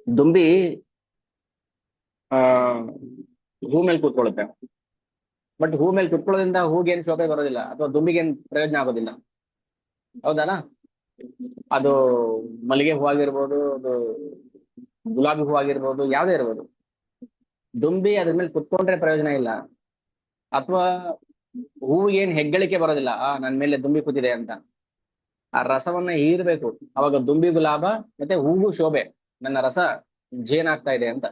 ದುಂಬಿ ಆ ಹೂ ಮೇಲೆ ಕೂತ್ಕೊಳ್ಳುತ್ತೆ. ಬಟ್ ಹೂ ಮೇಲೆ ಕುತ್ಕೊಳ್ಳೋದ್ರಿಂದ ಹೂಗೇನು ಶೋಭೆ ಬರೋದಿಲ್ಲ ಅಥವಾ ದುಂಬಿಗೇನು ಪ್ರಯೋಜನ ಆಗೋದಿಲ್ಲ. ಹೌದಾ? ಅದು ಮಲ್ಲಿಗೆ ಹೂ ಆಗಿರ್ಬೋದು, ಅದು ಗುಲಾಬಿ ಹೂ ಆಗಿರ್ಬೋದು, ಯಾವ್ದೇ ಇರ್ಬೋದು. ದುಂಬಿ ಅದ್ರ ಮೇಲೆ ಕುತ್ಕೊಂಡ್ರೆ ಪ್ರಯೋಜನ ಇಲ್ಲ. ಅಥವಾ ಹೂವಿಗೆ ಏನ್ ಹೆಗ್ಗಳಿಕೆ ಬರೋದಿಲ್ಲ, ನನ್ ಮೇಲೆ ದುಂಬಿ ಕೂತಿದೆ ಅಂತ. ಆ ರಸವನ್ನ ಹೀರ್ಬೇಕು. ಅವಾಗ ದುಂಬಿಗೂ ಲಾಭ, ಮತ್ತೆ ಹೂಗೂ ಶೋಭೆ. ನನ್ನ ರಸ ಜೇನಾಗ್ತಾ ಇದೆ ಅಂತ.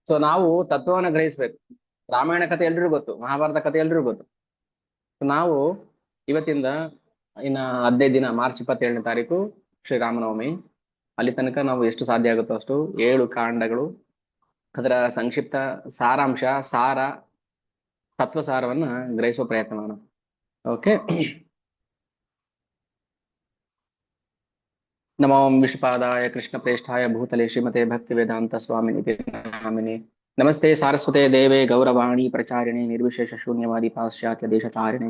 ಸೊ ನಾವು ತತ್ವವನ್ನ ಗ್ರಹಿಸ್ಬೇಕು. ರಾಮಾಯಣ ಕಥೆ ಎಲ್ರಿಗೂ ಗೊತ್ತು, ಮಹಾಭಾರತ ಕಥೆ ಎಲ್ರಿಗೂ ಗೊತ್ತು. ನಾವು ಇವತ್ತಿಂದ ಇನ್ನ 15 ದಿನ, ಮಾರ್ಚ್ 27ನೇ ತಾರೀಕು ಶ್ರೀರಾಮನವಮಿ. ಅಲ್ಲಿ ತನಕ ನಾವು ಎಷ್ಟು ಸಾಧ್ಯ ಆಗುತ್ತೋ ಅಷ್ಟು 7 ಕಾಂಡಗಳು, ಅದರ ಸಂಕ್ಷಿಪ್ತ ಸಾರಾಂಶ, ಸಾರ, ತತ್ವಸಾರವನ್ನ ಗ್ರಹಿಸುವ ಪ್ರಯತ್ನ ಮಾಡೋಣ. ಓಕೆ. ನಮೋ ವಿಷ್ಣುಪಾದಾಯ ಕೃಷ್ಣಪ್ರೇಷ್ಠಾಯ ಭೂತಲೆ ಶ್ರೀಮತೆ ಭಕ್ತಿ ವೇದಾಂತ ಸ್ವಾಮಿನಿತಿ ನಾಮಿನಿ. ನಮಸ್ತೆ ಸಾರಸ್ವತೆ ದೇವೆ ಗೌರವಾಣಿ ಪ್ರಚಾರಿಣೆ ನಿರ್ವಿಶೇಷ ಶೂನ್ಯವಾದಿ ಪಾಶ್ಚಾತ್ಯ ದೇಶತಾರಿಣೆ.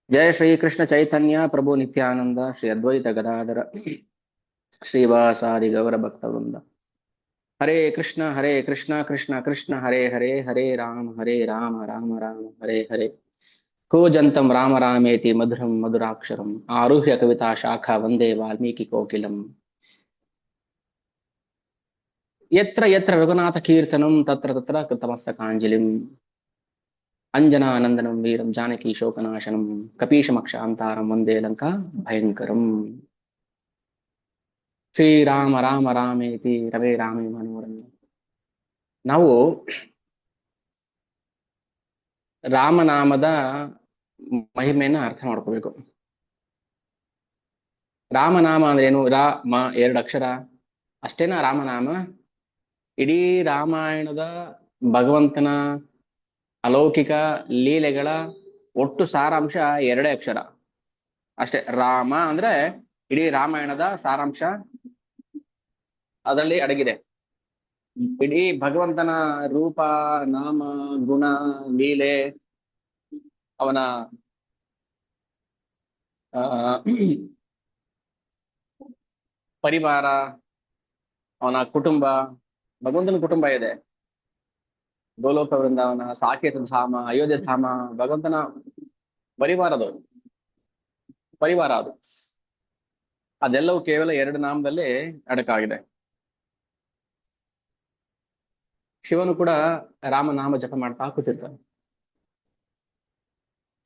ಜಯ ಶ್ರೀ ಕೃಷ್ಣ ಚೈತನ್ಯ ಪ್ರಭು ನಿತ್ಯಾನಂದ ಶ್ರೀ ಅದ್ವೈತ ಗದಾಧರ ಶ್ರೀವಾಸಾದಿ ಗೌರ ಭಕ್ತವೃಂದ. ಹರೇ ಕೃಷ್ಣ ಕೃಷ್ಣ ಕೃಷ್ಣ ಹರೇ ಹರೇ, ಹರೇ ರಾಮ ರಾಮ ರಾಮ ಹರೇ ಹರೇ. ಕೂಜಂತಂ ರಾಮ ರಾಮೇತಿ ಮಧುರಂ ಮಧುರಾಕ್ಷರಂ ಆರುಹ್ಯ ಕವಿತಾ ಶಾಖಾ ವಂದೇ ವಾಲ್ಮೀಕಿ ಕೋಕಿಲಂ. ಯತ್ರ ಯತ್ರ ರಘುನಾಥ ಕೀರ್ತನಂ ತತ್ರ ತತ್ರ ಕೃತಮಸ್ತಕಾಂಜಲಿಂ. ಅಂಜನಾನಂದನಂ ವೀರಂ ಜಾನಕಿ ಶೋಕನಾಶನಂ ಕಪೀಶಮಕ್ಷಾಂತಾರಂ ವಂದೇ ಲಂಕಾ ಭಯಂಕರಂ. ಶ್ರೀರಾಮ ರಾಮ ರಾಮೇತಿ ರವೇ ರಾಮೇ ಮನೋರಮೆ. ನಾವು ರಾಮನಾಮದ ಮಹಿಮೆಯನ್ನ ಅರ್ಥ ಮಾಡ್ಕೋಬೇಕು. ರಾಮನಾಮ ಅಂದ್ರೆ ಏನು? ರಾ ಮ 2 ಅಕ್ಷರ ಅಷ್ಟೇನಾ ರಾಮನಾಮ? ಇಡೀ ರಾಮಾಯಣದ ಭಗವಂತನ ಅಲೌಕಿಕ ಲೀಲೆಗಳ ಒಟ್ಟು ಸಾರಾಂಶ 2 ಅಕ್ಷರ ಅಷ್ಟೇ. ರಾಮ ಅಂದ್ರೆ ಇಡೀ ರಾಮಾಯಣದ ಸಾರಾಂಶ ಅದರಲ್ಲಿ ಅಡಗಿದೆ. ಇಡೀ ಭಗವಂತನ ರೂಪ, ನಾಮ, ಗುಣ, ಲೀಲೆ, ಅವನ ಆ ಪರಿವಾರ, ಅವನ ಕುಟುಂಬ. ಭಗವಂತನ ಕುಟುಂಬ ಇದೆ. ಗೋಲೋಕ ವೃಂದಾವನ, ಸಾಕೇತ ಧಾಮ, ಅಯೋಧ್ಯೆ ಧಾಮ, ಭಗವಂತನ ಪರಿವಾರದು ಪರಿವಾರ ಅದು. ಅದೆಲ್ಲವೂ ಕೇವಲ 2 ನಾಮದಲ್ಲಿ ಅಡಕಾಗಿದೆ. ಶಿವನು ಕೂಡ ರಾಮನಾಮ ಜಪ ಮಾಡ್ತಾ ಕೂತಿರ್ತಾನೆ.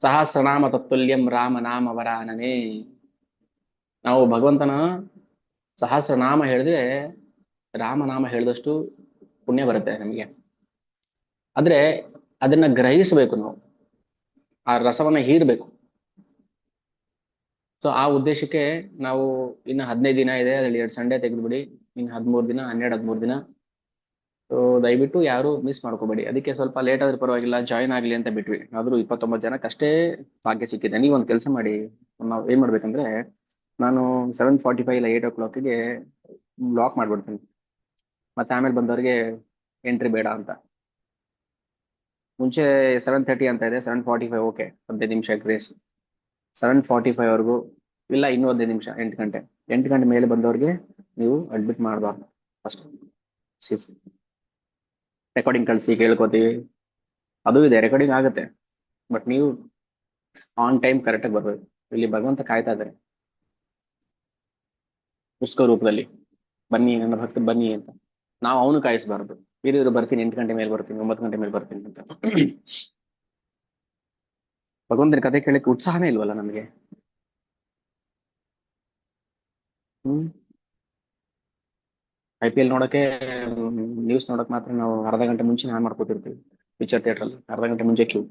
ಸಹಸ್ರನಾಮ ತತ್ತುಲ್ಯಂ ರಾಮನಾಮ ವರಾನನೆ. ನಾವು ಭಗವಂತನ ಸಹಸ್ರನಾಮ ಹೇಳಿದ್ರೆ ರಾಮನಾಮ ಹೇಳಿದಷ್ಟು ಪುಣ್ಯ ಬರುತ್ತೆ ನಮಗೆ. ಆದ್ರೆ ಅದನ್ನ ಗ್ರಹಿಸಬೇಕು ನಾವು, ಆ ರಸವನ್ನ ಹೀರ್ಬೇಕು. ಸೊ ಆ ಉದ್ದೇಶಕ್ಕೆ ನಾವು ಇನ್ನು 15 ದಿನ ಇದೆ, ಅದ್ರಲ್ಲಿ 2 ಸಂಡೇ ತೆಗೆದ್ಬಿಡಿ. ಇನ್ನು 13 ದಿನ, 12-13 ದಿನ. ಸೊ ದಯವಿಟ್ಟು ಯಾರು ಮಿಸ್ ಮಾಡ್ಕೋಬೇಡಿ. ಅದಕ್ಕೆ ಸ್ವಲ್ಪ ಲೇಟ್ ಆದ್ರೂ ಪರವಾಗಿಲ್ಲ, ಜಾಯಿನ್ ಆಗ್ಲಿ ಅಂತ ಬಿಟ್ವಿ. ಆದ್ರೂ 29 ಜನಕ್ಕಷ್ಟೇ ಭಾಗ್ಯ ಸಿಕ್ಕಿದೆ. ನೀವೊಂದು ಕೆಲಸ ಮಾಡಿ, ನಾವು ಏನ್ ಮಾಡ್ಬೇಕಂದ್ರೆ, ನಾನು 7:45 ಇಲ್ಲ 8 o'clockಗೆ ಬ್ಲಾಕ್ ಮಾಡ್ಬಿಡ್ತೀನಿ. ಮತ್ತೆ ಆಮೇಲೆ ಬಂದವರಿಗೆ ಎಂಟ್ರಿ ಬೇಡ ಅಂತ. ಮುಂಚೆ 7:30 ಅಂತ ಇದೆ, 7:45 ಓಕೆ, 15 ನಿಮಿಷ ಗ್ರೇಸ್. 7:45 ವರೆಗೂ ಇಲ್ಲ, ಇನ್ನೂ 15 ನಿಮಿಷ, 8 ಗಂಟೆ. 8 ಗಂಟೆ ಮೇಲೆ ಬಂದವ್ರಿಗೆ ನೀವು ಅಡ್ಮಿಟ್ ಮಾಡಬಾರ್ದು. ಫಸ್ಟ್ ರೆಕಾರ್ಡಿಂಗ್ ಕಳಿಸಿ ಕೇಳ್ಕೊತೀವಿ, ಅದು ಇದೆ, ರೆಕಾರ್ಡಿಂಗ್ ಆಗುತ್ತೆ. ಬಟ್ ನೀವು ಆನ್ ಟೈಮ್ ಕರೆಕ್ಟಾಗಿ ಬರ್ಬೇಕು. ಇಲ್ಲಿ ಭಗವಂತ ಕಾಯ್ತಾ ಇದ್ದಾರೆ ಪುಸ್ತಕ ರೂಪದಲ್ಲಿ, ಬನ್ನಿ ನನ್ನ ಭಕ್ತರು ಬನ್ನಿ ಅಂತ. ನಾವು ಅವನು ಕಾಯಿಸಬಾರ್ದು. ಬೇರೆಯವರು ಬರ್ತೀನಿ 8 ಗಂಟೆ ಮೇಲೆ ಬರ್ತೀನಿ, 9 ಗಂಟೆ ಮೇಲೆ ಬರ್ತೀನಿ ಅಂತ. ಭಗವಂತನ ಕಥೆ ಕೇಳಕ್ಕೆ ಉತ್ಸಾಹನೇ ಇಲ್ವಲ್ಲ ನಮಗೆ. ಹ್ಮ್ IPL ನೋಡಕ್ಕೆ, ನ್ಯೂಸ್ ನೋಡಕ್ ಮಾತ್ರ ನಾವು ಅರ್ಧ ಗಂಟೆ ಮುಂಚೆ ಆನ್ ಮಾಡ್ಕೊತಿರ್ತೀವಿ. ಪಿಕ್ಚರ್ ಥಿಯೇಟರ್ ಅಲ್ಲಿ ಅರ್ಧ ಗಂಟೆ ಮುಂಚೆ ಕ್ಯೂ.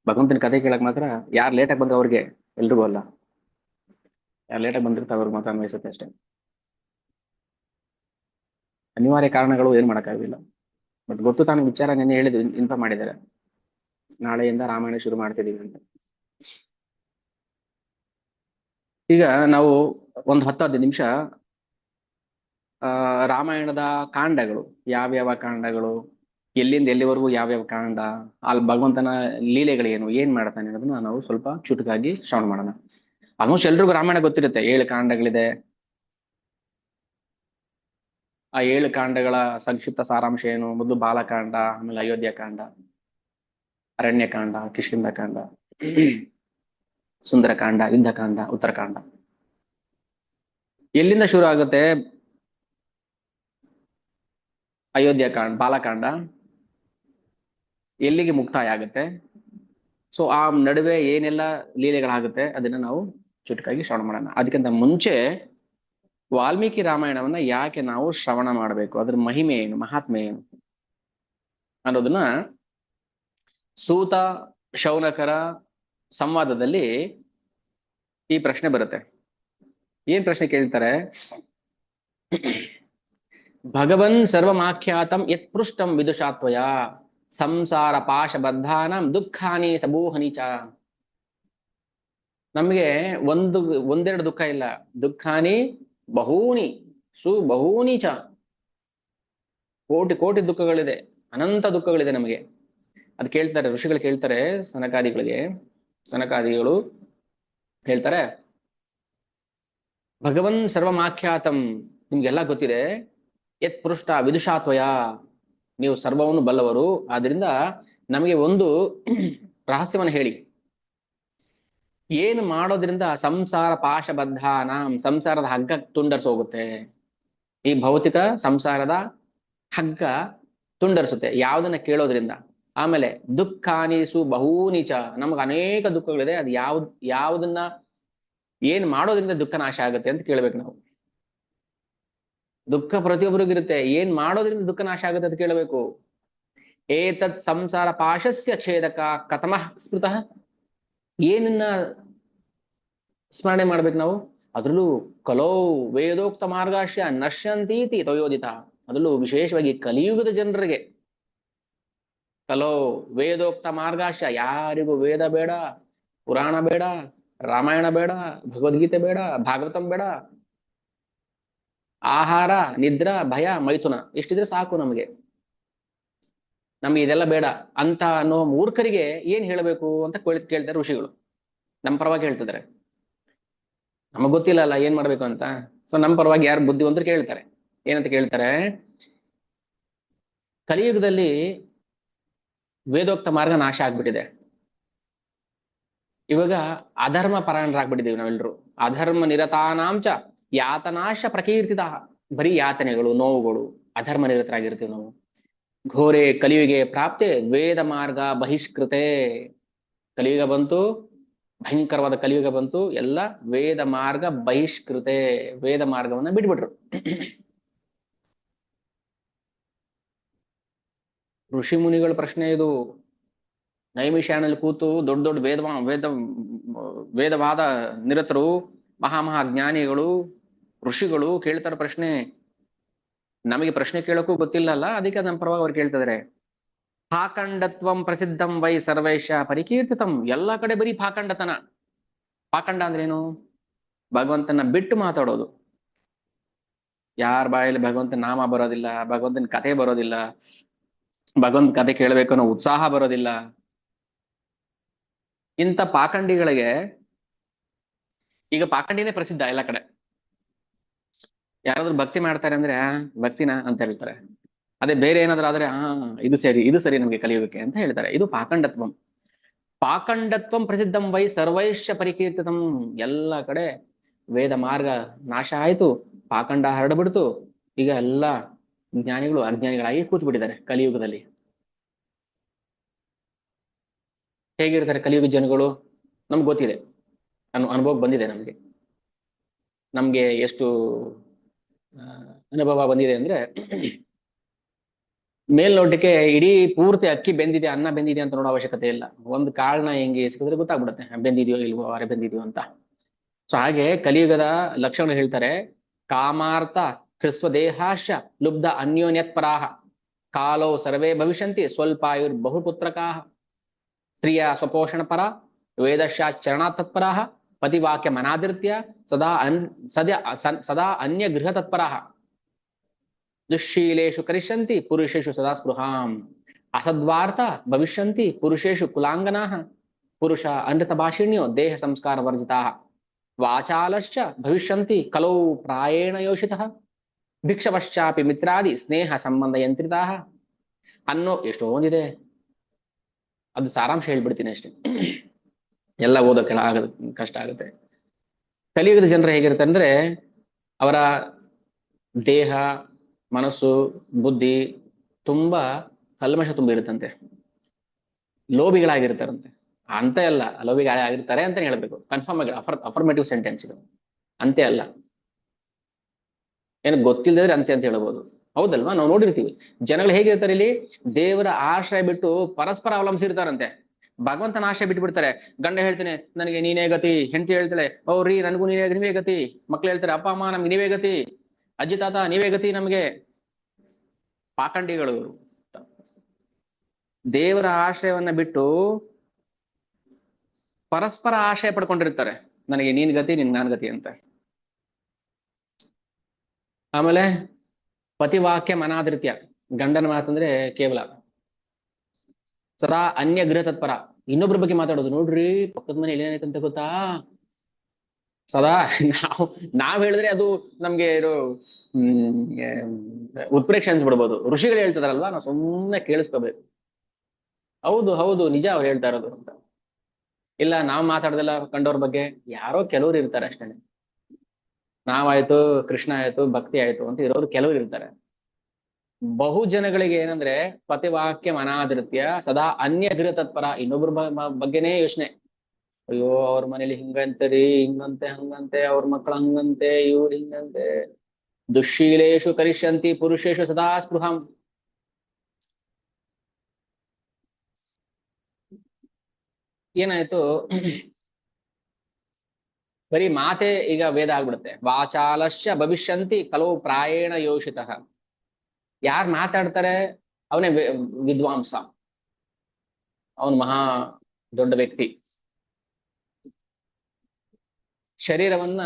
ಭಗವಂತನ ಕಥೆ ಕೇಳಕ್ ಮಾತ್ರ ಯಾರು ಲೇಟಾಗಿ ಬಂದ್ರೆ ಅವ್ರಿಗೆ, ಎಲ್ರಿಗೂ ಅಲ್ಲ, ಯಾರು ಲೇಟಾಗಿ ಬಂದಿರ್ತಾರೆ ಅವ್ರಿಗೆ ಮಾತ್ರ ಅನ್ವಯಿಸುತ್ತೆ ಅಷ್ಟೇ. ಅನಿವಾರ್ಯ ಕಾರಣಗಳು ಏನ್ ಮಾಡೋಕ್ಕಾಗಿಲ್ಲ. ಬಟ್ ಗೊತ್ತು ತಾನು ವಿಚಾರ ನೆನ್ನೆ ಹೇಳಿದ್ರು, ಇನ್ಫಾರ್ಮ್ ಮಾಡಿದ್ದಾರೆ, ನಾಳೆಯಿಂದ ರಾಮಾಯಣ ಶುರು ಮಾಡ್ತಿದೀವಿ ಅಂತ. ಈಗ ನಾವು ಒಂದು 10-15 ನಿಮಿಷ ರಾಮಾಯಣದ ಕಾಂಡಗಳು, ಯಾವ್ಯಾವ ಕಾಂಡಗಳು, ಎಲ್ಲಿಂದ ಎಲ್ಲಿವರೆಗೂ ಯಾವ್ಯಾವ ಕಾಂಡ, ಅಲ್ಲಿ ಭಗವಂತನ ಲೀಲೆಗಳೇನು, ಏನ್ ಮಾಡ್ತಾನೆ ಅನ್ನೋದನ್ನ ನಾವು ಸ್ವಲ್ಪ ಚುಟುಕಾಗಿ ಶ್ರವಣ ಮಾಡೋಣ. ಆಲ್ಮೋಸ್ಟ್ ಎಲ್ರಿಗೂ ರಾಮಾಯಣ ಗೊತ್ತಿರುತ್ತೆ, 7 ಕಾಂಡಗಳಿದೆ. ಆ 7 ಕಾಂಡಗಳ ಸಂಕ್ಷಿಪ್ತ ಸಾರಾಂಶ ಏನು? ಮೊದಲು ಬಾಲಕಾಂಡ, ಆಮೇಲೆ ಅಯೋಧ್ಯಕಾಂಡ, ಅರಣ್ಯಕಾಂಡ, ಕಿಷ್ಕಿಂಧಕಾಂಡ, ಸುಂದರಕಾಂಡ, ಯುದ್ಧಕಾಂಡ, ಉತ್ತರಕಾಂಡ. ಎಲ್ಲಿಂದ ಶುರು ಆಗುತ್ತೆ ಅಯೋಧ್ಯಕಾಂಡ, ಬಾಲಕಾಂಡ? ಎಲ್ಲಿಗೆ ಮುಕ್ತಾಯ ಆಗುತ್ತೆ? ಸೊ ಆ ನಡುವೆ ಏನೆಲ್ಲ ಲೀಲೆಗಳಾಗುತ್ತೆ ಅದನ್ನ ನಾವು ಚುಟುಕಾಗಿ ಶ್ರವಣ ಮಾಡೋಣ. ಅದಕ್ಕಿಂತ ಮುಂಚೆ ವಾಲ್ಮೀಕಿ ರಾಮಾಯಣವನ್ನ ಯಾಕೆ ನಾವು ಶ್ರವಣ ಮಾಡಬೇಕು, ಅದ್ರ ಮಹಿಮೆ ಏನು, ಮಹಾತ್ಮೆ ಏನು ಅನ್ನೋದನ್ನ ಸೂತ ಶೌನಕರ ಸಂವಾದದಲ್ಲಿ ಈ ಪ್ರಶ್ನೆ ಬರುತ್ತೆ. ಏನ್ ಪ್ರಶ್ನೆ ಕೇಳ್ತಾರೆ? ಭಗವನ್ ಸರ್ವಮಾಖ್ಯಾತಂ ಯತ್ ಪೃಷ್ಟಂ ವಿದುಷಾತ್ವಯ ಸಂಸಾರ ಪಾಶಬದ್ಧಾನಂ ದುಃಖಾನಿ ಸಮೂಹನಿ ಚ. ನಮ್ಗೆ ಒಂದೆರಡು ದುಃಖ ಇಲ್ಲ, ದುಃಖಾನಿ ಬಹೂನಿ ಬಹೂನಿ ಚ. ಕೋಟಿ ಕೋಟಿ ದುಃಖಗಳಿದೆ, ಅನಂತ ದುಃಖಗಳಿದೆ ನಮಗೆ. ಅದು ಕೇಳ್ತಾರೆ ಋಷಿಗಳು, ಕೇಳ್ತಾರೆ ಸನಕಾದಿಗಳು ಹೇಳ್ತಾರೆ, ಭಗವನ್ ಸರ್ವಮಾಖ್ಯಾತಂ, ನಿಮ್ಗೆಲ್ಲ ಗೊತ್ತಿದೆ, ಯತ್ ಪೃಷ್ಟ ವಿದುಷಾತ್ವಯ, ನೀವು ಸರ್ವವನ್ನು ಬಲ್ಲವರು, ಆದ್ರಿಂದ ನಮಗೆ ಒಂದು ರಹಸ್ಯವನ್ನು ಹೇಳಿ. ಏನು ಮಾಡೋದ್ರಿಂದ ಸಂಸಾರ ಪಾಶಬದ್ಧಾನ, ಸಂಸಾರದ ಹಗ್ಗ ತುಂಡರಿಸೋಗುತ್ತೆ, ಈ ಭೌತಿಕ ಸಂಸಾರದ ಹಗ್ಗ ತುಂಡರಿಸುತ್ತೆ ಯಾವ್ದನ್ನ ಕೇಳೋದ್ರಿಂದ. ಆಮೇಲೆ ದುಃಖಾನಿಸು ಬಹೂನಿಚ, ನಮ್ಗೆ ಅನೇಕ ದುಃಖಗಳಿದೆ, ಅದು ಯಾವುದನ್ನ ಏನ್ ಮಾಡೋದ್ರಿಂದ ದುಃಖ ನಾಶ ಆಗುತ್ತೆ ಅಂತ ಕೇಳ್ಬೇಕು ನಾವು. ದುಃಖ ಪ್ರತಿಯೊಬ್ಬರಿಗಿರುತ್ತೆ, ಏನ್ ಮಾಡೋದ್ರಿಂದ ದುಃಖ ನಾಶ ಆಗುತ್ತೆ ಅಂತ ಕೇಳಬೇಕು. ಏತತ್ ಸಂಸಾರ ಪಾಶಸ್ಯ ಛೇದಕ ಕಥಮಃ ಸ್ಮೃತಃ, ಏನನ್ನ ಸ್ಮರಣೆ ಮಾಡ್ಬೇಕು ನಾವು? ಅದ್ರಲ್ಲೂ ಕಲೋ ವೇದೋಕ್ತ ಮಾರ್ಗಾಶ್ಯ ನಶ್ಯಂತೀತಿ ತಯೋದಿತ, ಅದರಲ್ಲೂ ವಿಶೇಷವಾಗಿ ಕಲಿಯುಗದ ಜನರಿಗೆ ಕಲೋ ವೇದೋಕ್ತ ಮಾರ್ಗಾಶ್ಯ, ಯಾರಿಗೂ ವೇದ ಬೇಡ, ಪುರಾಣ ಬೇಡ, ರಾಮಾಯಣ ಬೇಡ, ಭಗವದ್ಗೀತೆ ಬೇಡ, ಭಾಗವತಂ ಬೇಡ, ಆಹಾರ, ನಿದ್ರಾ, ಭಯ, ಮೈಥುನ ಇಷ್ಟಿದ್ರೆ ಸಾಕು ನಮಗೆ ಇದೆಲ್ಲ ಬೇಡ ಅಂತ ಅನ್ನೋ ಮೂರ್ಖರಿಗೆ ಏನ್ ಹೇಳಬೇಕು ಅಂತ ಕೇಳ್ತಾರೆ ಋಷಿಗಳು. ನಮ್ಮ ಪರವಾಗಿ ಹೇಳ್ತಿದ್ದಾರೆ, ನಮಗ್ ಗೊತ್ತಿಲ್ಲ ಅಲ್ಲ ಏನ್ ಮಾಡ್ಬೇಕು ಅಂತ. ಸೊ ನಮ್ಮ ಪರವಾಗಿ ಯಾರು ಬುದ್ಧಿವಂತರು ಕೇಳ್ತಾರೆ. ಏನಂತ ಕೇಳ್ತಾರೆ? ಕಲಿಯುಗದಲ್ಲಿ ವೇದೋಕ್ತ ಮಾರ್ಗ ನಾಶ ಆಗ್ಬಿಟ್ಟಿದೆ, ಇವಾಗ ಅಧರ್ಮ ಪರಾಯಣರಾಗ್ಬಿಟ್ಟಿದೀವಿ ನಾವೆಲ್ಲರೂ. ಅಧರ್ಮ ನಿರತಾನಾಂಚ ಯಾತನಾಶ ಪ್ರಕೀರ್ತಿತ, ಬರೀ ಯಾತನೆಗಳು, ನೋವುಗಳು, ಅಧರ್ಮ ನಿರತರಾಗಿರ್ತೀವಿ ನಾವು. ಘೋರೆ ಕಲಿಯುಗೆ ಪ್ರಾಪ್ತೆ ವೇದ ಮಾರ್ಗ ಬಹಿಷ್ಕೃತೆ, ಕಲಿಯುಗ ಬಂತು, ಭಯಂಕರವಾದ ಕಲಿಯುಗ ಬಂತು, ಎಲ್ಲ ವೇದ ಮಾರ್ಗ ಬಹಿಷ್ಕೃತೆ, ವೇದ ಮಾರ್ಗವನ್ನ ಬಿಟ್ಬಿಟ್ರು. ಋಷಿ ಮುನಿಗಳ ಪ್ರಶ್ನೆ ಇದು. ನೈಮಿಷಾನಲ್ಲಿ ಕೂತು ದೊಡ್ಡ ದೊಡ್ಡ ವೇದವಾದ ನಿರತರು, ಮಹಾ ಜ್ಞಾನಿಗಳು, ಋಷಿಗಳು ಕೇಳ್ತಾರ ಪ್ರಶ್ನೆ. ನಮಗೆ ಪ್ರಶ್ನೆ ಕೇಳಕ್ಕೂ ಗೊತ್ತಿಲ್ಲ ಅಲ್ಲ, ಅದಕ್ಕೆ ನಮ್ಮ ಪರವಾಗಿ ಅವ್ರು ಕೇಳ್ತಿದಾರೆ. ಪಾಖಂಡತ್ವಂ ಪ್ರಸಿದ್ಧಂ ವೈ ಸರ್ವೈಷ ಪರಿಕೀರ್ತಿತಂ, ಎಲ್ಲ ಕಡೆ ಬರೀ ಪಾಖಂಡತನ. ಪಾಖಂಡ ಅಂದ್ರೇನು? ಭಗವಂತನ ಬಿಟ್ಟು ಮಾತಾಡೋದು. ಯಾರ ಬಾಯಲ್ಲಿ ಭಗವಂತನ ನಾಮ ಬರೋದಿಲ್ಲ, ಭಗವಂತನ ಕಥೆ ಬರೋದಿಲ್ಲ, ಭಗವಂತ ಕಥೆ ಕೇಳಬೇಕು ಅನ್ನೋ ಉತ್ಸಾಹ ಬರೋದಿಲ್ಲ. ಇಂಥ ಪಾಖಂಡಿಗಳಿಗೆ, ಈಗ ಪಾಖಂಡಿನೇ ಪ್ರಸಿದ್ಧ ಎಲ್ಲ ಕಡೆ. ಯಾರಾದ್ರೂ ಭಕ್ತಿ ಮಾಡ್ತಾರೆ ಅಂದ್ರೆ ಭಕ್ತಿನ ಅಂತ ಹೇಳ್ತಾರೆ. ಅದೇ ಬೇರೆ ಏನಾದ್ರೂ ಆದ್ರೆ ಇದು ಸರಿ ನಮ್ಗೆ ಕಲಿಯುಗಕ್ಕೆ ಅಂತ ಹೇಳ್ತಾರೆ. ಇದು ಪಾಖಂಡತ್ವಂ. ಪಾಖಂಡತ್ವಂ ಪ್ರಸಿದ್ಧಂ ವೈ ಸರ್ವೈಶ್ಯ ಪರಿಕೀರ್ತಿತಂ, ಎಲ್ಲ ಕಡೆ ವೇದ ಮಾರ್ಗ ನಾಶ ಆಯ್ತು, ಪಾಖಂಡ ಹರಡ್ಬಿಡ್ತು. ಈಗ ಎಲ್ಲ ಜ್ಞಾನಿಗಳು ಅಜ್ಞಾನಿಗಳಾಗಿ ಕೂತ್ ಬಿಟ್ಟಿದ್ದಾರೆ ಕಲಿಯುಗದಲ್ಲಿ. ಹೇಗಿರ್ತಾರೆ ಕಲಿಯುಗ ಜನಗಳು? ನಮ್ಗೆ ಗೊತ್ತಿದೆ, ಅನುಭವ ಬಂದಿದೆ ನಮ್ಗೆ ಎಷ್ಟು ಅನುಭವ ಬಂದಿದೆ ಅಂದ್ರೆ, ಮೇಲ್ನೋಟಕ್ಕೆ ಇಡೀ ಪೂರ್ತಿ ಅಕ್ಕಿ ಬೆಂದಿದೆ, ಅನ್ನ ಬೆಂದಿದೆ ಅಂತ ನೋಡೋ ಅವಶ್ಯಕತೆ ಇಲ್ಲ. ಒಂದು ಕಾಳನ್ನ ಹೆಂಗೆ ಎಸ್ಕಿದ್ರೆ ಗೊತ್ತಾಗ್ಬಿಡುತ್ತೆ ಬೆಂದಿದೆಯೋ ಇಲ್ವೋ, ಅರೆ ಬೆಂದಿದೆಯೋ ಅಂತ. ಸೊ ಹಾಗೆ ಕಲಿಯುಗದ ಲಕ್ಷಣ ಹೇಳ್ತಾರೆ. ಕಾಮಾರ್ಥ ಹೃಸ್ವ ದೇಹಾಶ ಲುಬ್ಧ ಅನ್ಯೋನ್ಯತ್ಪರಾಹ ಕಾಲೋ ಸರ್ವೇ ಭವಿಷ್ಯಂತಿ ಸ್ವಲ್ಪಾಯುರ್ ಬಹುಪುತ್ರಕಾಹ ಸ್ತ್ರೀಯ ಸ್ವಪೋಷಣ ಪರ ವೇದಶಾಚರಣಾ ತತ್ಪರಾಹ ಪತಿವಾಕ್ಯ ಮನಾದಿರ್ತ್ಯ ಸದಾ ಅನ್ಯ ಗೃಹ ತತ್ಪರಾಹ ದುಶ್ಶೀಲೇಶು ಕರಿಷ್ಯಂತಿ ಪುರುಷೇಶು ಸದಾ ಸ್ಪೃಹಾಂ ಅಸದ್ವಾರ್ಥ ಭವಿಷ್ಯಂತಿ ಪುರುಷೇಶು ಕುಲಾಂಗನಾಃ ಪುರುಷ ಅನೃತ ಭಾಷಿಣ್ಯೋ ದೇಹ ಸಂಸ್ಕಾರ ವರ್ಜಿತಾಃ ವಾಚಾಲಶ್ಚ ಭವಿಷ್ಯಂತಿ ಕಲೌ ಪ್ರಾಯೇಣ ಯೋಷಿತಃ ಭಿಕ್ಷವಶ್ಚಾಪಿ ಮಿತ್ರಾದಿ ಸ್ನೇಹ ಸಂಬಂಧ ಯಂತ್ರಿತಾ ಅನ್ನೋ ಎಷ್ಟೊಂದಿದೆ. ಅದು ಸಾರಾಂಶ ಹೇಳ್ಬಿಡ್ತೀನಿ ಅಷ್ಟೇ, ಎಲ್ಲ ಓದೋಕೆ ಆಗದ ಕಷ್ಟ ಆಗುತ್ತೆ. ಕಲಿಯುಗದ ಜನರು ಹೇಗಿರುತ್ತೆ ಅಂದ್ರೆ, ಅವರ ದೇಹ, ಮನಸ್ಸು, ಬುದ್ಧಿ ತುಂಬಾ ಕಲ್ಮಶ ತುಂಬಿರುತ್ತಂತೆ, ಲೋಭಿಗಳಾಗಿರ್ತಾರಂತೆ. ಅಂತ ಅಲ್ಲ, ಲೋಭಿಗಳಾಗಿರ್ತಾರೆ ಅಂತ ಹೇಳ್ಬೇಕು, ಕನ್ಫರ್ಮ್ ಆಗಿ ಅಫರ್ಮೇಟಿವ್ ಸೆಂಟೆನ್ಸ್ ಇದು. ಅಂತೆ ಅಲ್ಲ, ಏನು ಗೊತ್ತಿಲ್ಲದ್ರೆ ಅಂತೆ ಅಂತ ಹೇಳ್ಬೋದು. ಹೌದಲ್ವಾ? ನಾವು ನೋಡಿರ್ತೀವಿ ಜನಗಳು ಹೇಗಿರ್ತಾರೆ ಇಲ್ಲಿ, ದೇವರ ಆಶ್ರಯ ಬಿಟ್ಟು ಪರಸ್ಪರ ಅವಲಂಬಿಸಿರ್ತಾರಂತೆ. ಭಗವಂತನ ಆಶ್ರಯ ಬಿಟ್ಟು ಬಿಡ್ತಾರೆ. ಗಂಡ ಹೇಳ್ತಾನೆ ನನಗೆ ನೀನೇ ಗತಿ, ಹೆಂಡತಿ ಹೇಳ್ತಾಳೆ ಅವ್ರಿ ನನಗೂ ನೀವೇ ಗತಿ, ಮಕ್ಳು ಹೇಳ್ತಾರೆ ಅಪ್ಪ ಅಮ್ಮ ನಮ್ಗೆ ನೀವೇ ಗತಿ, ಅಜ್ಜಿ ತಾತ ನೀವೇ ಗತಿ ನಮ್ಗೆ. ಪಾಖಂಡಿಗಳು ಇವರು. ದೇವರ ಆಶ್ರಯವನ್ನ ಬಿಟ್ಟು ಪರಸ್ಪರ ಆಶ್ರಯ ಪಡ್ಕೊಂಡಿರ್ತಾರೆ, ನನಗೆ ನೀನ್ ಗತಿ ನಾನ್ ಗತಿ ಅಂತ. ಆಮೇಲೆ ಪತಿವಾಕ್ಯ ಮನಾದೃತ್ಯ, ಗಂಡನ ಮಾತಂದ್ರೆ ಕೇವಲ ಸದಾ ಅನ್ಯ ಗೃಹ ತತ್ಪರ, ಇನ್ನೊಬ್ರ ಬಗ್ಗೆ ಮಾತಾಡೋದು. ನೋಡ್ರಿ ಪಕ್ಕದ ಮನೆ ಏನಾಯ್ತಂತ ಗೊತ್ತಾ, ಸದಾ ನಾವ್ ಹೇಳಿದ್ರೆ ಅದು ನಮ್ಗೆ ಇದು ಉತ್ಪ್ರೇಕ್ಷೆ ಅನ್ಸ್ಬಿಡ್ಬೋದು. ಋಷಿಗಳು ಹೇಳ್ತಿದಾರಲ್ವಾ, ನಾವು ಸುಮ್ಮನೆ ಕೇಳಿಸ್ಕೋಬೇಕು. ಹೌದು ಹೌದು ನಿಜ ಅವ್ರು ಹೇಳ್ತಾ ಇರೋದು ಅಂತ. ಇಲ್ಲ ನಾವ್ ಮಾತಾಡೋದಿಲ್ಲ ಕಂಡವ್ರ ಬಗ್ಗೆ, ಯಾರೋ ಕೆಲವ್ರು ಇರ್ತಾರೆ ಅಷ್ಟೇ. ನಾವಾಯ್ತು, ಕೃಷ್ಣ ಆಯ್ತು, ಭಕ್ತಿ ಆಯ್ತು ಅಂತ ಇರೋರು ಕೆಲವ್ರು ಇರ್ತಾರೆ. ಬಹು ಜನಗಳಿಗೆ ಏನಂದ್ರೆ ಪತಿವಾಕ್ಯ ಅನಾದೃತ್ಯ, ಸದಾ ಅನ್ಯ ಗೃಹ ತತ್ಪರ, ಇನ್ನೊಬ್ರ ಬಗ್ಗೆನೇ ಯೋಚನೆ. ಅಯ್ಯೋ ಅವ್ರ ಮನೇಲಿ ಹಿಂಗಂತರಿ, ಹಿಂಗಂತೆ ಹಂಗಂತೆ, ಅವ್ರ ಮಕ್ಕಳ ಹಂಗಂತೆ, ಇವ್ರು ಹಿಂಗಂತೆ. ದುಶ್ಶೀಲೇಶು ಕರಿಷ್ಯಂತಿ ಪುರುಷೇಶು ಸದಾ ಸ್ಪೃಹಂ. ಏನಾಯ್ತು, ಬರೀ ಮಾತೆ ಈಗ ವೇದ ಆಗ್ಬಿಡುತ್ತೆ. ವಾಚಾಲಶ್ಯ ಭವಿಷ್ಯಂತಿ ಕಲವು ಪ್ರಾಯೇಣ ಯೋಷಿತಃ. ಯಾರು ಮಾತಾಡ್ತಾರೆ ಅವನೇ ವಿದ್ವಾಂಸ, ಅವನು ಮಹಾ ದೊಡ್ಡ ವ್ಯಕ್ತಿ. ಶರೀರವನ್ನ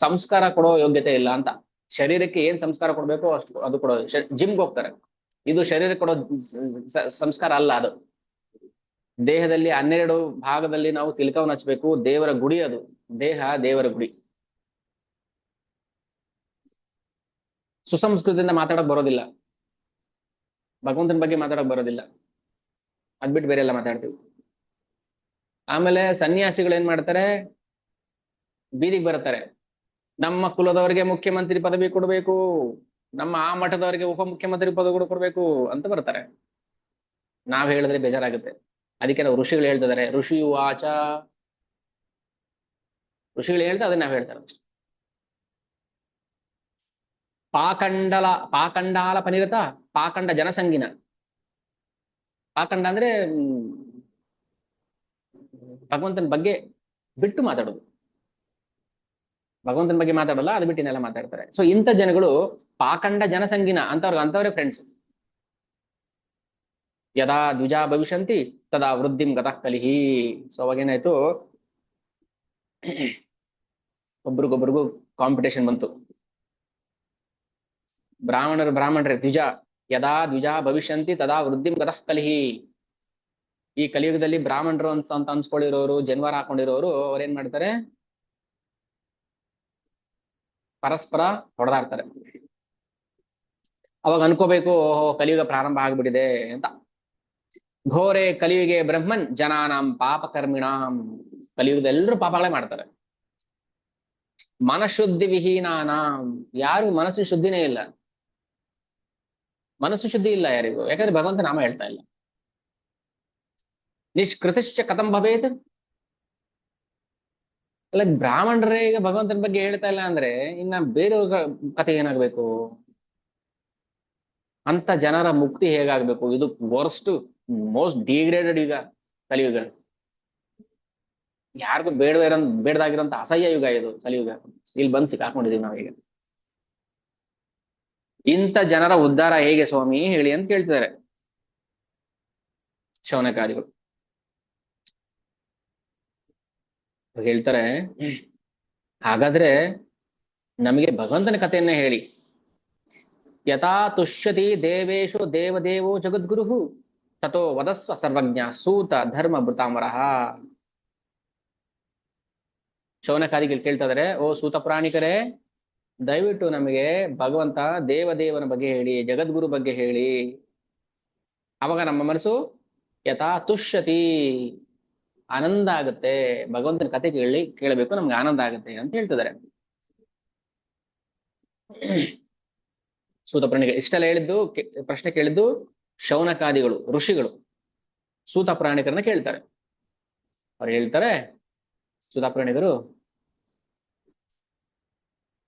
ಸಂಸ್ಕಾರ ಕೊಡೋ ಯೋಗ್ಯತೆ ಇಲ್ಲ ಅಂತ. ಶರೀರಕ್ಕೆ ಏನ್ ಸಂಸ್ಕಾರ ಕೊಡ್ಬೇಕೋ ಅಷ್ಟು ಅದು ಕೊಡೋದು. ಜಿಮ್ಗೆ ಹೋಗ್ತಾರೆ, ಇದು ಶರೀರಕ್ಕೆ ಕೊಡೋ ಸಂಸ್ಕಾರ ಅಲ್ಲ ಅದು. ದೇಹದಲ್ಲಿ 12 ಭಾಗದಲ್ಲಿ ನಾವು ತಿಲಕವನ್ನು ಹಚ್ಬೇಕು, ದೇವರ ಗುಡಿ ಅದು. ದೇಹ ದೇವರ ಗುಡಿ. ಸುಸಂಸ್ಕೃತಿಯಿಂದ ಮಾತಾಡಕ್ ಬರೋದಿಲ್ಲ, ಭಗವಂತನ ಬಗ್ಗೆ ಮಾತಾಡಕ್ ಬರೋದಿಲ್ಲ, ಅದ್ಬಿಟ್ಟು ಬೇರೆ ಎಲ್ಲ ಮಾತಾಡ್ತೀವಿ. ಆಮೇಲೆ ಸನ್ಯಾಸಿಗಳು ಏನ್ ಮಾಡ್ತಾರೆ, ಬೀದಿಗೆ ಬರ್ತಾರೆ, ನಮ್ಮ ಕುಲದವರಿಗೆ ಮುಖ್ಯಮಂತ್ರಿ ಪದವಿ ಕೊಡಬೇಕು, ನಮ್ಮ ಆ ಮಠದವರಿಗೆ ಉಪಮುಖ್ಯಮಂತ್ರಿ ಪದವಿ ಕೊಡಬೇಕು ಅಂತ ಬರ್ತಾರೆ. ನಾವ್ ಹೇಳಿದ್ರೆ ಬೇಜಾರಾಗುತ್ತೆ. ಅದಕ್ಕೆ ನಾವು ಋಷಿಗಳು ಹೇಳ್ತಿದ್ದಾರೆ, ಋಷಿಯು ಆಚ, ಋಷಿಗಳು ಹೇಳ್ತಾ ಅದನ್ನ ನಾವ್ ಹೇಳ್ತಾರೆ. ಪಾಖಂಡಾಲ ಪನಿರತ ಪಾಖಂಡ ಜನಸಂಗಿನ. ಪಾಖಂಡ ಅಂದ್ರೆ ಭಗವಂತನ ಬಗ್ಗೆ ಬಿಟ್ಟು ಮಾತಾಡೋದು. ಭಗವಂತನ ಬಗ್ಗೆ ಮಾತಾಡಲ್ಲ, ಅದು ಬಿಟ್ಟು ಇನ್ನೆಲ್ಲ ಮಾತಾಡ್ತಾರೆ. ಸೊ ಇಂಥ ಜನಗಳು ಪಾಖಂಡ ಜನಸಂಗಿನ ಅಂತವ್ರೆ ಫ್ರೆಂಡ್ಸ್. ಯದಾ ದ್ವಿಜಾ ಭವಿಷ್ಯಂತಿ ತದಾ ವೃದ್ಧಿಂ ಗತಃ ಕಲಿಹಿ. ಸೊ ಅವಾಗೇನಾಯ್ತು, ಒಬ್ರಿಗೊಬ್ರಿಗೂ ಕಾಂಪಿಟೇಷನ್ ಬಂತು. ಬ್ರಾಹ್ಮಣರೇ ದ್ವಿಜ, ಯದಾ ದ್ವಿಜಾ ಭವಿಷ್ಯಂತಿ ತದಾ ವೃದ್ಧಿಂ ಗತಃ ಕಲಿಹಿ. ಈ ಕಲಿಯುಗದಲ್ಲಿ ಬ್ರಾಹ್ಮಣರು ಅಂತ ಅನ್ಸ್ಕೊಂಡಿರೋರು, ಜನ್ವಾರ ಹಾಕೊಂಡಿರೋರು, ಅವ್ರೇನ್ ಮಾಡ್ತಾರೆ, ಪರಸ್ಪರ ಹೊಡೆದಾಡ್ತಾರೆ. ಅವಾಗ ಅನ್ಕೋಬೇಕು, ಓಹೋ ಕಲಿಯುಗ ಪ್ರಾರಂಭ ಆಗ್ಬಿಟ್ಟಿದೆ ಅಂತ. ಘೋರೆ ಕಲಿಯುಗೆ ಬ್ರಹ್ಮನ್ ಜನಾನಾಂ ಪಾಪ ಕರ್ಮಿಣಾಂ. ಕಲಿಯುಗದ ಎಲ್ಲರೂ ಪಾಪಗಳೇ ಮಾಡ್ತಾರೆ. ಮನಶುದ್ಧಿ ವಿಹೀನಾನಾಂ. ಯಾರು ಮನಸ್ಸು ಶುದ್ಧಿನೇ ಇಲ್ಲ, ಮನಸ್ಸು ಶುದ್ಧಿ ಇಲ್ಲ ಯಾರಿಗೂ, ಯಾಕಂದ್ರೆ ಭಗವಂತ ನಾಮ ಹೇಳ್ತಾ ಇಲ್ಲ. ನಿಷ್ಕೃತಿಶ್ಚ ಕಥಂ ಭವೇತ್. ಅಲ್ಲ ಬ್ರಾಹ್ಮಣರೇ ಈಗ ಭಗವಂತನ ಬಗ್ಗೆ ಹೇಳ್ತಾ ಇಲ್ಲ ಅಂದ್ರೆ ಇನ್ನ ಬೇರೆಯವ್ರ ಕಥೆ ಏನಾಗ್ಬೇಕು? ಅಂತ ಜನರ ಮುಕ್ತಿ ಹೇಗಾಗ್ಬೇಕು? ಇದು ವರ್ಸ್ಟ್, ಮೋಸ್ಟ್ ಡಿಗ್ರೇಡೆಡ್ ಯುಗ ಕಲಿಯುಗ. ಯಾರಿಗೂ ಬೇಡದಾಗಿರೋಂತ ಅಸಹ್ಯ ಯುಗ ಇದು ಕಲಿಯುಗ. ಇಲ್ಲಿ ಬಂದು ಸಿಕ್ಕಾಕೊಂಡಿದೀವಿ ನಾವೀಗ. ಇಂಥ ಜನರ ಉದ್ಧಾರ ಹೇಗೆ ಸ್ವಾಮಿ ಹೇಳಿ ಅಂತ ಕೇಳ್ತಿದ್ದಾರೆ ಶೌನಕಾದಿಗಳು. ಹೇಳ್ತಾರೆ, ಹಾಗಾದ್ರೆ ನಮಗೆ ಭಗವಂತನ ಕಥೆಯನ್ನ ಹೇಳಿ. ಯಥಾ ತುಷ್ಯತಿ ದೇವೇಶು ದೇವದೇವೋ ಜಗದ್ಗುರು ತಥೋ ವದಸ್ವ ಸರ್ವಜ್ಞ ಸೂತ ಧರ್ಮ ಭೃತಾಮರಃ. ಶೌನಕಾದಿಗಳು ಕೇಳ್ತಾ ಇದಾರೆ, ಓ ಸೂತ ಪುರಾಣಿಕರೇ, ದಯವಿಟ್ಟು ನಮಗೆ ಭಗವಂತ ದೇವದೇವನ ಬಗ್ಗೆ ಹೇಳಿ, ಜಗದ್ಗುರು ಬಗ್ಗೆ ಹೇಳಿ. ಅವಾಗ ನಮ್ಮ ಮನಸ್ಸು ಯಥಾ ತುಷ್ಯತಿ, ಆನಂದ ಆಗುತ್ತೆ. ಭಗವಂತನ ಕತೆ ಕೇಳಬೇಕು, ನಮ್ಗೆ ಆನಂದ ಆಗುತ್ತೆ ಅಂತ ಹೇಳ್ತಿದ್ದಾರೆ. ಸೂತ ಪ್ರಾಣಿಗಳು ಇಷ್ಟೆಲ್ಲ ಹೇಳಿದ್ದು, ಪ್ರಶ್ನೆ ಕೇಳಿದ್ದು ಶೌನಕಾದಿಗಳು ಋಷಿಗಳು ಸೂತ ಪ್ರಾಣಿಕರನ್ನ ಕೇಳ್ತಾರೆ. ಅವ್ರು ಹೇಳ್ತಾರೆ, ಸೂತ ಪ್ರಾಣಿಗರು,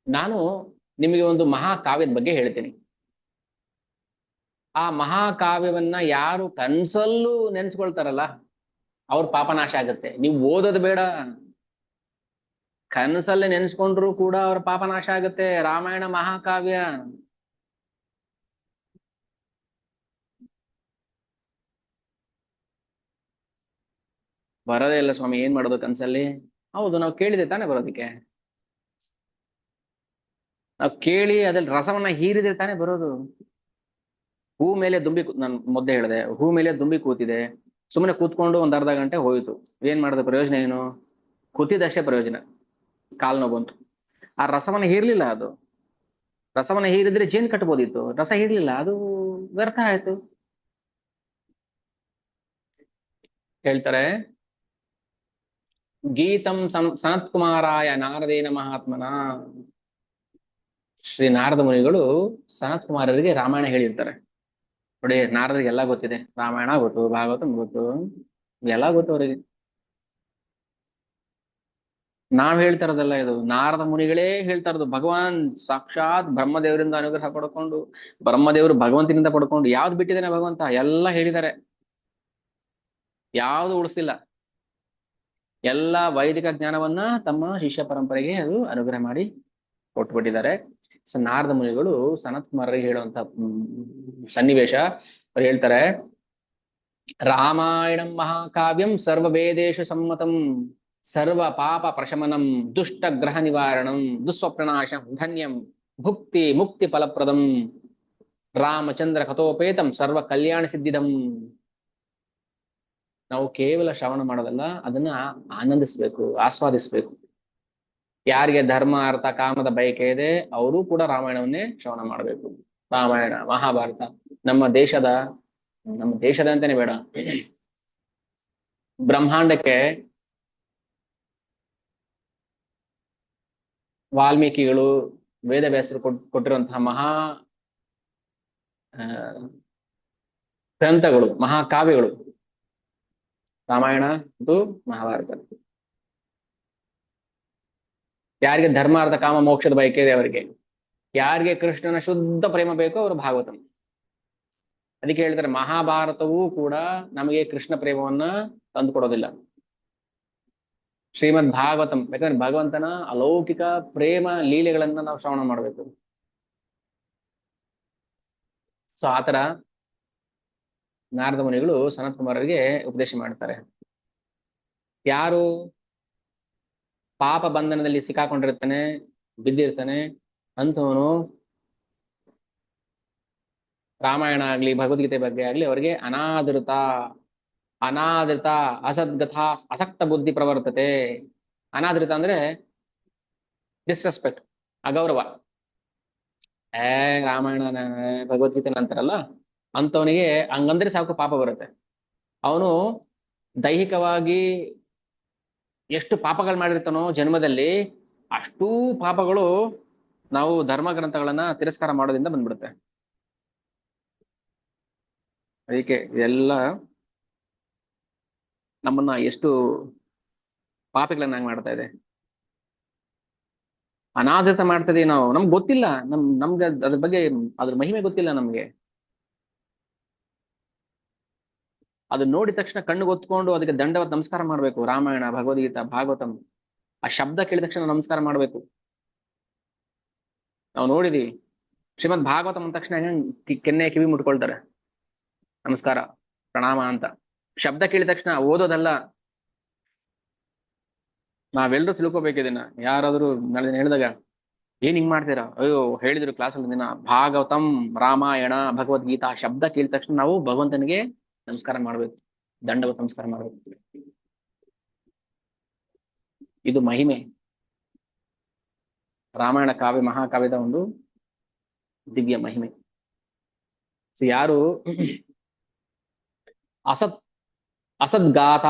ನಾನು ನಿಮಗೆ ಒಂದು ಮಹಾಕಾವ್ಯದ ಬಗ್ಗೆ ಹೇಳ್ತೀನಿ. ಆ ಮಹಾಕಾವ್ಯವನ್ನ ಯಾರು ಕನ್ಸಲ್ಲೂ ನೆನ್ಸ್ಕೊಳ್ತಾರಲ್ಲ, ಅವ್ರ ಪಾಪನಾಶ ಆಗತ್ತೆ. ನೀವು ಓದೋದು ಬೇಡ, ಕನಸಲ್ಲೇ ನೆನ್ಸ್ಕೊಂಡ್ರು ಕೂಡ ಅವ್ರ ಪಾಪನಾಶ ಆಗತ್ತೆ. ರಾಮಾಯಣ ಮಹಾಕಾವ್ಯ. ಬರೋದೇ ಇಲ್ಲ ಸ್ವಾಮಿ, ಏನ್ ಮಾಡೋದು ಕನ್ಸಲ್ಲಿ? ಹೌದು, ನಾವು ಕೇಳಿದೆ ತಾನೇ ಬರೋದಕ್ಕೆ. ನಾವು ಕೇಳಿ ಅದ್ರಲ್ಲಿ ರಸವನ್ನ ಹೀರಿದ್ರೆ ತಾನೇ ಬರೋದು. ಹೂ ಮೇಲೆ ದುಂಬಿ ನಾನು ಮೊದ್ಲೇ ಹೇಳಿದೆ, ಹೂ ಮೇಲೆ ದುಂಬಿ ಕೂತಿದೆ. ಸುಮ್ಮನೆ ಕೂತ್ಕೊಂಡು ಒಂದ್ ಅರ್ಧ ಗಂಟೆ ಹೋಯ್ತು, ಏನ್ ಮಾಡಿದ ಪ್ರಯೋಜನ ಏನು? ಕೂತಿದ್ದಷ್ಟೇ ಪ್ರಯೋಜನ. ಕಾಲ್ ನೋವು ಬಂತು. ಆ ರಸವನ್ನ ಹೀರ್ಲಿಲ್ಲ ಅದು. ರಸವನ್ನ ಹೀರಿದ್ರೆ ಜೇನ್ ಕಟ್ಬೋದಿತ್ತು, ರಸ ಹೀರ್ಲಿಲ್ಲ, ಅದು ವ್ಯರ್ಥ ಆಯ್ತು. ಹೇಳ್ತಾರೆ, ಗೀತಂ ಸನತ್ ಕುಮಾರಾಯ ನಾರದೇನ ಮಹಾತ್ಮನ. ಶ್ರೀ ನಾರದ ಮುನಿಗಳು ಸನತ್ ಕುಮಾರರಿಗೆ ರಾಮಾಯಣ ಹೇಳಿರ್ತಾರೆ. ನೋಡಿ, ನಾರದರಿಗೆ ಎಲ್ಲ ಗೊತ್ತಿದೆ, ರಾಮಾಯಣ ಗೊತ್ತು, ಭಾಗವತ ಗೊತ್ತು, ಎಲ್ಲ ಗೊತ್ತು ಅವರಿಗೆ. ನಾವ್ ಹೇಳ್ತಾ ಇರೋದಲ್ಲ ಇದು, ನಾರದ ಮುನಿಗಳೇ ಹೇಳ್ತಾ ಇರೋದು. ಭಗವಾನ್ ಸಾಕ್ಷಾತ್ ಬ್ರಹ್ಮದೇವರಿಂದ ಅನುಗ್ರಹ ಪಡ್ಕೊಂಡು, ಬ್ರಹ್ಮದೇವರು ಭಗವಂತನಿಂದ ಪಡ್ಕೊಂಡು ಯಾವ್ದು ಬಿಟ್ಟಿದ್ದಾನೆ ಭಗವಂತ, ಎಲ್ಲ ಹೇಳಿದ್ದಾರೆ, ಯಾವ್ದು ಉಳಿಸಿಲ್ಲ. ಎಲ್ಲ ವೈದಿಕ ಜ್ಞಾನವನ್ನ ತಮ್ಮ ಶಿಷ್ಯ ಪರಂಪರೆಗೆ ಅದು ಅನುಗ್ರಹ ಮಾಡಿ ಕೊಟ್ಬಿಟ್ಟಿದ್ದಾರೆ. ಸೊ ನಾರದ ಮುನಿಗಳು ಸನತ್ ಕುಮಾರರಿಗೆ ಹೇಳುವಂತ ಸನ್ನಿವೇಶ, ಅವ್ರು ಹೇಳ್ತಾರೆ, ರಾಮಾಯಣಂ ಮಹಾಕಾವ್ಯಂ ಸರ್ವ ವೇದೇಶು ಸಮ್ಮತಂ, ಸರ್ವ ಪಾಪ ಪ್ರಶಮನಂ, ದುಷ್ಟ ಗ್ರಹ ನಿವಾರಣಂ, ದುಸ್ವಪ್ರನಾಶಂ, ಧನ್ಯಂ, ಭುಕ್ತಿ ಮುಕ್ತಿ ಫಲಪ್ರದಂ, ರಾಮಚಂದ್ರ ಕಥೋಪೇತಂ, ಸರ್ವ ಕಲ್ಯಾಣ ಸಿದ್ಧಿದಂ. ನಾವು ಕೇವಲ ಶ್ರವಣ ಮಾಡೋದಲ್ಲ, ಅದನ್ನ ಆನಂದಿಸ್ಬೇಕು, ಆಸ್ವಾದಿಸ್ಬೇಕು. ಯಾರಿಗೆ ಧರ್ಮ ಅರ್ಥ ಕಾಮದ ಬಯಕೆ ಇದೆ, ಅವರು ಕೂಡ ರಾಮಾಯಣವನ್ನೇ ಶ್ರವಣ ಮಾಡಬೇಕು. ರಾಮಾಯಣ ಮಹಾಭಾರತ ನಮ್ಮ ದೇಶದ ಅಂತಾನೆ ಬೇಡ, ಬ್ರಹ್ಮಾಂಡಕ್ಕೆ ವಾಲ್ಮೀಕಿಗಳು ವೇದವ್ಯಾಸರು ಕೊಟ್ಟಿರುವಂತಹ ಮಹಾ ಆ, ಗ್ರಂಥಗಳು, ಮಹಾಕಾವ್ಯಗಳು ರಾಮಾಯಣ ಮತ್ತು ಮಹಾಭಾರತ. ಯಾರಿಗೆ ಧರ್ಮ ಅರ್ಥ ಕಾಮ ಮೋಕ್ಷದ ಬಯಕೆ ಇದೆ ಅವರಿಗೆ, ಯಾರಿಗೆ ಕೃಷ್ಣನ ಶುದ್ಧ ಪ್ರೇಮ ಬೇಕೋ ಅವರು ಭಾಗವತಂ. ಅದಕ್ಕೆ ಹೇಳ್ತಾರೆ, ಮಹಾಭಾರತವೂ ಕೂಡ ನಮಗೆ ಕೃಷ್ಣ ಪ್ರೇಮವನ್ನ ತಂದು ಕೊಡೋದಿಲ್ಲ. ಶ್ರೀಮದ್ ಭಾಗವತಂ ಯಾಕಂದ್ರೆ ಭಗವಂತನ ಅಲೌಕಿಕ ಪ್ರೇಮ ಲೀಲೆಗಳನ್ನ ನಾವು ಶ್ರವಣ ಮಾಡಬೇಕು. ಸೊ ಆತರ ನಾರದ ಮುನಿಗಳು ಸನತ್ ಕುಮಾರರಿಗೆ ಉಪದೇಶ ಮಾಡ್ತಾರೆ. ಯಾರು ಪಾಪ ಬಂಧನದಲ್ಲಿ ಸಿಕ್ಕಾಕೊಂಡಿರ್ತಾನೆ, ಬಿದ್ದಿರ್ತಾನೆ, ಅಂಥವನು ರಾಮಾಯಣ ಆಗ್ಲಿ ಭಗವದ್ಗೀತೆ ಬಗ್ಗೆ ಆಗ್ಲಿ ಅವರಿಗೆ ಅನಾದೃತ ಅಸದ್ಗಥ ಅಸಕ್ತ ಬುದ್ಧಿ ಪ್ರವರ್ತತೆ. ಅನಾದೃತ ಅಂದ್ರೆ ಡಿಸ್ರೆಸ್ಪೆಕ್ಟ್, ಅಗೌರವ. ರಾಮಾಯಣ ಭಗವದ್ಗೀತೆ ಅಂತಾರಲ್ಲ, ಅಂತವನಿಗೆ ಹಂಗಂದ್ರೆ ಸಾಕು ಪಾಪ ಬರುತ್ತೆ. ಅವನು ದೈಹಿಕವಾಗಿ ಎಷ್ಟು ಪಾಪಗಳು ಮಾಡಿರ್ತಾನೋ ಜನ್ಮದಲ್ಲಿ, ಅಷ್ಟೂ ಪಾಪಗಳು ನಾವು ಧರ್ಮ ಗ್ರಂಥಗಳನ್ನ ತಿರಸ್ಕಾರ ಮಾಡೋದ್ರಿಂದ ಬಂದ್ಬಿಡುತ್ತೆ. ಅದಕ್ಕೆ ಇದೆಲ್ಲ ನಮ್ಮನ್ನ ಎಷ್ಟು ಪಾಪಿಗಳನ್ನಾಗಿ ಮಾಡ್ತಾ ಇದೆ. ಅನಾದೃತ ಮಾಡ್ತಾ ಇದೀವಿ ನಾವು, ನಮ್ಗೆ ಗೊತ್ತಿಲ್ಲ, ನಮ್ಗೆ ಅದ್ರ ಬಗ್ಗೆ ಅದ್ರ ಮಹಿಮೆ ಗೊತ್ತಿಲ್ಲ ನಮ್ಗೆ. ಅದನ್ನ ನೋಡಿದ ತಕ್ಷಣ ಕಣ್ಣು ಗೊತ್ಕೊಂಡು ಅದಕ್ಕೆ ದಂಡವತ್ ನಮಸ್ಕಾರ ಮಾಡ್ಬೇಕು. ರಾಮಾಯಣ ಭಗವದ್ಗೀತಾ ಭಾಗವತಂ ಆ ಶಬ್ದ ಕೇಳಿದ ತಕ್ಷಣ ನಮಸ್ಕಾರ ಮಾಡ್ಬೇಕು. ನಾವು ನೋಡಿದೀವಿ, ಶ್ರೀಮದ್ ಭಾಗವತಂ ಅಂದ ತಕ್ಷಣ ಕೆನ್ನೆ ಕಿವಿ ಮುಟ್ಕೊಳ್ತಾರೆ, ನಮಸ್ಕಾರ ಪ್ರಣಾಮ ಅಂತ. ಶಬ್ದ ಕೇಳಿದ ತಕ್ಷಣ ಓದೋದಲ್ಲ. ನಾವೆಲ್ಲರೂ ತಿಳ್ಕೊಬೇಕಿದನ್ನ. ಯಾರಾದ್ರೂ ನಾಳೆ ಹೇಳಿದಾಗ ಏನ್ ಹಿಂಗ್ ಮಾಡ್ತೀರಾ, ಅಯ್ಯೋ ಹೇಳಿದ್ರು ಕ್ಲಾಸಲ್ಲಿ ದಿನ ಭಾಗವತಂ ರಾಮಾಯಣ ಭಗವದ್ಗೀತಾ ಶಬ್ದ ಕೇಳಿದ ತಕ್ಷಣ ನಾವು ಭಗವಂತನಿಗೆ ನಮಸ್ಕಾರ ಮಾಡ್ಬೇಕು, ದಂಡವತ್ ನಮಸ್ಕಾರ ಮಾಡ್ಬೇಕು. ಇದು ಮಹಿಮೆ. ರಾಮಾಯಣ ಕಾವ್ಯ ಮಹಾಕಾವ್ಯದ ಒಂದು ದಿವ್ಯ ಮಹಿಮೆ. ಸೊ ಯಾರು ಅಸತ್ ಅಸದ್ಗಾತ,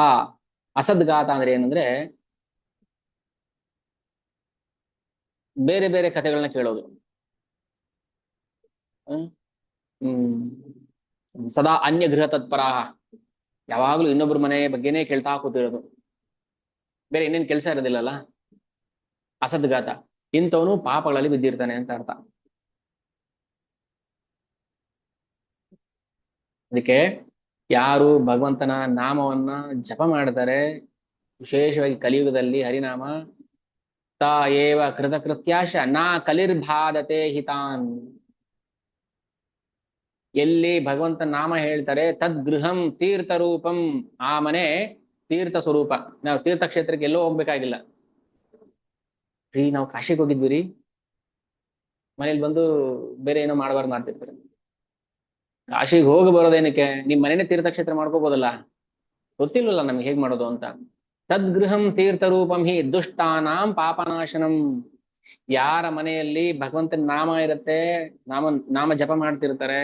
ಅಸದ್ಗಾತ ಅಂದ್ರೆ ಏನಂದ್ರೆ ಬೇರೆ ಬೇರೆ ಕಥೆಗಳನ್ನ ಕೇಳೋದು. ಹ್ಮ್ ಸದಾ ಅನ್ಯ ಗೃಹ ತತ್ಪರ, ಯಾವಾಗ್ಲೂ ಇನ್ನೊಬ್ರ ಮನೆ ಬಗ್ಗೆನೇ ಕೇಳ್ತಾ ಕೂತಿರೋದು, ಬೇರೆ ಇನ್ನೇನ್ ಕೆಲಸ ಇರೋದಿಲ್ಲಲ್ಲ. ಅಸದ್ಗಾತ, ಇಂಥವನು ಪಾಪಗಳಲ್ಲಿ ಬಿದ್ದಿರ್ತಾನೆ ಅಂತ ಅರ್ಥ. ಅದಕ್ಕೆ ಯಾರು ಭಗವಂತನ ನಾಮವನ್ನ ಜಪ ಮಾಡ್ತಾರೆ, ವಿಶೇಷವಾಗಿ ಕಲಿಯುಗದಲ್ಲಿ ಹರಿನಾಮ, ತಾ ಏವ ಕೃತಕೃತ್ಯಾಶ ನಾ ಕಲಿರ್ಬಾಧತೆ ಹಿತಾನ್. ಎಲ್ಲಿ ಭಗವಂತನ ನಾಮ ಹೇಳ್ತಾರೆ ತದ್ಗೃಹಂ ತೀರ್ಥ ರೂಪಂ, ಆ ಮನೆ ತೀರ್ಥ ಸ್ವರೂಪ. ನಾವು ತೀರ್ಥಕ್ಷೇತ್ರಕ್ಕೆ ಎಲ್ಲೋ ಹೋಗ್ಬೇಕಾಗಿಲ್ಲ. ನಾವು ಕಾಶಿಗೆ ಹೋಗಿದ್ವಿ ರೀ, ಮನೇಲಿ ಬಂದು ಬೇರೆ ಏನೋ ಮಾಡಬಾರ್ದು ಮಾಡ್ತಿರ್ತಾರೆ. ಕಾಶಿಗೆ ಹೋಗಿ ಬರೋದೇನಕ್ಕೆ, ನಿಮ್ ಮನೇನೆ ತೀರ್ಥಕ್ಷೇತ್ರ ಮಾಡ್ಕೋಬೋದಲ್ಲ, ಗೊತ್ತಿಲ್ವಲ್ಲ ನಮ್ಗೆ ಹೇಗ್ ಮಾಡೋದು ಅಂತ. ತದ್ಗೃಹಂ ತೀರ್ಥ ರೂಪಂ ಹಿ ದುಷ್ಟಾನಾಂ ಪಾಪನಾಶನಂ. ಯಾರ ಮನೆಯಲ್ಲಿ ಭಗವಂತನ ನಾಮ ಇರುತ್ತೆ, ನಾಮ ಜಪ ಮಾಡ್ತಿರ್ತಾರೆ,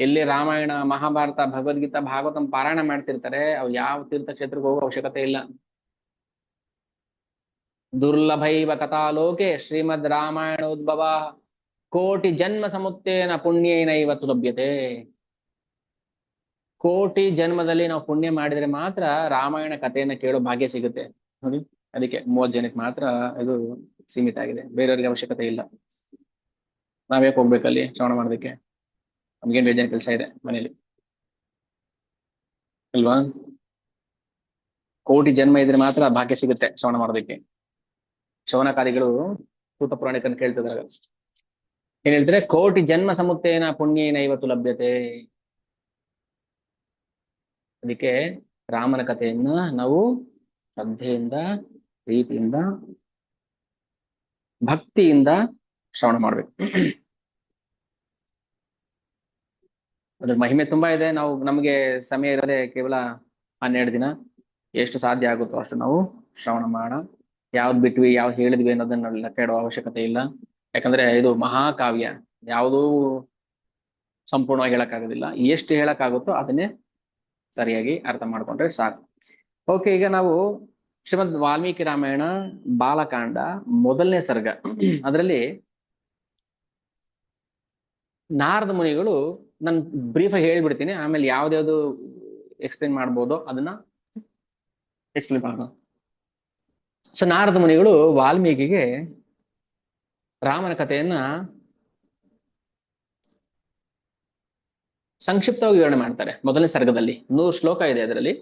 ಎಲ್ಲಿ ರಾಮಾಯಣ ಮಹಾಭಾರತ ಭಗವದ್ಗೀತಾ ಭಾಗವತಂ ಪಾರಾಯಣ ಮಾಡ್ತಿರ್ತಾರೆ, ಅವ್ ಯಾವ ತೀರ್ಥಕ್ಷೇತ್ರಕ್ಕೆ ಹೋಗೋ ಅವಶ್ಯಕತೆ ಇಲ್ಲ. ದುರ್ಲಭೈವ ಕಥಾಲೋಕೆ ಶ್ರೀಮದ್ ರಾಮಾಯಣೋದ್ಭವ ಕೋಟಿ ಜನ್ಮ ಸಮುತ್ತೇನ ಪುಣ್ಯೇನೈವ ಲಭ್ಯತೆ. ಕೋಟಿ ಜನ್ಮದಲ್ಲಿ ನಾವು ಪುಣ್ಯ ಮಾಡಿದ್ರೆ ಮಾತ್ರ ರಾಮಾಯಣ ಕಥೆಯನ್ನ ಕೇಳೋ ಭಾಗ್ಯ ಸಿಗುತ್ತೆ ನೋಡಿ. ಅದಕ್ಕೆ 30 ಜನಕ್ಕೆ ಮಾತ್ರ ಇದು ಸೀಮಿತ ಆಗಿದೆ, ಬೇರೆಯವ್ರಿಗೆ ಅವಶ್ಯಕತೆ ಇಲ್ಲ. ನಾವ್ಯಾಕೆ ಹೋಗ್ಬೇಕಲ್ಲಿ ಶ್ರವಣ ಮಾಡೋದಕ್ಕೆ, ನಮ್ಗೇನ್ ಬೇಜಾನ್ ಕೆಲಸ ಇದೆ ಮನೇಲಿ ಅಲ್ವಾ. ಕೋಟಿ ಜನ್ಮ ಇದ್ರೆ ಮಾತ್ರ ಭಾಗ್ಯ ಸಿಗುತ್ತೆ ಶ್ರವಣ ಮಾಡೋದಕ್ಕೆ. ಶವನಕಾದಿಗಳು ಸೂತ ಪುರಾಣಿಕರನ್ನು ಕೇಳ್ತಿದಾಗ ಏನ್ ಹೇಳ್ತಾರೆ, ಕೋಟಿ ಜನ್ಮ ಸಮುತ್ತೇನ ಪುಣ್ಯೇನ ಇವತ್ತು ಲಭ್ಯತೆ. ಅದಕ್ಕೆ ರಾಮನ ಕಥೆಯನ್ನ ನಾವು ಶ್ರದ್ಧೆಯಿಂದ, ಪ್ರೀತಿಯಿಂದ, ಭಕ್ತಿಯಿಂದ ಶ್ರವಣ ಮಾಡ್ಬೇಕು. ಅದ್ರ ಮಹಿಮೆ ತುಂಬಾ ಇದೆ. ನಮಗೆ ಸಮಯ ಇರೋದೇ ಕೇವಲ 12 ದಿನ. ಎಷ್ಟು ಸಾಧ್ಯ ಆಗುತ್ತೋ ಅಷ್ಟು ನಾವು ಶ್ರವಣ ಮಾಡೋಣ. ಯಾವ್ದು ಬಿಟ್ವಿ, ಯಾವ್ದು ಹೇಳಿದ್ವಿ ಅನ್ನೋದನ್ನ ಲೆಕ್ಕ ಇಡುವ ಅವಶ್ಯಕತೆ ಇಲ್ಲ. ಯಾಕಂದ್ರೆ ಇದು ಮಹಾಕಾವ್ಯ, ಯಾವುದೂ ಸಂಪೂರ್ಣವಾಗಿ ಹೇಳಕ್ಕಾಗೋದಿಲ್ಲ. ಎಷ್ಟು ಹೇಳಕ್ಕಾಗುತ್ತೋ ಅದನ್ನೇ ಸರಿಯಾಗಿ ಅರ್ಥ ಮಾಡ್ಕೊಂಡ್ರೆ ಸಾಕು. ಓಕೆ, ಈಗ ನಾವು ಶ್ರೀಮದ್ ವಾಲ್ಮೀಕಿ ರಾಮಾಯಣ ಬಾಲಕಾಂಡ 1ನೇ ಸರ್ಗ, ಅದರಲ್ಲಿ ನಾರದ ಮುನಿಗಳು, ನಾನು ಬ್ರೀಫ್ ಆಗಿ ಹೇಳ್ಬಿಡ್ತೀನಿ, ಆಮೇಲೆ ಯಾವ್ದ್ಯಾವ್ದು ಎಕ್ಸ್ಪ್ಲೇನ್ ಮಾಡ್ಬೋದೋ ಅದನ್ನ ಎಕ್ಸ್ಪ್ಲೇನ್ ಮಾಡೋಣ. ಸೊ ನಾರದ ಮುನಿಗಳು ವಾಲ್ಮೀಕಿಗೆ ರಾಮನ ಕಥೆಯನ್ನ ಸಂಕ್ಷಿಪ್ತವಾಗಿ ವಿವರಣೆ ಮಾಡ್ತಾರೆ. 1ನೇ ಸರ್ಗದಲ್ಲಿ 100 ಶ್ಲೋಕ ಇದೆ. ಅದರಲ್ಲಿ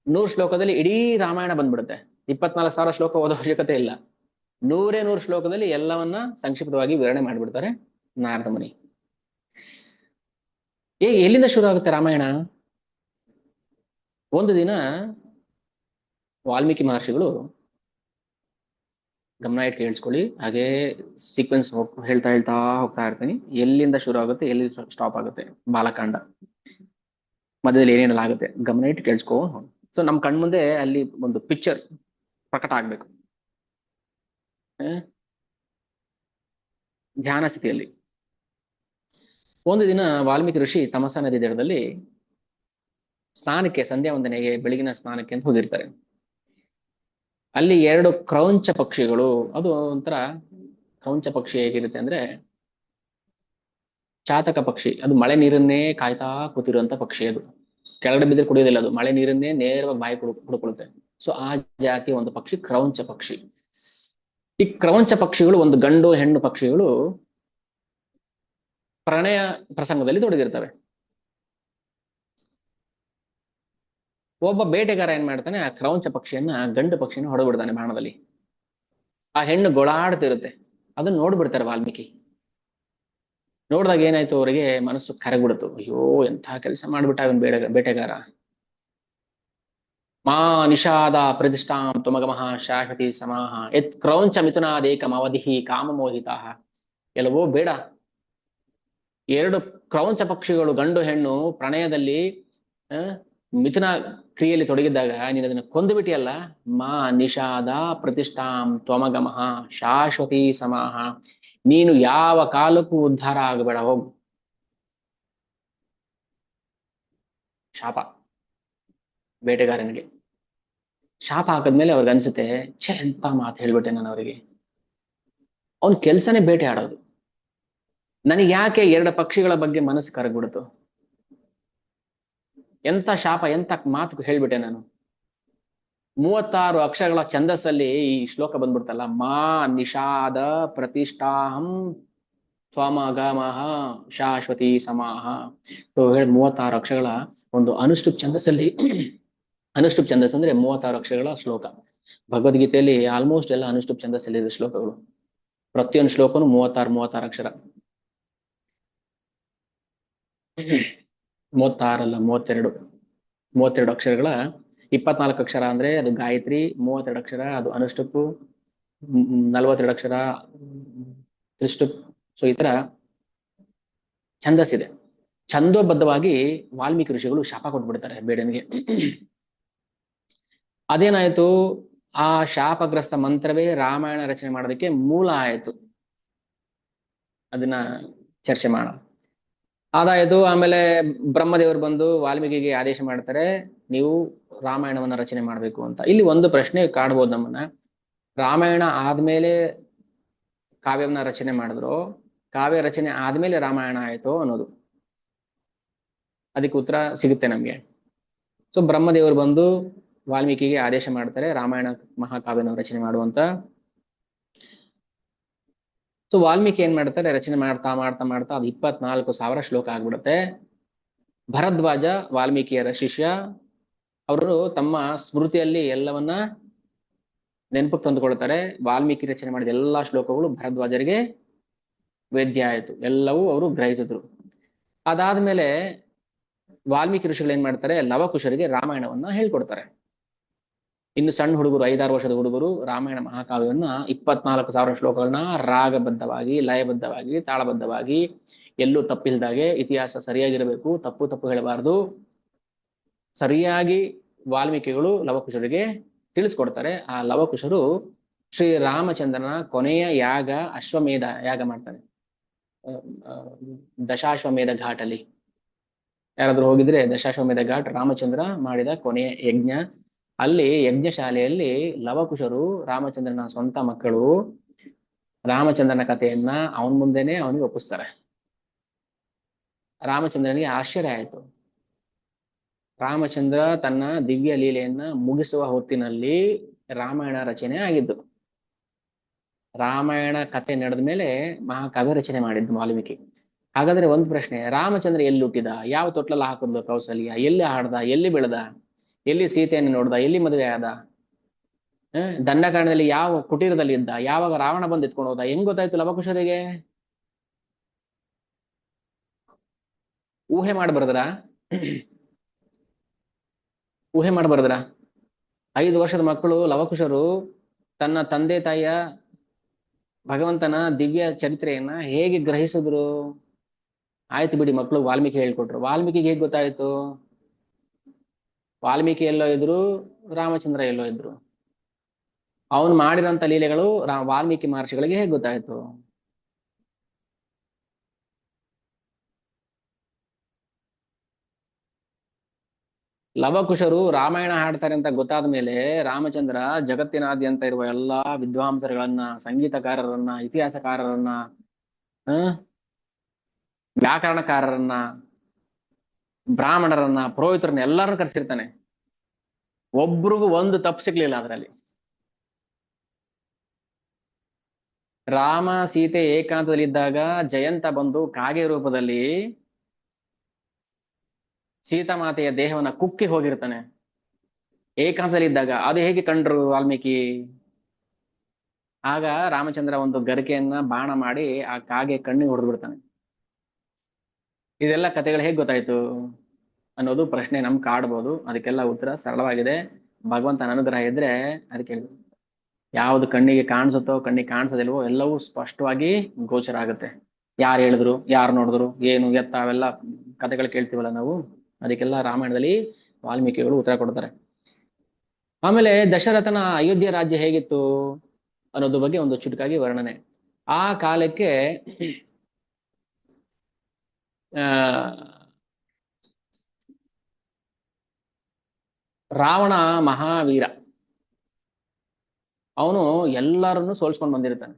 100 ಶ್ಲೋಕದಲ್ಲಿ ಇಡೀ ರಾಮಾಯಣ ಬಂದ್ಬಿಡುತ್ತೆ. 24,000 ಶ್ಲೋಕ ಓದೋ ಅವಶ್ಯಕತೆ ಇಲ್ಲ. 100 ಶ್ಲೋಕದಲ್ಲಿ ಎಲ್ಲವನ್ನ ಸಂಕ್ಷಿಪ್ತವಾಗಿ ವಿವರಣೆ ಮಾಡಿಬಿಡ್ತಾರೆ ನಾರದ ಮುನಿ. ಎಲ್ಲಿಂದ ಶುರು ಆಗುತ್ತೆ ರಾಮಾಯಣ? ಒಂದು ದಿನ ವಾಲ್ಮೀಕಿ ಮಹರ್ಷಿಗಳು, ಗಮನ ಇಟ್ಟು ಕೇಳಿಸ್ಕೊಳ್ಳಿ, ಹಾಗೆ ಸೀಕ್ವೆನ್ಸ್ ಹೇಳ್ತಾ ಹೇಳ್ತಾ ಹೋಗ್ತಾ ಇರ್ತೀನಿ. ಎಲ್ಲಿಂದ ಶುರು ಆಗುತ್ತೆ, ಎಲ್ಲಿ ಸ್ಟಾಪ್ ಆಗುತ್ತೆ ಬಾಲಕಾಂಡ, ಮಧ್ಯದಲ್ಲಿ ಏನೇನೆಲ್ಲ ಆಗುತ್ತೆ, ಗಮನ ಇಟ್ಟು ಕೇಳಿಸ್ಕೋ. ಸೊ ನಮ್ ಕಣ್ಮುಂದೆ ಅಲ್ಲಿ ಒಂದು ಪಿಕ್ಚರ್ ಪ್ರಕಟ ಆಗ್ಬೇಕು, ಧ್ಯಾನ ಸ್ಥಿತಿಯಲ್ಲಿ. ಒಂದು ದಿನ ವಾಲ್ಮೀಕಿ ಋಷಿ ತಮಸಾ ನದಿ ದಡದಲ್ಲಿ ಸ್ನಾನಕ್ಕೆ, ಸಂಧ್ಯಾ ವಂದನೆಗೆ, ಬೆಳಗಿನ ಸ್ನಾನಕ್ಕೆ ಅಂತ ಹೋಗಿರ್ತಾರೆ. ಅಲ್ಲಿ 2 ಕ್ರೌಂಚ ಪಕ್ಷಿಗಳು, ಅದು ಒಂಥರ ಕ್ರೌಂಚ ಪಕ್ಷಿ ಹೇಗಿರುತ್ತೆ ಅಂದ್ರೆ ಚಾತಕ ಪಕ್ಷಿ, ಅದು ಮಳೆ ನೀರನ್ನೇ ಕಾಯ್ತಾ ಕೂತಿರುವಂತ ಪಕ್ಷಿ. ಅದು ಕೆಳಗಡೆ ಬಿದ್ದರೆ ಕುಡಿಯೋದಿಲ್ಲ, ಅದು ಮಳೆ ನೀರನ್ನೇ ನೇರವಾಗಿ ಬಾಯಿ ಕುಡ್ಕೊಳ್ಳುತ್ತೆ. ಸೊ ಆ ಜಾತಿಯ ಒಂದು ಪಕ್ಷಿ ಕ್ರೌಂಚ ಪಕ್ಷಿ. ಈ ಕ್ರೌಂಚ ಪಕ್ಷಿಗಳು, ಒಂದು ಗಂಡು ಹೆಣ್ಣು ಪಕ್ಷಿಗಳು, ಪ್ರಣಯ ಪ್ರಸಂಗದಲ್ಲಿ ತೊಡಗಿರ್ತವೆ. ಒಬ್ಬ ಬೇಟೆಗಾರ ಏನ್ ಮಾಡ್ತಾನೆ, ಆ ಕ್ರೌಂಚ ಪಕ್ಷಿಯನ್ನ, ಗಂಡು ಪಕ್ಷಿಯನ್ನು ಹೊಡೆದ್ಬಿಡ್ತಾನೆ ಬಾಣದಲ್ಲಿ. ಆ ಹೆಣ್ಣು ಗೊಳಾಡ್ತಿರುತ್ತೆ. ಅದನ್ನ ನೋಡ್ಬಿಡ್ತಾರೆ ವಾಲ್ಮೀಕಿ. ನೋಡಿದಾಗ ಏನಾಯ್ತು, ಅವರಿಗೆ ಮನಸ್ಸು ಕರಗ್ಬಿಡ್ತು. ಅಯ್ಯೋ, ಎಂಥ ಕೆಲಸ ಮಾಡ್ಬಿಟ್ಟ ಇವನ್ ಬೇಟೆಗಾರ. ಮಾ ನಿಷಾದ ಪ್ರತಿಷ್ಠಾಂ ತುಮಗಮಃ ಶಾಶ್ವತಿ ಸಮಾಹ ಯತ್ ಕ್ರೌಂಚ ಮಿಥುನಾದೇಕಂ ಅವಧಿಹಿ ಕಾಮಮೋಹಿತ. ಎಲ್ಲವೋ ಬೇಡ, 2 ಕ್ರೌಂಚ ಪಕ್ಷಿಗಳು ಗಂಡು ಹೆಣ್ಣು ಪ್ರಣಯದಲ್ಲಿ ಮಿಥುನ ಕ್ರಿಯೆಯಲ್ಲಿ ತೊಡಗಿದ್ದಾಗ ನೀನು ಅದನ್ನ ಕೊಂದು ಬಿಟ್ಟಿಯಲ್ಲ. ಮಾ ನಿಷಾದ ಪ್ರತಿಷ್ಠಾಂ ತ್ವಮಗಮಃ ಶಾಶ್ವತಿ ಸಮಾಹ. ನೀನು ಯಾವ ಕಾಲಕ್ಕೂ ಉದ್ಧಾರ ಆಗಬೇಡ, ಹೋಗು. ಶಾಪ ಬೇಟೆಗಾರನಿಗೆ ಶಾಪ ಹಾಕದ್ಮೇಲೆ ಅವ್ರಿಗೆ ಅನ್ಸುತ್ತೆ, ಛೇ ಎಂತ ಮಾತು ಹೇಳ್ಬಿಟ್ಟೆ ನಾನು ಅವರಿಗೆ. ಅವನ್ ಕೆಲ್ಸನೇ ಬೇಟೆ ಆಡೋದು. ನನಗೆ ಯಾಕೆ ಎರಡು ಪಕ್ಷಿಗಳ ಬಗ್ಗೆ ಮನಸ್ಸು ಕರಗ್ಬಿಡ್ತು? ಎಂತ ಶಾಪ, ಎಂತ ಮಾತು ಹೇಳ್ಬಿಟ್ಟೆ ನಾನು. 36 ಅಕ್ಷರಗಳ ಛಂದಸ್ಸಲ್ಲಿ ಈ ಶ್ಲೋಕ ಬಂದ್ಬಿಡ್ತಲ್ಲ, ಮಾ ನಿಷಾದ ಪ್ರತಿಷ್ಠಾಹಂ ತ್ವಮಗಮಃ ಶಾಶ್ವತಿ ಸಮಾಹ. ಹೇಳಿ 36 ಅಕ್ಷರಗಳ ಒಂದು ಅನುಷ್ಠುಪ್ ಛಂದಸ್ಸಲ್ಲಿ ಅನುಷ್ಠುಪ್ ಛಂದಸ್ ಅಂದ್ರೆ 36 ಅಕ್ಷರಗಳ ಶ್ಲೋಕ. ಭಗವದ್ಗೀತೆಯಲ್ಲಿ ಆಲ್ಮೋಸ್ಟ್ ಎಲ್ಲ ಅನುಷ್ಠುಪ್ ಛಂದಸ್ಸಲ್ಲಿದೆ ಶ್ಲೋಕಗಳು. ಪ್ರತಿಯೊಂದು ಶ್ಲೋಕನು 36 ಅಕ್ಷರ. 36 ಅಲ್ಲ, 32 ಅಕ್ಷರಗಳ 24 ಅಕ್ಷರ ಅಂದ್ರೆ ಅದು ಗಾಯತ್ರಿ, 32 ಅಕ್ಷರ ಅದು ಅನುಷ್ಠುಪ್, 42 ಅಕ್ಷರ ತ್ರಿಷ್ಟುಪ್. ಸೊ ಈ ತರ ಛಂದಸ್ಸಿದೆ. ಛಂದೋಬದ್ಧವಾಗಿ ವಾಲ್ಮೀಕಿ ಋಷಿಗಳು ಶಾಪ ಕೊಟ್ಬಿಡ್ತಾರೆ ಬೇಡನಿಗೆ. ಅದೇನಾಯ್ತು, ಆ ಶಾಪಗ್ರಸ್ತ ಮಂತ್ರವೇ ರಾಮಾಯಣ ರಚನೆ ಮಾಡೋದಕ್ಕೆ ಮೂಲ ಆಯ್ತು. ಅದನ್ನ ಚರ್ಚೆ ಮಾಡೋಣ. ಅದಾಯ್ತು. ಆಮೇಲೆ ಬ್ರಹ್ಮದೇವರು ಬಂದು ವಾಲ್ಮೀಕಿಗೆ ಆದೇಶ ಮಾಡ್ತಾರೆ, ನೀವು ರಾಮಾಯಣವನ್ನ ರಚನೆ ಮಾಡ್ಬೇಕು ಅಂತ. ಇಲ್ಲಿ ಒಂದು ಪ್ರಶ್ನೆ ಕಾಡ್ಬೋದು ನಮ್ಮನ್ನ, ರಾಮಾಯಣ ಆದ್ಮೇಲೆ ಕಾವ್ಯವನ್ನ ರಚನೆ ಮಾಡಿದ್ರು, ಕಾವ್ಯ ರಚನೆ ಆದ್ಮೇಲೆ ರಾಮಾಯಣ ಆಯ್ತು ಅನ್ನೋದು. ಅದಕ್ಕೆ ಉತ್ತರ ಸಿಗುತ್ತೆ ನಮ್ಗೆ. ಸೊ ಬ್ರಹ್ಮದೇವರು ಬಂದು ವಾಲ್ಮೀಕಿಗೆ ಆದೇಶ ಮಾಡ್ತಾರೆ ರಾಮಾಯಣ ಮಹಾಕಾವ್ಯನ ರಚನೆ ಮಾಡುವಂತ. ಸೊ ವಾಲ್ಮೀಕಿ ಏನ್ ಮಾಡ್ತಾರೆ, ರಚನೆ ಮಾಡ್ತಾ ಮಾಡ್ತಾ ಮಾಡ್ತಾ ಅದು 24,000 ಶ್ಲೋಕ ಆಗ್ಬಿಡುತ್ತೆ. ಭರದ್ವಾಜ ವಾಲ್ಮೀಕಿಯರ ಶಿಷ್ಯ, ಅವರು ತಮ್ಮ ಸ್ಮೃತಿಯಲ್ಲಿ ಎಲ್ಲವನ್ನ ನೆನಪಕ್ಕೆ ತಂದುಕೊಳ್ತಾರೆ. ವಾಲ್ಮೀಕಿ ರಚನೆ ಮಾಡಿದ ಎಲ್ಲಾ ಶ್ಲೋಕಗಳು ಭರದ್ವಾಜರಿಗೆ ವೇದ್ಯ ಆಯಿತು, ಎಲ್ಲವೂ ಅವರು ಗ್ರಹಿಸಿದ್ರು. ಅದಾದ್ಮೇಲೆ ವಾಲ್ಮೀಕಿ ಋಷಿಗಳು ಏನ್ ಮಾಡ್ತಾರೆ, ಲವಕುಶರಿಗೆ ರಾಮಾಯಣವನ್ನ ಹೇಳ್ಕೊಡ್ತಾರೆ. ಇನ್ನು ಸಣ್ಣ ಹುಡುಗರು, 5-6 ವರ್ಷದ ಹುಡುಗರು ರಾಮಾಯಣ ಮಹಾಕಾವ್ಯವನ್ನ 24,000 ಶ್ಲೋಕಗಳನ್ನ ರಾಗಬದ್ಧವಾಗಿ, ಲಯಬದ್ಧವಾಗಿ, ತಾಳಬದ್ಧವಾಗಿ, ಎಲ್ಲೂ ತಪ್ಪಿಲ್ದಾಗೆ, ಇತಿಹಾಸ ಸರಿಯಾಗಿರಬೇಕು, ತಪ್ಪು ಹೇಳಬಾರ್ದು, ಸರಿಯಾಗಿ ವಾಲ್ಮೀಕಿಗಳು ಲವಕುಶರಿಗೆ ತಿಳಿಸ್ಕೊಡ್ತಾರೆ. ಆ ಲವಕುಶರು ಶ್ರೀ ರಾಮಚಂದ್ರನ ಕೊನೆಯ ಯಾಗ ಅಶ್ವಮೇಧ ಯಾಗ ಮಾಡ್ತಾರೆ. ದಶಾಶ್ವಮೇಧ ಘಾಟಲ್ಲಿ ಯಾರಾದ್ರೂ ಹೋಗಿದ್ರೆ, ದಶಾಶ್ವಮೇಧ ಘಾಟ್ ರಾಮಚಂದ್ರ ಮಾಡಿದ ಕೊನೆಯ ಯಜ್ಞ. ಅಲ್ಲಿ ಯಜ್ಞಶಾಲೆಯಲ್ಲಿ ಲವಕುಶರು ರಾಮಚಂದ್ರನ ಸ್ವಂತ ಮಕ್ಕಳು ರಾಮಚಂದ್ರನ ಕಥೆಯನ್ನ ಅವನ ಮುಂದೆನೆ ಅವನಿಗೆ ಒಪ್ಪಿಸ್ತಾರೆ. ರಾಮಚಂದ್ರನಿಗೆ ಆಶ್ಚರ್ಯ ಆಯ್ತು. ರಾಮಚಂದ್ರ ತನ್ನ ದಿವ್ಯ ಲೀಲೆಯನ್ನ ಮುಗಿಸುವ ಹೊತ್ತಿನಲ್ಲಿ ರಾಮಾಯಣ ರಚನೆ ಆಗಿದ್ದು. ರಾಮಾಯಣ ಕಥೆ ನಡೆದ ಮೇಲೆ ಮಹಾಕಾವ್ಯ ರಚನೆ ಮಾಡಿದ್ದು ವಾಲ್ಮೀಕಿ. ಹಾಗಾದ್ರೆ ಒಂದು ಪ್ರಶ್ನೆ, ರಾಮಚಂದ್ರ ಎಲ್ಲಿ ಹುಟ್ಟಿದ, ಯಾವ ತೊಟ್ಲಲ್ಲಿ ಹಾಕಿದ್ಲು ಕೌಸಲ್ಯ, ಎಲ್ಲಿ ಆಡ್ದ, ಎಲ್ಲಿ ಬೆಳೆದ, ಎಲ್ಲಿ ಸೀತೆಯನ್ನು ನೋಡ್ದ, ಎಲ್ಲಿ ಮದುವೆ ಆದ, ದಂಡಕಾರಣದಲ್ಲಿ ಯಾವ ಕುಟೀರದಲ್ಲಿ ಇದ್ದ, ಯಾವಾಗ ರಾವಣ ಬಂದು ಎತ್ಕೊಂಡು ಹೋದ, ಹೆಂಗ್ ಗೊತ್ತಾಯ್ತು ಲವಕುಶರಿಗೆ? ಊಹೆ ಮಾಡ್ಬಾರ್ದ್ರ? ಊಹೆ ಮಾಡ್ಬಾರ್ದ್ರ? 5 ವರ್ಷದ ಮಕ್ಕಳು ಲವಕುಶರು ತನ್ನ ತಂದೆ ತಾಯಿಯ ಭಗವಂತನ ದಿವ್ಯ ಚರಿತ್ರೆಯನ್ನ ಹೇಗೆ ಗ್ರಹಿಸಿದ್ರು? ಆಯ್ತು ಬಿಡಿ, ಮಕ್ಕಳು ವಾಲ್ಮೀಕಿ ಹೇಳ್ಕೊಟ್ರು. ವಾಲ್ಮೀಕಿಗೆ ಹೇಗೆ ಗೊತ್ತಾಯ್ತು? ವಾಲ್ಮೀಕಿ ಎಲ್ಲೋ ಇದ್ರು, ರಾಮಚಂದ್ರ ಎಲ್ಲೋ ಇದ್ರು. ಅವನು ಮಾಡಿರೋಂಥ ಲೀಲೆಗಳು ವಾಲ್ಮೀಕಿ ಮಹರ್ಷಿಗಳಿಗೆ ಹೇಗೆ ಗೊತ್ತಾಯ್ತು? ಲವಕುಶರು ರಾಮಾಯಣ ಹಾಡ್ತಾರೆ ಅಂತ ಗೊತ್ತಾದ ಮೇಲೆ ರಾಮಚಂದ್ರ ಜಗತ್ತಿನಾದ್ಯಂತ ಇರುವ ಎಲ್ಲಾ ವಿದ್ವಾಂಸರುಗಳನ್ನ, ಸಂಗೀತಕಾರರನ್ನ, ಇತಿಹಾಸಕಾರರನ್ನ, ವ್ಯಾಕರಣಕಾರರನ್ನ, ಬ್ರಾಹ್ಮಣರನ್ನ, ಪುರೋಹಿತರನ್ನ ಎಲ್ಲರನ್ನ ಕರೆಸಿರ್ತಾನೆ. ಒಬ್ರಿಗೂ ಒಂದು ತಪ್ಪು ಸಿಗ್ಲಿಲ್ಲ ಅದರಲ್ಲಿ. ರಾಮ ಸೀತೆ ಏಕಾಂತದಲ್ಲಿದ್ದಾಗ ಜಯಂತ ಬಂದು ಕಾಗೆ ರೂಪದಲ್ಲಿ ಸೀತಾಮಾತೆಯ ದೇಹವನ್ನ ಕುಕ್ಕಿ ಹೋಗಿರ್ತಾನೆ ಏಕಾಂತದಲ್ಲಿದ್ದಾಗ. ಅದು ಹೇಗೆ ಕಂಡ್ರು ವಾಲ್ಮೀಕಿ? ಆಗ ರಾಮಚಂದ್ರ ಒಂದು ಗರಿಕೆಯನ್ನ ಬಾಣ ಮಾಡಿ ಆ ಕಾಗೆ ಕಣ್ಣಿಗೆ ಹೊಡೆದು ಬಿಡ್ತಾನೆ. ಇದೆಲ್ಲ ಕಥೆಗಳು ಹೇಗೆ ಗೊತ್ತಾಯ್ತು ಅನ್ನೋದು ಪ್ರಶ್ನೆ ನಮ್ ಕಾಡ್ಬೋದು. ಅದಕ್ಕೆಲ್ಲ ಉತ್ತರ ಸರಳವಾಗಿದೆ. ಭಗವಂತನ ಅನುಗ್ರಹ ಇದ್ರೆ ಅದಕ್ಕೆ ಯಾವ್ದು ಕಣ್ಣಿಗೆ ಕಾಣಿಸುತ್ತೋ, ಕಣ್ಣಿಗೆ ಕಾಣಿಸೋದಿಲ್ವೋ ಎಲ್ಲವೂ ಸ್ಪಷ್ಟವಾಗಿ ಗೋಚರ ಆಗುತ್ತೆ. ಯಾರು ಹೇಳಿದ್ರು, ಯಾರು ನೋಡಿದ್ರು, ಏನು ಎತ್ತ, ಅವೆಲ್ಲ ಕಥೆಗಳು ಕೇಳ್ತೀವಲ್ಲ ನಾವು. ಅದಕ್ಕೆಲ್ಲ ರಾಮಾಯಣದಲ್ಲಿ ವಾಲ್ಮೀಕಿಗಳು ಉತ್ತರ ಕೊಡ್ತಾರೆ. ಆಮೇಲೆ ದಶರಥನ ಅಯೋಧ್ಯೆ ರಾಜ್ಯ ಹೇಗಿತ್ತು ಅನ್ನೋದ್ರ ಬಗ್ಗೆ ಒಂದು ಚುಟುಕಾಗಿ ವರ್ಣನೆ. ಆ ಕಾಲಕ್ಕೆ ಆ ರಾವಣ ಮಹಾವೀರ, ಅವನು ಎಲ್ಲರನ್ನು ಸೋಲ್ಸ್ಕೊಂಡು ಬಂದಿರ್ತಾನೆ.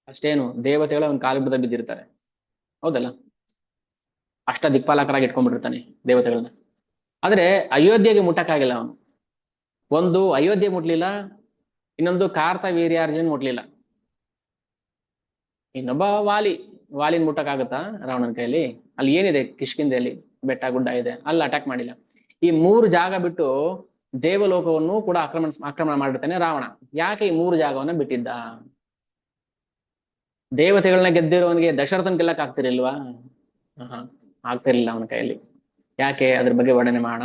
ಅಷ್ಟೇನು ದೇವತೆಗಳು ಅವನ ಕಾಲು ಬಿದ್ದಿರ್ತಾರೆ, ಹೌದಲ್ಲ? ಅಷ್ಟ ದಿಕ್ಪಾಲಕರಾಗಿ ಇಟ್ಕೊಂಡ್ಬಿಟ್ಟಿರ್ತಾನೆ ದೇವತೆಗಳನ್ನ. ಆದ್ರೆ ಅಯೋಧ್ಯೆಗೆ ಮುಟ್ಟಕ್ಕಾಗಿಲ್ಲ ಅವನು. ಒಂದು ಅಯೋಧ್ಯೆ ಮುಟ್ಲಿಲ್ಲ, ಇನ್ನೊಂದು ಕಾರ್ತ ವೀರ್ಯಾರ್ಜುನ್ ಮುಟ್ಲಿಲ್ಲ. ಇನ್ನೊಬ್ಬ ವಾಲಿನ ಮುಟ್ಟಕ್ಕಾಗತ್ತಾ ರಾವಣನ ಕೈಯಲ್ಲಿ? ಅಲ್ಲಿ ಏನಿದೆ ಕಿಷ್ಕಿಂಧೆಯಲ್ಲಿ? ಬೆಟ್ಟ ಗುಡ್ಡ ಇದೆ, ಅಲ್ಲಿ ಅಟ್ಯಾಕ್ ಮಾಡಿಲ್ಲ. ಈ 3 ಜಾಗ ಬಿಟ್ಟು ದೇವಲೋಕವನ್ನು ಕೂಡ ಆಕ್ರಮಣ ಮಾಡಿರ್ತಾನೆ ರಾವಣ. ಯಾಕೆ ಈ 3 ಜಾಗವನ್ನ ಬಿಟ್ಟಿದ್ದ? ದೇವತೆಗಳನ್ನ ಗೆದ್ದಿರೋವನಿಗೆ ದಶರಥನ್ ಗೆಲ್ಲಕ್ ಆಗ್ತಿರ್ಲಿಲ್ವಾ? ಆಗ್ತಿರ್ಲಿಲ್ಲ ಅವನ ಕೈಯಲ್ಲಿ. ಯಾಕೆ? ಅದ್ರ ಬಗ್ಗೆ ವರ್ಣನೆ ಮಾಡೋಣ.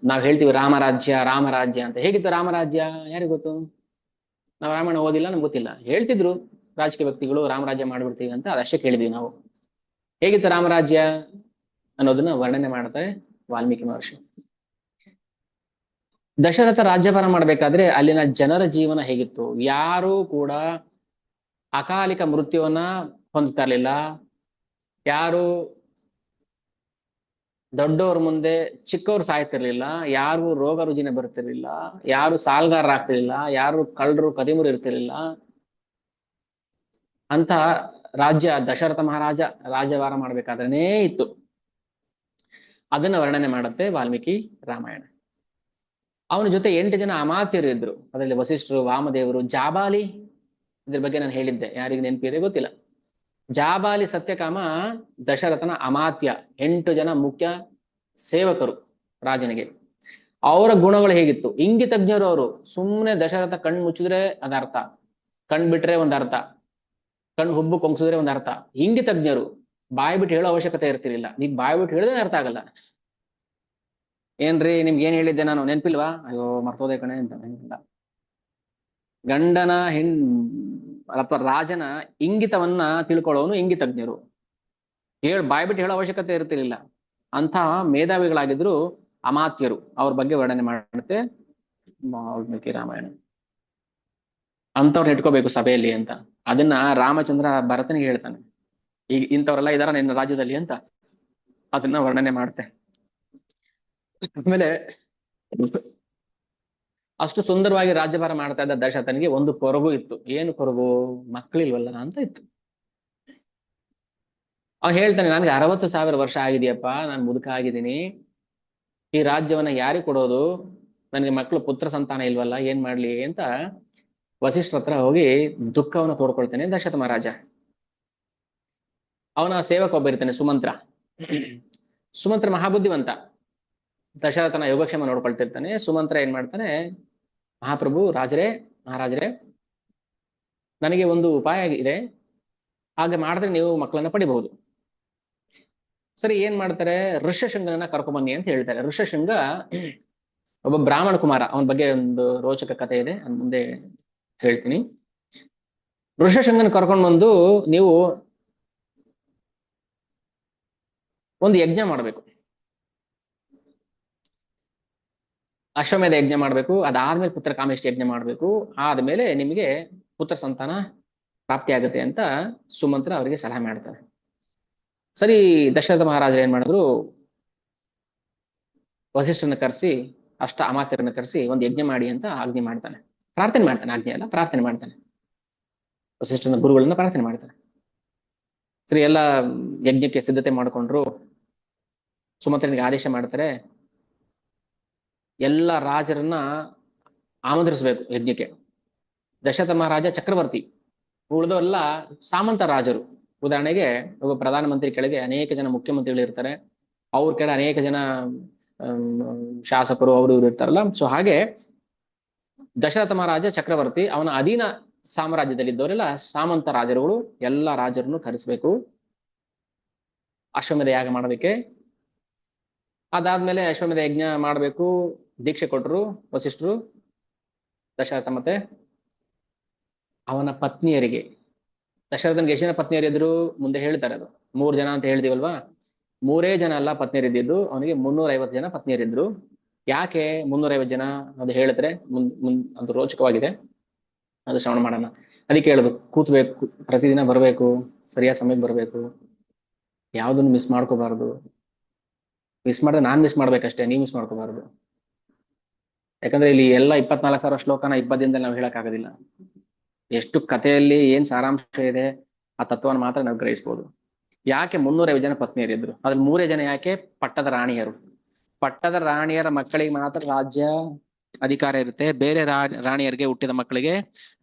ನಾವ್ ಹೇಳ್ತೀವಿ ರಾಮರಾಜ್ಯ ರಾಮರಾಜ್ಯ ಅಂತ. ಹೇಗಿತ್ತು ರಾಮರಾಜ್ಯ? ಯಾರಿಗ್ ಗೊತ್ತು? ನಾವ್ ರಾಮಾಯಣ ಓದಿಲ್ಲ, ನಮ್ಗೆ ಗೊತ್ತಿಲ್ಲ. ಹೇಳ್ತಿದ್ರು ರಾಜಕೀಯ ವ್ಯಕ್ತಿಗಳು ರಾಮರಾಜ್ಯ ಮಾಡ್ಬಿಡ್ತೀವಿ ಅಂತ, ಅದಷ್ಟೇ ಕೇಳಿದ್ವಿ ನಾವು. ಹೇಗಿತ್ತು ರಾಮರಾಜ್ಯ ಅನ್ನೋದನ್ನ ವರ್ಣನೆ ಮಾಡ್ತಾರೆ ವಾಲ್ಮೀಕಿ ಮಹರ್ಷಿ. ದಶರಥ ರಾಜ್ಯಭಾರ ಮಾಡ್ಬೇಕಾದ್ರೆ ಅಲ್ಲಿನ ಜನರ ಜೀವನ ಹೇಗಿತ್ತು? ಯಾರು ಕೂಡ ಅಕಾಲಿಕ ಮೃತ್ಯುವನ್ನ ಹೊಂದ್ತಾ ಇರ್ಲಿಲ್ಲ. ಯಾರು ದೊಡ್ಡವ್ರ ಮುಂದೆ ಚಿಕ್ಕವ್ರು ಸಾಯ್ತಿರ್ಲಿಲ್ಲ. ಯಾರು ರೋಗ ರುಜಿನ ಬರ್ತಿರ್ಲಿಲ್ಲ. ಯಾರು ಸಾಲ್ಗಾರರಾಗ್ತಿರ್ಲಿಲ್ಲ. ಯಾರು ಕಳ್ಳರು ಕದಿಮರು ಇರ್ತಿರ್ಲಿಲ್ಲ. ಅಂತ ರಾಜ್ಯ ದಶರಥ ಮಹಾರಾಜ ರಾಜ್ಯಭಾರ ಮಾಡ್ಬೇಕಾದ್ರೇನೇ ಇತ್ತು. ಅದನ್ನ ವರ್ಣನೆ ಮಾಡುತ್ತೆ ವಾಲ್ಮೀಕಿ ರಾಮಾಯಣ. ಅವನ ಜೊತೆ 8 ಜನ ಅಮಾತ್ಯರು ಇದ್ರು. ಅದರಲ್ಲಿ ವಸಿಷ್ಠರು, ವಾಮದೇವರು, ಜಾಬಾಲಿ. ಇದ್ರ ಬಗ್ಗೆ ನಾನು ಹೇಳಿದ್ದೆ, ಯಾರಿಗೆ ನೆನಪಿದೆ ಗೊತ್ತಿಲ್ಲ. ಜಾಬಾಲಿ ಸತ್ಯಕಾಮ ದಶರಥನ ಅಮಾತ್ಯ. 8 ಜನ ಮುಖ್ಯ ಸೇವಕರು ರಾಜನಿಗೆ. ಅವರ ಗುಣಗಳು ಹೇಗಿತ್ತು? ಇಂಗಿತಜ್ಞರು ಅವರು. ಸುಮ್ಮನೆ ದಶರಥ ಕಣ್ಣು ಮುಚ್ಚಿದ್ರೆ ಅದರ್ಥ, ಕಣ್ ಬಿಟ್ರೆ ಒಂದರ್ಥ, ಕಣ್ಣು ಹುಬ್ಬು ಕೊಂಗ್ಸಿದ್ರೆ ಒಂದರ್ಥ. ಇಂಗಿತಜ್ಞರು. ಬಾಯಿ ಬಿಟ್ಟು ಹೇಳೋ ಅವಶ್ಯಕತೆ ಇರ್ತಿರ್ಲಿಲ್ಲ. ನೀವ್ ಬಾಯಿ ಬಿಟ್ಟು ಹೇಳಿದ್ರೆ ಅರ್ಥ ಆಗಲ್ಲ. ಏನ್ರಿ ನಿಮ್ಗೆ ಏನ್ ಹೇಳಿದ್ದೆ ನಾನು, ನೆನ್ಪಿಲ್ವಾ? ಅಯ್ಯೋ ಮರ್ತೋದೆ ಕಣೆ ಅಂತ. ಗಂಡನ ಅಥವಾ ರಾಜನ ಇಂಗಿತವನ್ನ ತಿಳ್ಕೊಳ್ಳೋನು ಇಂಗಿತಜ್ಞರು. ಬಾಯಿ ಬಿಟ್ಟು ಹೇಳೋ ಅವಶ್ಯಕತೆ ಇರ್ತಿರ್ಲಿಲ್ಲ. ಅಂತ ಮೇಧಾವಿಗಳಾಗಿದ್ರು ಅಮಾತ್ಯರು. ಅವ್ರ ಬಗ್ಗೆ ವರ್ಣನೆ ಮಾಡುತ್ತೆ ವಾಲ್ಮೀಕಿ ರಾಮಾಯಣ. ಅಂತವ್ರನ್ನ ಇಟ್ಕೋಬೇಕು ಸಭೆಯಲ್ಲಿ ಅಂತ. ಅದನ್ನ ರಾಮಚಂದ್ರ ಭರತನಿಗೆ ಹೇಳ್ತಾನೆ, ಈಗ ಇಂಥವ್ರೆಲ್ಲ ಇದಾರ ನಿನ್ನ ರಾಜ್ಯದಲ್ಲಿ ಅಂತ. ಅದನ್ನ ವರ್ಣನೆ ಮಾಡುತ್ತೆ. ಆಮೇಲೆ ಅಷ್ಟು ಸುಂದರವಾಗಿ ರಾಜ್ಯಭಾರ ಮಾಡ್ತಾ ಇದ್ದ ದಶರಥನಿಗೆ ಒಂದು ಕೊರಗು ಇತ್ತು. ಏನು ಕೊರಗು? ಮಕ್ಕಳಿಲ್ವಲ್ಲ ಅಂತ ಇತ್ತು. ಅವ್ ಹೇಳ್ತಾನೆ, ನನ್ಗೆ 60,000 ವರ್ಷ ಆಗಿದೆಯಪ್ಪ, ನಾನು ಮುದುಕ ಆಗಿದ್ದೀನಿ. ಈ ರಾಜ್ಯವನ್ನ ಯಾರಿಗೆ ಕೊಡೋದು? ನನಗೆ ಮಕ್ಕಳು ಪುತ್ರ ಸಂತಾನ ಇಲ್ವಲ್ಲ, ಏನ್ ಮಾಡ್ಲಿ ಅಂತ ವಸಿಷ್ಠರ ಹತ್ರ ಹೋಗಿ ದುಃಖವನ್ನ ತೋಡ್ಕೊಳ್ತಾನೆ ದಶರಥ ಮಹಾರಾಜ. ಅವನ ಸೇವಕ ಒಬ್ಬ ಇರ್ತಾನೆ, ಸುಮಂತ್ರ. ಸುಮಂತ್ರ ಮಹಾಬುದ್ಧಿವಂತ. ದಶರಥನ ಯೋಗಕ್ಷೇಮ ನೋಡ್ಕೊಳ್ತಿರ್ತಾನೆ. ಸುಮಂತ್ರ ಏನ್ ಮಾಡ್ತಾನೆ, ಮಹಾಪ್ರಭು, ಮಹಾರಾಜರೇ, ನನಗೆ ಒಂದು ಉಪಾಯ ಇದೆ, ಹಾಗೆ ಮಾಡಿದ್ರೆ ನೀವು ಮಕ್ಕಳನ್ನ ಪಡಿಬಹುದು. ಸರಿ, ಏನ್ ಮಾಡ್ತಾರೆ? ಋಷ್ಯಶೃಂಗನನ್ನ ಕರ್ಕೊಂಬನ್ನಿ ಅಂತ ಹೇಳ್ತಾರೆ. ಋಷ್ಯಶೃಂಗ ಒಬ್ಬ ಬ್ರಾಹ್ಮಣ ಕುಮಾರ. ಅವನ ಬಗ್ಗೆ ಒಂದು ರೋಚಕ ಕಥೆ ಇದೆ, ಮುಂದೆ ಹೇಳ್ತೀನಿ. ಋಷ್ಯಶೃಂಗನ ಕರ್ಕೊಂಡು ಬಂದು ನೀವು ಒಂದು ಯಜ್ಞ ಮಾಡ್ಬೇಕು, ಅಶ್ವಮೇಧ ಯಜ್ಞ ಮಾಡ್ಬೇಕು. ಅದಾದ್ಮೇಲೆ ಪುತ್ರ ಕಾಮೇಷ್ಟಿ ಯಜ್ಞ ಮಾಡ್ಬೇಕು. ಆದ್ಮೇಲೆ ನಿಮಗೆ ಪುತ್ರ ಸಂತಾನ ಪ್ರಾಪ್ತಿ ಆಗುತ್ತೆ ಅಂತ ಸುಮಂತ್ರ ಅವರಿಗೆ ಸಲಹೆ ಮಾಡ್ತಾರೆ. ಸರಿ, ದಶರಥ ಮಹಾರಾಜರು ಏನ್ ಮಾಡಿದ್ರು, ವಸಿಷ್ಠರನ್ನ ಕರೆಸಿ, ಅಷ್ಟ ಅಮಾತ್ಯರನ್ನ ಕರೆಸಿ ಒಂದು ಯಜ್ಞ ಮಾಡಿ ಅಂತ ಆಜ್ಞೆ ಮಾಡ್ತಾನೆ. ಪ್ರಾರ್ಥನೆ ಮಾಡ್ತಾನೆ, ಆಜ್ಞೆ ಅಲ್ಲ, ಪ್ರಾರ್ಥನೆ ಮಾಡ್ತಾನೆ. ವಸಿಷ್ಠನ ಗುರುಗಳನ್ನ ಪ್ರಾರ್ಥನೆ ಮಾಡ್ತಾನೆ. ಸರಿ, ಎಲ್ಲ ಯಜ್ಞಕ್ಕೆ ಸಿದ್ಧತೆ ಮಾಡ್ಕೊಂಡ್ರು. ಸುಮಂತ್ರನಿಗೆ ಆದೇಶ ಮಾಡ್ತಾರೆ, ಎಲ್ಲ ರಾಜರನ್ನ ಆಮಂತ್ರಿಸ್ಬೇಕು ಯಜ್ಞಕ್ಕೆ. ದಶರಥ ಮಹಾರಾಜ ಚಕ್ರವರ್ತಿ, ಉಳಿದವರೆಲ್ಲ ಸಾಮಂತ ರಾಜರು. ಉದಾಹರಣೆಗೆ ಒಬ್ಬ ಪ್ರಧಾನಮಂತ್ರಿ ಕೆಳಗೆ ಅನೇಕ ಜನ ಮುಖ್ಯಮಂತ್ರಿಗಳು ಇರ್ತಾರೆ, ಅವ್ರ ಕೆಳ ಅನೇಕ ಜನ ಶಾಸಕರು, ಅವರು ಇವರು ಇರ್ತಾರಲ್ಲ. ಸೊ ಹಾಗೆ ದಶರಥ ಮಹಾರಾಜ ಚಕ್ರವರ್ತಿ, ಅವನ ಅಧೀನ ಸಾಮ್ರಾಜ್ಯದಲ್ಲಿದ್ದವರೆಲ್ಲ ಸಾಮಂತ ರಾಜರುಗಳು. ಎಲ್ಲ ರಾಜರನ್ನು ಕರೆಸ್ಬೇಕು ಅಶ್ವಮೇಧ ಯಾಗ ಮಾಡೋದಕ್ಕೆ. ಅದಾದ್ಮೇಲೆ ಅಶ್ವಮೇಧ ಯಜ್ಞ ಮಾಡ್ಬೇಕು. ದೀಕ್ಷೆ ಕೊಟ್ಟರು ವಸಿಷ್ಠರು ದಶರಥ ಮತ್ತೆ ಅವನ ಪತ್ನಿಯರಿಗೆ. ದಶರಥನ್ಗೆ ಎಷ್ಟು ಜನ ಪತ್ನಿಯರಿದ್ರು ಮುಂದೆ ಹೇಳ್ತಾರೆ, ಅದು 3 ಜನ ಅಂತ ಹೇಳ್ತೀವಲ್ವಾ. ಮೂರೇ ಜನ ಅಲ್ಲ ಪತ್ನಿಯರಿದ್ದಿದ್ದು, ಅವನಿಗೆ 350 ಜನ ಪತ್ನಿಯರಿದ್ರು. ಯಾಕೆ 350 ಜನ? ಅದು ಹೇಳಿದ್ರೆ ಅದು ರೋಚಕವಾಗಿದೆ, ಅದು ಶ್ರವಣ ಮಾಡೋಣ. ಅದಕ್ಕೆ ಹೇಳುದು, ಕೂತ್ಬೇಕು, ಪ್ರತಿದಿನ ಬರಬೇಕು, ಸರಿಯಾದ ಸಮಯಕ್ಕೆ ಬರಬೇಕು, ಯಾವ್ದನ್ನು ಮಿಸ್ ಮಾಡ್ಕೋಬಾರ್ದು. ಮಿಸ್ ಮಾಡಿದ್ರೆ ನಾನ್ ಮಿಸ್ ಮಾಡ್ಬೇಕಷ್ಟೇ, ನೀವು ಮಿಸ್ ಮಾಡ್ಕೋಬಾರ್ದು. ಯಾಕಂದ್ರೆ ಇಲ್ಲಿ ಎಲ್ಲ 24,000 ಶ್ಲೋಕನ 20 ದಿನದಲ್ಲಿ ನಾವು ಹೇಳಕ್ಕಾಗೋದಿಲ್ಲ. ಎಷ್ಟು ಕಥೆಯಲ್ಲಿ ಏನ್ ಸಾರಾಂಶ ಇದೆ, ಆ ತತ್ವವನ್ನು ಮಾತ್ರ ನಾವು ಗ್ರಹಿಸ್ಬೋದು. ಯಾಕೆ 350 ಜನ ಪತ್ನಿಯರಿದ್ರು? ಅದ್ರಲ್ಲಿ 3 ಜನ ಯಾಕೆ? ಪಟ್ಟದ ರಾಣಿಯರು. ಪಟ್ಟದ ರಾಣಿಯರ ಮಕ್ಕಳಿಗೆ ಮಾತ್ರ ರಾಜ್ಯ ಅಧಿಕಾರ ಇರುತ್ತೆ, ಬೇರೆ ರಾಣಿಯರಿಗೆ ಹುಟ್ಟಿದ ಮಕ್ಕಳಿಗೆ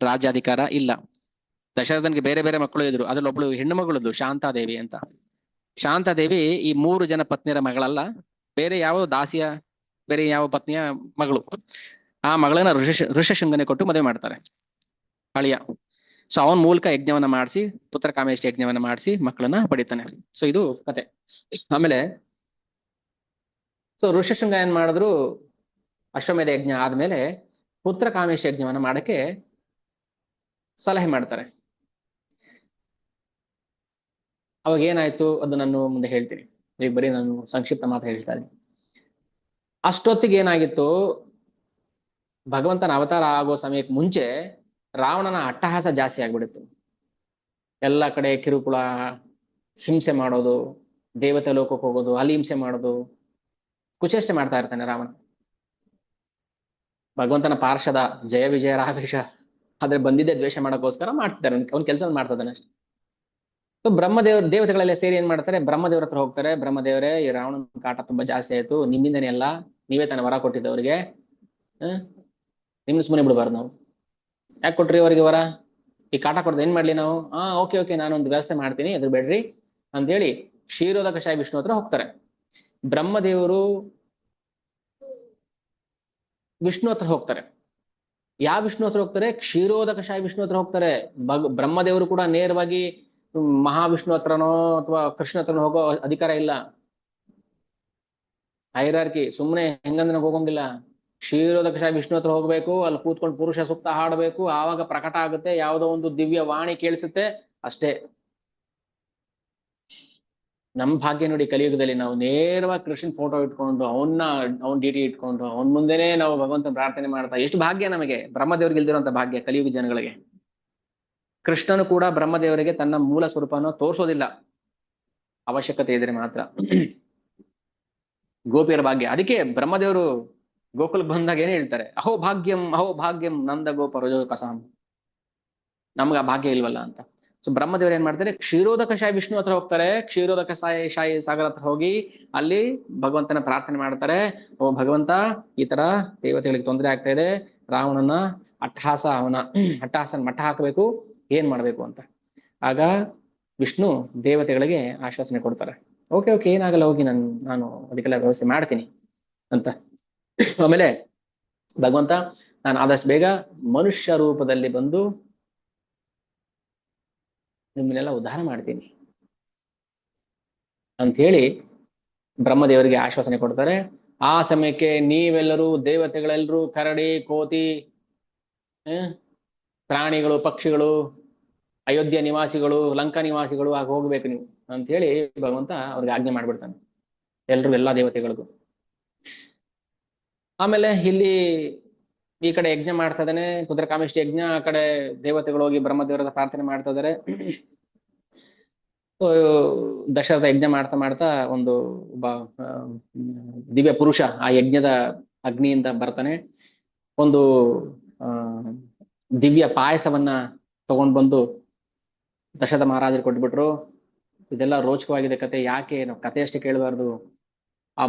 ರಾಜ್ಯಾಧಿಕಾರ ಇಲ್ಲ. ದಶರಥನ್ಗೆ ಬೇರೆ ಬೇರೆ ಮಕ್ಕಳು ಇದ್ರು, ಅದ್ರಲ್ಲಿ ಒಬ್ಳು ಹೆಣ್ಣು ಮಗಳಿದ್ಲು, ಶಾಂತಾದೇವಿ ಅಂತ. ಶಾಂತಾದೇವಿ ಈ 3 ಜನ ಪತ್ನಿಯರ ಮಗಳಲ್ಲ, ಬೇರೆ ಯಾವ ದಾಸಿಯ, ಬೇರೆ ಯಾವ ಪತ್ನಿಯ ಮಗಳು. ಆ ಮಗಳನ್ನ ಋಷಶೃಂಗನೆ ಕೊಟ್ಟು ಮದುವೆ ಮಾಡ್ತಾರೆ, ಅಳಿಯ. ಸೊ ಅವನ ಮೂಲಕ ಯಜ್ಞವನ್ನ ಮಾಡಿಸಿ, ಪುತ್ರ ಕಾಮೇಷ್ಟಿ ಯಜ್ಞವನ್ನ ಮಾಡಿಸಿ ಮಕ್ಕಳನ್ನ ಪಡಿತಾನೆ. ಸೊ ಇದು ಕತೆ. ಆಮೇಲೆ ಸೊ ಋಷಶೃಂಗ ಏನ್ ಮಾಡಿದ್ರು, ಅಶ್ವಮೇಧ ಯಜ್ಞ ಆದ್ಮೇಲೆ ಪುತ್ರ ಕಾಮೇಷ್ಟಿ ಯಜ್ಞವನ್ನ ಮಾಡಕ್ಕೆ ಸಲಹೆ ಮಾಡ್ತಾರೆ. ಅವಾಗ ಏನಾಯ್ತು ಅದು ನಾನು ಮುಂದೆ ಹೇಳ್ತೀನಿ, ಈಗ ಬರೀ ನಾನು ಸಂಕ್ಷಿಪ್ತ ಮಾತ್ರ ಹೇಳ್ತಾ ಇದ್ದೀನಿ. ಅಷ್ಟೊತ್ತಿಗೆ ಏನಾಗಿತ್ತು, ಭಗವಂತನ ಅವತಾರ ಆಗೋ ಸಮಯಕ್ಕೆ ಮುಂಚೆ ರಾವಣನ ಅಟ್ಟಹಾಸ ಜಾಸ್ತಿ ಆಗ್ಬಿಡುತ್ತೆ. ಎಲ್ಲ ಕಡೆ ಕಿರುಕುಳ, ಹಿಂಸೆ ಮಾಡೋದು, ದೇವತೆ ಲೋಕಕ್ಕೆ ಹೋಗೋದು, ಅಲ್ಲಿ ಹಿಂಸೆ ಮಾಡೋದು, ಕುಚೇಷ್ಟೆ ಮಾಡ್ತಾ ಇರ್ತಾನೆ ರಾವಣ. ಭಗವಂತನ ಪಾರ್ಷದ, ಜಯ ವಿಜಯ ರಾವೇಶ, ಆದ್ರೆ ಬಂದಿದ್ದೆ ದ್ವೇಷ ಮಾಡೋಕ್ಕೋಸ್ಕರ ಮಾಡ್ತಿದ್ದಾರೆ, ಅವ್ನ ಕೆಲಸ ಮಾಡ್ತಿದ್ದಾನೆ ಅಷ್ಟೆ. ಸೊ ದೇವತೆಗಳೆಲ್ಲ ಸೇರಿ ಏನ್ ಮಾಡ್ತಾರೆ, ಬ್ರಹ್ಮದೇವ್ರ ಹತ್ರ ಹೋಗ್ತಾರೆ. ಬ್ರಹ್ಮದೇವರೇ, ಈ ರಾವಣನ ಕಾಟ ತುಂಬಾ ಜಾಸ್ತಿ ಆಯ್ತು, ನಿಮ್ಮಿಂದನೇ ಎಲ್ಲ, ನೀವೇ ತಾನೇ ವರ ಕೊಟ್ಟಿದ್ದವ್ರಿಗೆ, ನಿಮ್ನ ಸುಮ್ಮನೆ ಬಿಡ್ಬಾರ್ದು ನಾವು. ಯಾಕೆ ಕೊಟ್ರಿ ಅವರಿಗೆ ವರ? ಈ ಕಾಟ ಕೊಡ್ದು ಏನ್ ಮಾಡ್ಲಿ ನಾವು? ಓಕೆ ಓಕೆ, ನಾನೊಂದು ವ್ಯವಸ್ಥೆ ಮಾಡ್ತೀನಿ, ಅದ್ರ ಬೇಡ್ರಿ ಅಂತೇಳಿ ಕ್ಷೀರೋದ ಕಷಾಯ ವಿಷ್ಣು ಹತ್ರ ಹೋಗ್ತಾರೆ. ಬ್ರಹ್ಮದೇವರು ವಿಷ್ಣು ಹತ್ರ ಹೋಗ್ತಾರೆ. ಯಾವ ವಿಷ್ಣು ಹತ್ರ ಹೋಗ್ತಾರೆ? ಕ್ಷೀರೋದ ಕಷಾಯ ವಿಷ್ಣು ಹತ್ರ ಹೋಗ್ತಾರೆ. ಬ್ರಹ್ಮದೇವರು ಕೂಡ ನೇರವಾಗಿ ಮಹಾವಿಷ್ಣು ಹತ್ರನೋ ಅಥವಾ ಕೃಷ್ಣ ಹತ್ರನೋ ಹೋಗೋ ಅಧಿಕಾರ ಇಲ್ಲ. ಹೈರಾರ್ಕಿ ಸುಮ್ಮನೆ ಹೆಂಗಂದ್ರೆ ಹೋಗಂಗಿಲ್ಲ. ಕ್ಷೀರೋದ ಕಷಾಯ ವಿಷ್ಣು ಹತ್ರ ಹೋಗ್ಬೇಕು, ಅಲ್ಲಿ ಕೂತ್ಕೊಂಡು ಪುರುಷ ಸೂಕ್ತ ಹಾಡಬೇಕು, ಆವಾಗ ಪ್ರಕಟ ಆಗುತ್ತೆ, ಯಾವುದೋ ಒಂದು ದಿವ್ಯ ವಾಣಿ ಕೇಳಿಸುತ್ತೆ, ಅಷ್ಟೇ. ನಮ್ ಭಾಗ್ಯ ನೋಡಿ, ಕಲಿಯುಗದಲ್ಲಿ ನಾವು ನೇರವಾಗಿ ಕೃಷ್ಣನ್ ಫೋಟೋ ಇಟ್ಕೊಂಡು ಅವ್ನ ಡಿಟಿ ಇಟ್ಕೊಂಡು ಅವನ್ ಮುಂದೆನೆ ನಾವು ಭಗವಂತ ಪ್ರಾರ್ಥನೆ ಮಾಡ್ತಾ, ಎಷ್ಟು ಭಾಗ್ಯ ನಮಗೆ. ಬ್ರಹ್ಮದೇವ್ರಿಗೆ ಇಲ್ದಿರುವಂತ ಭಾಗ್ಯ ಕಲಿಯುಗ ಜನಗಳಿಗೆ. ಕೃಷ್ಣನು ಕೂಡ ಬ್ರಹ್ಮದೇವರಿಗೆ ತನ್ನ ಮೂಲ ಸ್ವರೂಪವನ್ನು ತೋರಿಸೋದಿಲ್ಲ, ಅವಶ್ಯಕತೆ ಇದ್ರೆ ಮಾತ್ರ. ಗೋಪಿಯರ ಭಾಗ್ಯ. ಅದಕ್ಕೆ ಬ್ರಹ್ಮದೇವರು ಗೋಕುಲಕ್ಕೆ ಬಂದಾಗ ಏನ್ ಹೇಳ್ತಾರೆ, ಅಹೋ ಭಾಗ್ಯಂ ನಂದ ಗೋಪ ರಜೋ ಕಸಾಂ, ನಮ್ಗ ಆ ಭಾಗ್ಯ ಇಲ್ವಲ್ಲ ಅಂತ. ಸೊ ಬ್ರಹ್ಮದೇವರು ಏನ್ ಮಾಡ್ತಾರೆ, ಕ್ಷೀರೋದ ಕಷಾಯ ವಿಷ್ಣು ಹತ್ರ ಹೋಗ್ತಾರೆ. ಕ್ಷೀರೋದ ಕಷಾಯ ಶಾಯಿ ಸಾಗರ ಹತ್ರ ಹೋಗಿ ಅಲ್ಲಿ ಭಗವಂತನ ಪ್ರಾರ್ಥನೆ ಮಾಡ್ತಾರೆ. ಓ ಭಗವಂತ, ಈ ತರ ದೇವತೆಗಳಿಗೆ ತೊಂದರೆ ಆಗ್ತಾ ಇದೆ, ರಾವಣನ ಅಟ್ಟಹಾಸನ ಮಟ್ಟ ಹಾಕಬೇಕು, ಏನ್ ಮಾಡ್ಬೇಕು ಅಂತ. ಆಗ ವಿಷ್ಣು ದೇವತೆಗಳಿಗೆ ಆಶ್ವಾಸನೆ ಕೊಡ್ತಾರೆ, ಓಕೆ ಓಕೆ, ಏನಾಗಲ್ಲ, ಹೋಗಿ ನಾನು ಅದಕ್ಕೆಲ್ಲ ವ್ಯವಸ್ಥೆ ಮಾಡ್ತೀನಿ ಅಂತ. ಆಮೇಲೆ ಭಗವಂತ, ನಾನು ಆದಷ್ಟು ಬೇಗ ಮನುಷ್ಯ ರೂಪದಲ್ಲಿ ಬಂದು ನಿಮ್ಮನ್ನೆಲ್ಲ ಉದ್ಧಾರ ಮಾಡ್ತೀನಿ ಅಂತ ಹೇಳಿ ಬ್ರಹ್ಮದೇವರಿಗೆ ಆಶ್ವಾಸನೆ ಕೊಡ್ತಾರೆ. ಆ ಸಮಯಕ್ಕೆ ನೀವೆಲ್ಲರೂ, ದೇವತೆಗಳೆಲ್ಲರೂ, ಕರಡಿ, ಕೋತಿ, ಪ್ರಾಣಿಗಳು, ಪಕ್ಷಿಗಳು, ಅಯೋಧ್ಯ ನಿವಾಸಿಗಳು, ಲಂಕಾ ನಿವಾಸಿಗಳು ಆಗ ಹೋಗ್ಬೇಕು ನೀವು ಅಂತ ಹೇಳಿ ಭಗವಂತ ಅವ್ರಿಗೆ ಆಜ್ಞೆ ಮಾಡ್ಬಿಡ್ತಾನೆ, ಎಲ್ರು, ಎಲ್ಲಾ ದೇವತೆಗಳಿಗೂ. ಆಮೇಲೆ ಇಲ್ಲಿ ಈ ಕಡೆ ಯಜ್ಞ ಮಾಡ್ತಾ ಇದ್ದಾನೆ, ಕುದುರಕಾಮೇಷ್ಟಿ ಯಜ್ಞ, ಆ ಕಡೆ ದೇವತೆಗಳು ಹೋಗಿ ಬ್ರಹ್ಮದೇವರ ಪ್ರಾರ್ಥನೆ ಮಾಡ್ತಾ ಇದಾರೆ. ದಶರಥ ಯಜ್ಞ ಮಾಡ್ತಾ ಮಾಡ್ತಾ ಒಂದು ಒಬ್ಬ ದಿವ್ಯ ಪುರುಷ ಆ ಯಜ್ಞದ ಅಗ್ನಿಯಿಂದ ಬರ್ತಾನೆ. ಒಂದು ದಿವ್ಯ ಪಾಯಸವನ್ನ ತಗೊಂಡ್ ಬಂದು ದಶರಥ ಮಹಾರಾಜರು ಕೊಟ್ಬಿಟ್ರು. ಇದೆಲ್ಲ ರೋಚಕವಾಗಿದೆ ಕತೆ. ಯಾಕೆ ನಾವು ಕತೆ ಅಷ್ಟೇ ಕೇಳಬಾರ್ದು, ಆ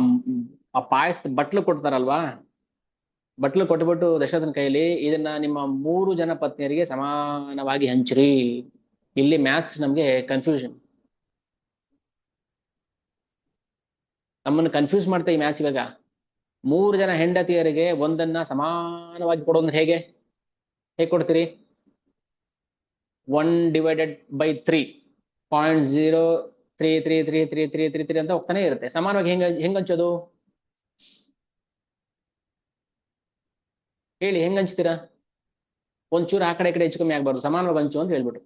ಪಾಯಸದ ಬಟ್ಲು ಕೊಡ್ತಾರಲ್ವಾ, ಬಟ್ಲು ಕೊಟ್ಬಿಟ್ಟು ದಶರಥನ ಕೈಯಲ್ಲಿ, ಇದನ್ನ ನಿಮ್ಮ 3 ಜನ ಪತ್ನಿಯರಿಗೆ ಸಮಾನವಾಗಿ ಹಂಚ್ರಿ. ಇಲ್ಲಿ ಮ್ಯಾಥ್ಸ್ ನಮ್ಗೆ ಕನ್ಫ್ಯೂಷನ್, ನಮ್ಮನ್ನು ಕನ್ಫ್ಯೂಸ್ ಮಾಡ್ತಾ ಈ ಮ್ಯಾಥ್ಸ್. ಇವಾಗ 3 ಜನ ಹೆಂಡತಿಯರಿಗೆ ಒಂದನ್ನ ಸಮಾನವಾಗಿ ಕೊಡೋದು ಹೇಗೆ ಕೊಡ್ತೀರಿ? 1/3.0.0333333 ಅಂತ ಹೋಗ್ತಾನೆ ಇರುತ್ತೆ. ಸಮಾನವಾಗಿ ಹೆಂಗ್ ಹಂಚೋದು ಹೇಳಿ? ಹೆಂಗ್ ಹಂಚ್ತೀರಾ? ಒಂಚೂರು ಆ ಕಡೆ ಈ ಕಡೆ ಹೆಚ್ಚು ಕಮ್ಮಿ ಆಗ್ಬಾರ್ದು, ಸಮಾನವಾಗಿ ಹಂಚು ಅಂತ ಹೇಳ್ಬಿಟ್ಟು.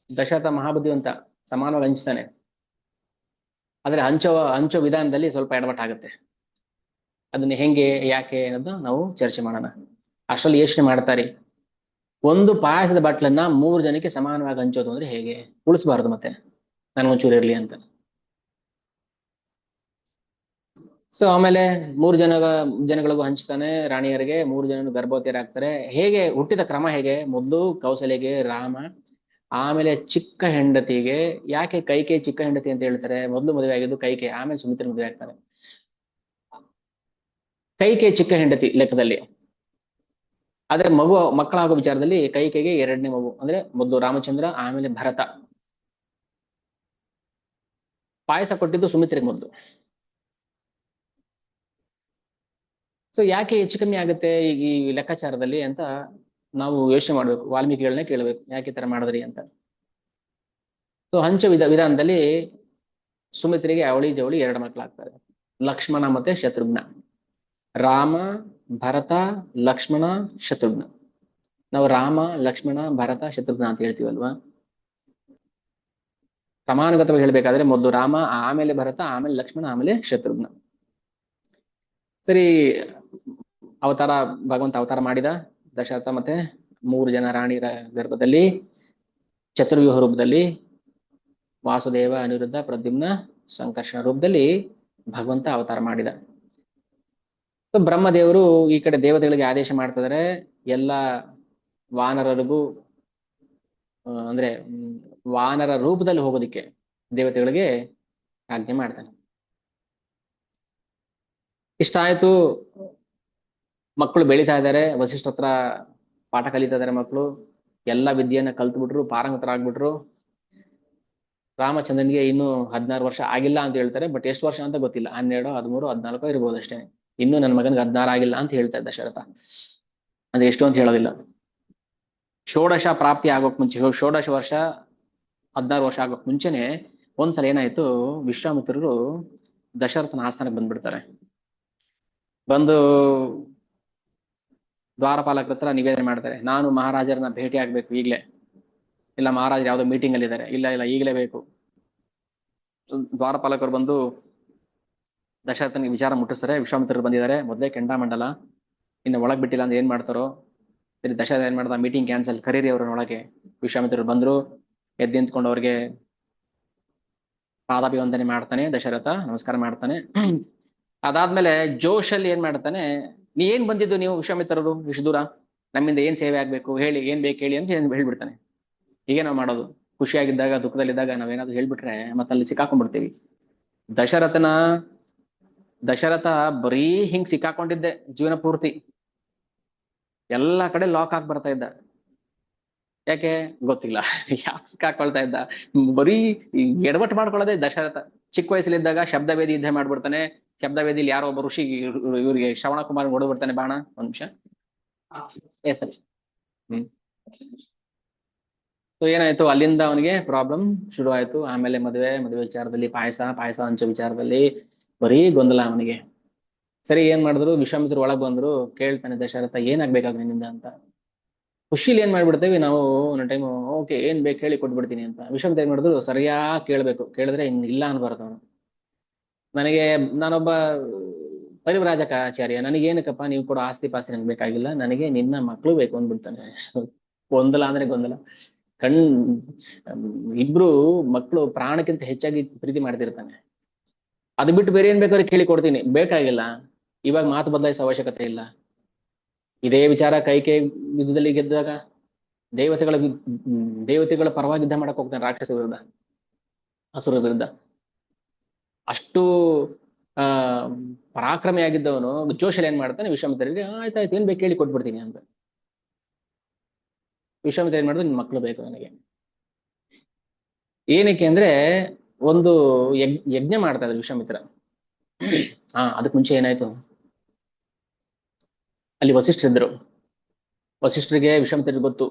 ದಶರಥ ಮಹಾಬುದ್ಧಿವಂತ, ಸಮಾನವಾಗಿ ಹಂಚ್ತಾನೆ. ಆದ್ರೆ ಹಂಚೋ ವಿಧಾನದಲ್ಲಿ ಸ್ವಲ್ಪ ಎಡವಟ್ಟಾಗುತ್ತೆ. ಅದನ್ನ ಹೆಂಗೆ, ಯಾಕೆ ಅನ್ನೋದು ನಾವು ಚರ್ಚೆ ಮಾಡೋಣ. ಅಷ್ಟರಲ್ಲಿ ಯೋಚನೆ ಮಾಡ್ತಾರೆ, ಒಂದು ಪಾಯಸದ ಬಾಟ್ಲನ್ನ 3 ಜನಕ್ಕೆ ಸಮಾನವಾಗಿ ಹಂಚೋದು ಅಂದ್ರೆ ಹೇಗೆ? ಉಳಿಸಬಾರದು ಮತ್ತೆ, ನನ್ಗೊಂಚೂರು ಇರ್ಲಿ ಅಂತ. ಸೊ ಆಮೇಲೆ 3 ಜನಗಳಿಗೂ ಹಂಚ್ತಾನೆ, ರಾಣಿಯರಿಗೆ. 3 ಜನ ಗರ್ಭವತಿಯರಾಗ್ತಾರೆ. ಹೇಗೆ ಹುಟ್ಟಿದ ಕ್ರಮ ಹೇಗೆ? ಮೊದಲು ಕೌಸಲ್ಯಗೆ ರಾಮ, ಆಮೇಲೆ ಚಿಕ್ಕ ಹೆಂಡತಿಗೆ. ಯಾಕೆ ಕೈಕೆ ಚಿಕ್ಕ ಹೆಂಡತಿ ಅಂತ ಹೇಳ್ತಾರೆ? ಮೊದಲು ಮದುವೆ ಆಗಿದ್ದು ಕೈಕೆ, ಆಮೇಲೆ ಸುಮಿತ್ರ ಮದುವೆ ಆಗ್ತಾರೆ. ಕೈಕೆ ಚಿಕ್ಕ ಹೆಂಡತಿ ಲೆಕ್ಕದಲ್ಲಿ. ಆದ್ರೆ ಮಕ್ಕಳಾಗೋ ವಿಚಾರದಲ್ಲಿ ಕೈಕೆಗೆ 2ನೇ ಮಗು, ಅಂದ್ರೆ ಮೊದಲು ರಾಮಚಂದ್ರ, ಆಮೇಲೆ ಭರತ. ಪಾಯಸ ಕೊಟ್ಟಿದ್ದು ಸುಮಿತ್ರೆಗೆ ಮೊದಲು. ಸೊ ಯಾಕೆ ಹೆಚ್ಚು ಕಮ್ಮಿ ಆಗುತ್ತೆ ಈಗ ಈ ಲೆಕ್ಕಾಚಾರದಲ್ಲಿ ಅಂತ ನಾವು ಯೋಚನೆ ಮಾಡ್ಬೇಕು, ವಾಲ್ಮೀಕಿಗಳನ್ನೇ ಕೇಳಬೇಕು ಯಾಕೆ ಈ ತರ ಮಾಡಿದ್ರಿ ಅಂತ. ಸೊ ಹಂಚ ವಿಧಾನದಲ್ಲಿ ಸುಮಿತ್ರೆಗೆ ಅವಳಿ ಜವಳಿ 2 ಮಕ್ಕಳಾಗ್ತಾರೆ, ಲಕ್ಷ್ಮಣ ಮತ್ತೆ ಶತ್ರುಘ್ನ. ರಾಮ, ಭರತ, ಲಕ್ಷ್ಮಣ, ಶತ್ರುಘ್ನ. ನಾವು ರಾಮ, ಲಕ್ಷ್ಮಣ, ಭರತ, ಶತ್ರುಘ್ನ ಅಂತ ಹೇಳ್ತೀವಲ್ವಾ? ಕ್ರಮಾನುಗತವಾಗಿ ಹೇಳ್ಬೇಕಾದ್ರೆ ಮೊದಲು ರಾಮ, ಆಮೇಲೆ ಭರತ, ಆಮೇಲೆ ಲಕ್ಷ್ಮಣ, ಆಮೇಲೆ ಶತ್ರುಘ್ನ. ಸರಿ, ಭಗವಂತ ಅವತಾರ ಮಾಡಿದ. ದಶರಥ ಮತ್ತೆ 3 ಜನ ರಾಣಿಯರ ಗರ್ಭದಲ್ಲಿ ಚತುರ್ವ್ಯೂಹ ರೂಪದಲ್ಲಿ, ವಾಸುದೇವ, ಅನಿರುದ್ಧ, ಪ್ರದ್ಯುಮ್ನ, ಸಂಕರ್ಷಣ ರೂಪದಲ್ಲಿ ಭಗವಂತ ಅವತಾರ ಮಾಡಿದ. ಬ್ರಹ್ಮದೇವರು ಈ ಕಡೆ ದೇವತೆಗಳಿಗೆ ಆದೇಶ ಮಾಡ್ತಿದ್ದಾರೆ, ಎಲ್ಲ ವಾನರರಿಗೂ ಅಂದ್ರೆ ವಾನರ ರೂಪದಲ್ಲಿ ಹೋಗೋದಿಕ್ಕೆ ದೇವತೆಗಳಿಗೆ ಆಜ್ಞೆ ಮಾಡ್ತಾನೆ. ಇಷ್ಟ ಆಯ್ತು. ಮಕ್ಕಳು ಬೆಳೀತಾ ಇದ್ದಾರೆ, ವಸಿಷ್ಠ ಹತ್ರ ಪಾಠ ಕಲಿತಾ ಇದಾರೆ ಮಕ್ಕಳು. ಎಲ್ಲ ವಿದ್ಯೆಯನ್ನ ಕಲ್ತ್ಬಿಟ್ರು, ಪಾರಂಗತರಾಗ್ಬಿಟ್ರು. ರಾಮಚಂದ್ರನಿಗೆ ಇನ್ನು 16 ವರ್ಷ ಆಗಿಲ್ಲ ಅಂತ ಹೇಳ್ತಾರೆ, ಬಟ್ ಎಷ್ಟು ವರ್ಷ ಅಂತ ಗೊತ್ತಿಲ್ಲ. 12, 13, 14 ಇರ್ಬೋದು ಅಷ್ಟೇ. ಇನ್ನು ನನ್ನ ಮಗನಿಗೆ 16 ಆಗಿಲ್ಲ ಅಂತ ಹೇಳ್ತಾ ಇದ್ದ ದಶರಥ. ಅಂದ್ರೆ ಎಷ್ಟು ಅಂತ ಹೇಳೋದಿಲ್ಲ. ಷೋಡಶ ಪ್ರಾಪ್ತಿ ಆಗೋಕ್ ಮುಂಚೆ, ಷೋಡಶ ವರ್ಷ 16 ವರ್ಷ ಆಗೋಕ್ ಮುಂಚೆನೆ ಒಂದ್ಸಲ ಏನಾಯ್ತು, ವಿಶ್ವಾಮಿತ್ರರು ದಶರಥನ ಆಸ್ಥಾನಕ್ಕೆ ಬಂದ್ಬಿಡ್ತಾರೆ. ಬಂದು ದ್ವಾರಪಾಲಕರ ಹತ್ರ ನಿವೇದನೆ ಮಾಡ್ತಾರೆ, ನಾನು ಮಹಾರಾಜರನ್ನ ಭೇಟಿ ಆಗ್ಬೇಕು ಈಗ್ಲೇ. ಇಲ್ಲ, ಮಹಾರಾಜರು ಯಾವ್ದೋ ಮೀಟಿಂಗ್ ಅಲ್ಲಿ ಇದ್ದಾರೆ. ಇಲ್ಲ ಇಲ್ಲ, ಈಗಲೇ ಬೇಕು. ದ್ವಾರಪಾಲಕರು ಬಂದು ದಶರಥನಿಗೆ ವಿಚಾರ ಮುಟ್ಟಿಸ್ತಾರೆ, ವಿಶ್ವಾಮಿತ್ರರು ಬಂದಿದ್ದಾರೆ, ಮೊದಲೇ ಕೆಂಡಾಮಂಡಲ, ಇನ್ನು ಒಳಗ್ ಬಿಟ್ಟಿಲ್ಲ ಅಂದ್ರೆ ಏನ್ ಮಾಡ್ತಾರೋ. ಸರಿ, ದಶರಥ ಏನ್ ಮಾಡ್ದ, ಮೀಟಿಂಗ್ ಕ್ಯಾನ್ಸಲ್, ಕರೀರಿ ಅವ್ರನ್ನ ಒಳಗೆ. ವಿಶ್ವಾಮಿತ್ರರು ಬಂದ್ರು, ಎದ್ದು ನಿಂತ್ಕೊಂಡು ಅವ್ರಿಗೆ ಪಾದಾಭಿವಂದನೆ ಮಾಡ್ತಾನೆ ದಶರಥ, ನಮಸ್ಕಾರ ಮಾಡ್ತಾನೆ. ಅದಾದ್ಮೇಲೆ ಜೋಶಲ್ಲಿ ಏನ್ ಮಾಡ್ತಾನೆ, ನೀ ಏನ್ ಬಂದಿದ್ದು ನೀವು ವಿಶ್ವಾಮಿತ್ರರು ಇಷ್ಟು ದೂರ, ನಮ್ಮಿಂದ ಏನ್ ಸೇವೆ ಆಗ್ಬೇಕು ಹೇಳಿ, ಏನ್ ಬೇಕು ಹೇಳಿ ಅಂತ ಹೇಳ್ಬಿಡ್ತಾನೆ. ಹೀಗೆ ನಾವು ಮಾಡೋದು, ಖುಷಿಯಾಗಿದ್ದಾಗ ದುಃಖದಲ್ಲಿದ್ದಾಗ ನಾವೇನಾದ್ರು ಹೇಳ್ಬಿಟ್ರೆ ಮತ್ತೆ ಅಲ್ಲಿ ಸಿಕ್ಕಾಕೊಂಡ್ಬಿಡ್ತೀವಿ. ದಶರಥ ಬರೀ ಹಿಂಗ್ ಸಿಕ್ಕಾಕೊಂಡಿದ್ದೆ ಜೀವನ ಪೂರ್ತಿ. ಎಲ್ಲಾ ಕಡೆ ಲಾಕ್ ಆಗಿ ಬರ್ತಾ ಇದ್ದ. ಯಾಕೆ ಗೊತ್ತಿಲ್ಲ, ಯಾಕೆ ಸಿಕ್ಕಾಕೊಳ್ತಾ ಇದ್ದ, ಬರೀ ಎಡವಟ್ಟು ಮಾಡ್ಕೊಳ್ಳೋದೇ ದಶರಥ. ಚಿಕ್ಕ ವಯಸ್ಸಲ್ಲಿದ್ದಾಗ ಶಬ್ದವೇದಿ ಯುದ್ಧ ಮಾಡ್ಬಿಡ್ತಾನೆ. ಶಬ್ದವೇದಿಲಿ ಯಾರೋ ಒಬ್ಬ ಋಷಿ ಇವ್ರಿಗೆ ಶ್ರವಣ ಕುಮಾರ್ ಹೊಡೆದ್ಬಿಡ್ತಾನೆ ಬಾಣ. ಒಂದ್ ನಿಮಿಷ. ಸರಿ. ಸೊ ಏನಾಯ್ತು, ಅಲ್ಲಿಂದ ಅವನಿಗೆ ಪ್ರಾಬ್ಲಮ್ ಶುರು ಆಯ್ತು. ಆಮೇಲೆ ಮದುವೆ ವಿಚಾರದಲ್ಲಿ, ಪಾಯಸ ಹಂಚೋ ವಿಚಾರದಲ್ಲಿ ಬರೀ ಗೊಂದಲ ಅವನಿಗೆ. ಸರಿ, ಏನ್ ಮಾಡಿದ್ರು, ವಿಶ್ವಾಮಿತ್ರ ಒಳಗ್ ಬಂದ್ರು. ಕೇಳ್ತಾನೆ ದಶರಥ, ಏನಾಗ್ಬೇಕಾಗ ನಿನ್ನಿಂದ ಅಂತ. ಖುಷಿಲಿ ಏನ್ ಮಾಡ್ಬಿಡ್ತೇವೆ ನಾವು ಒಂದ್ ಟೈಮ್, ಓಕೆ ಏನ್ ಬೇಕು ಹೇಳಿ ಕೊಟ್ಬಿಡ್ತೀನಿ ಅಂತ. ವಿಶ್ವಾಮಿತ್ರ ಏನ್ ಮಾಡಿದ್ರು, ಸರಿಯಾಗಿ ಕೇಳ್ಬೇಕು, ಕೇಳಿದ್ರೆ ಇಲ್ಲ ಅನ್ಬಾರ್ದು ಅವನು. ನಾನೊಬ್ಬ ಪರಿವ್ರಾಜಕಾಚಾರ್ಯ, ನನಗೇನಕ್ಕಪ್ಪ ನೀವು ಕೊಡೋ ಆಸ್ತಿ ಪಾಸ್ತಿ ನನ್ಗೆ ಬೇಕಾಗಿಲ್ಲ, ನನಗೆ ನಿನ್ನ ಮಕ್ಕಳು ಬೇಕು ಅಂದ್ಬಿಡ್ತಾನೆ. ಗೊಂದಲ ಅಂದ್ರೆ ಗೊಂದಲ. ಇಬ್ರು ಮಕ್ಕಳು ಪ್ರಾಣಕ್ಕಿಂತ ಹೆಚ್ಚಾಗಿ ಪ್ರೀತಿ ಮಾಡ್ತಿರ್ತಾನೆ. ಅದು ಬಿಟ್ಟು ಬೇರೆ ಏನ್ ಬೇಕಾದ್ರೆ ಕೇಳಿ ಕೊಡ್ತೀನಿ, ಬೇಕಾಗಿಲ್ಲ. ಇವಾಗ ಮಾತು ಬದಲಾಯಿಸೋ ಅವಶ್ಯಕತೆ ಇಲ್ಲ. ಇದೇ ವಿಚಾರ ಕೈಕೆ ಯುದ್ಧದಲ್ಲಿ ಗೆದ್ದಾಗ ದೇವತೆಗಳ ಪರವಾಗಿ ಯುದ್ಧ ಮಾಡಕ್ ಹೋಗ್ತಾನೆ, ರಾಕ್ಷಸ ವಿರುದ್ಧ, ಅಸುರ ವಿರುದ್ಧ. ಅಷ್ಟು ಪರಾಕ್ರಮಿಯಾಗಿದ್ದವನು ಜೋಶಲ್ಲಿ ಏನ್ ಮಾಡ್ತಾನೆ, ವಿಶ್ವಾಮಿತ್ರರಿಗೆ ಆಯ್ತಾಯ್ತು ಏನ್ ಬೇಕು ಕೇಳಿ ಕೊಟ್ಬಿಡ್ತೀನಿ ಅಂತ. ವಿಶ್ವಾಮಿತ್ರ ಏನ್ ಮಾಡಿದ್ರು, ನಿನ್ ಮಕ್ಳು ಬೇಕು ನನಗೆ. ಏನಕ್ಕೆ ಅಂದ್ರೆ ಒಂದು ಯಜ್ಞ ಮಾಡ್ತಾ ಇದ್ರು ವಿಶ್ವಾಮಿತ್ರ. ಅದಕ್ ಮುಂಚೆ ಏನಾಯ್ತು, ಅಲ್ಲಿ ವಸಿಷ್ಠರಿದ್ರು. ವಸಿಷ್ಠರಿಗೆ ವಿಶ್ವಾಮಿತ್ರರಿಗೆ ಗೊತ್ತು,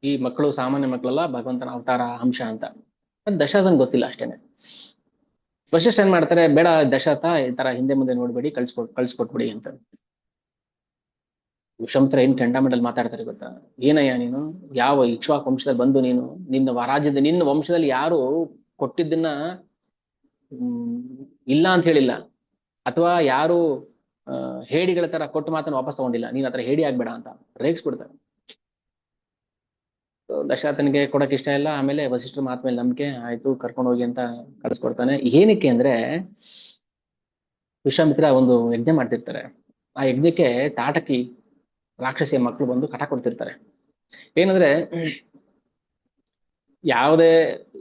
ಈ ಮಕ್ಕಳು ಸಾಮಾನ್ಯ ಮಕ್ಕಳಲ್ಲ, ಭಗವಂತನ ಅವತಾರ ಅಂಶ ಅಂತ. ಅದು ದಶರಥನ್ ಗೊತ್ತಿಲ್ಲ ಅಷ್ಟೇನೆ. ವಸಿಷ್ಠ ಏನ್ ಮಾಡ್ತಾರೆ, ಬೇಡ ದಶರಥ ಈ ತರ ಹಿಂದೆ ಮುಂದೆ ನೋಡ್ಬೇಡಿ, ಕಳ್ಸ್ಕೊಟ್ಬಿಡಿ ಅಂತ. ವಿಶ್ವಾಮಿತ್ರ ಏನ್ ಕೆಂಡಾಮಂಡಲ್ ಮಾತಾಡ್ತಾರೆ ಗೊತ್ತಾ? ಏನಯ್ಯ ನೀನು, ಯಾವ ಇಕ್ಷ್ವಾಕು ವಂಶದಲ್ಲಿ ಬಂದು ನೀನು, ರಾಜ್ಯದ ನಿನ್ನ ವಂಶದಲ್ಲಿ ಯಾರು ಕೊಟ್ಟಿದ್ದನ್ನ ಹ್ಮ್ ಇಲ್ಲ ಅಂತ ಹೇಳಿಲ್ಲ, ಅಥವಾ ಯಾರು ಹೇಡಿಗಳ ತರ ಕೊಟ್ಟು ಮಾತನ್ನು ವಾಪಸ್ ತಗೊಂಡಿಲ್ಲ, ನೀನ್ ಹತ್ರ ಹೇಡಿ ಆಗ್ಬೇಡ ಅಂತ ರೇಗಿಸ್ಬಿಡ್ತಾರೆ. ದಶರಥನಿಗೆ ಕೊಡಕ್ ಇಷ್ಟ ಇಲ್ಲ. ಆಮೇಲೆ ವಸಿಷ್ಠರ ಮಾತ್ ಮೇಲೆ ನಂಬಿಕೆ ಆಯ್ತು, ಕರ್ಕೊಂಡು ಹೋಗಿ ಅಂತ ಕಳಿಸ್ಕೊಡ್ತಾನೆ. ಏನಕ್ಕೆ ಅಂದ್ರೆ ವಿಶ್ವಾಮಿತ್ರ ಒಂದು ಯಜ್ಞ ಮಾಡ್ತಿರ್ತಾರೆ. ಆ ಯಜ್ಞಕ್ಕೆ ತಾಟಕಿ ರಾಕ್ಷಸಿಯ ಮಕ್ಕಳು ಬಂದು ಕಟ ಕೊಡ್ತಿರ್ತಾರೆ. ಏನಂದ್ರೆ ಯಾವುದೇ,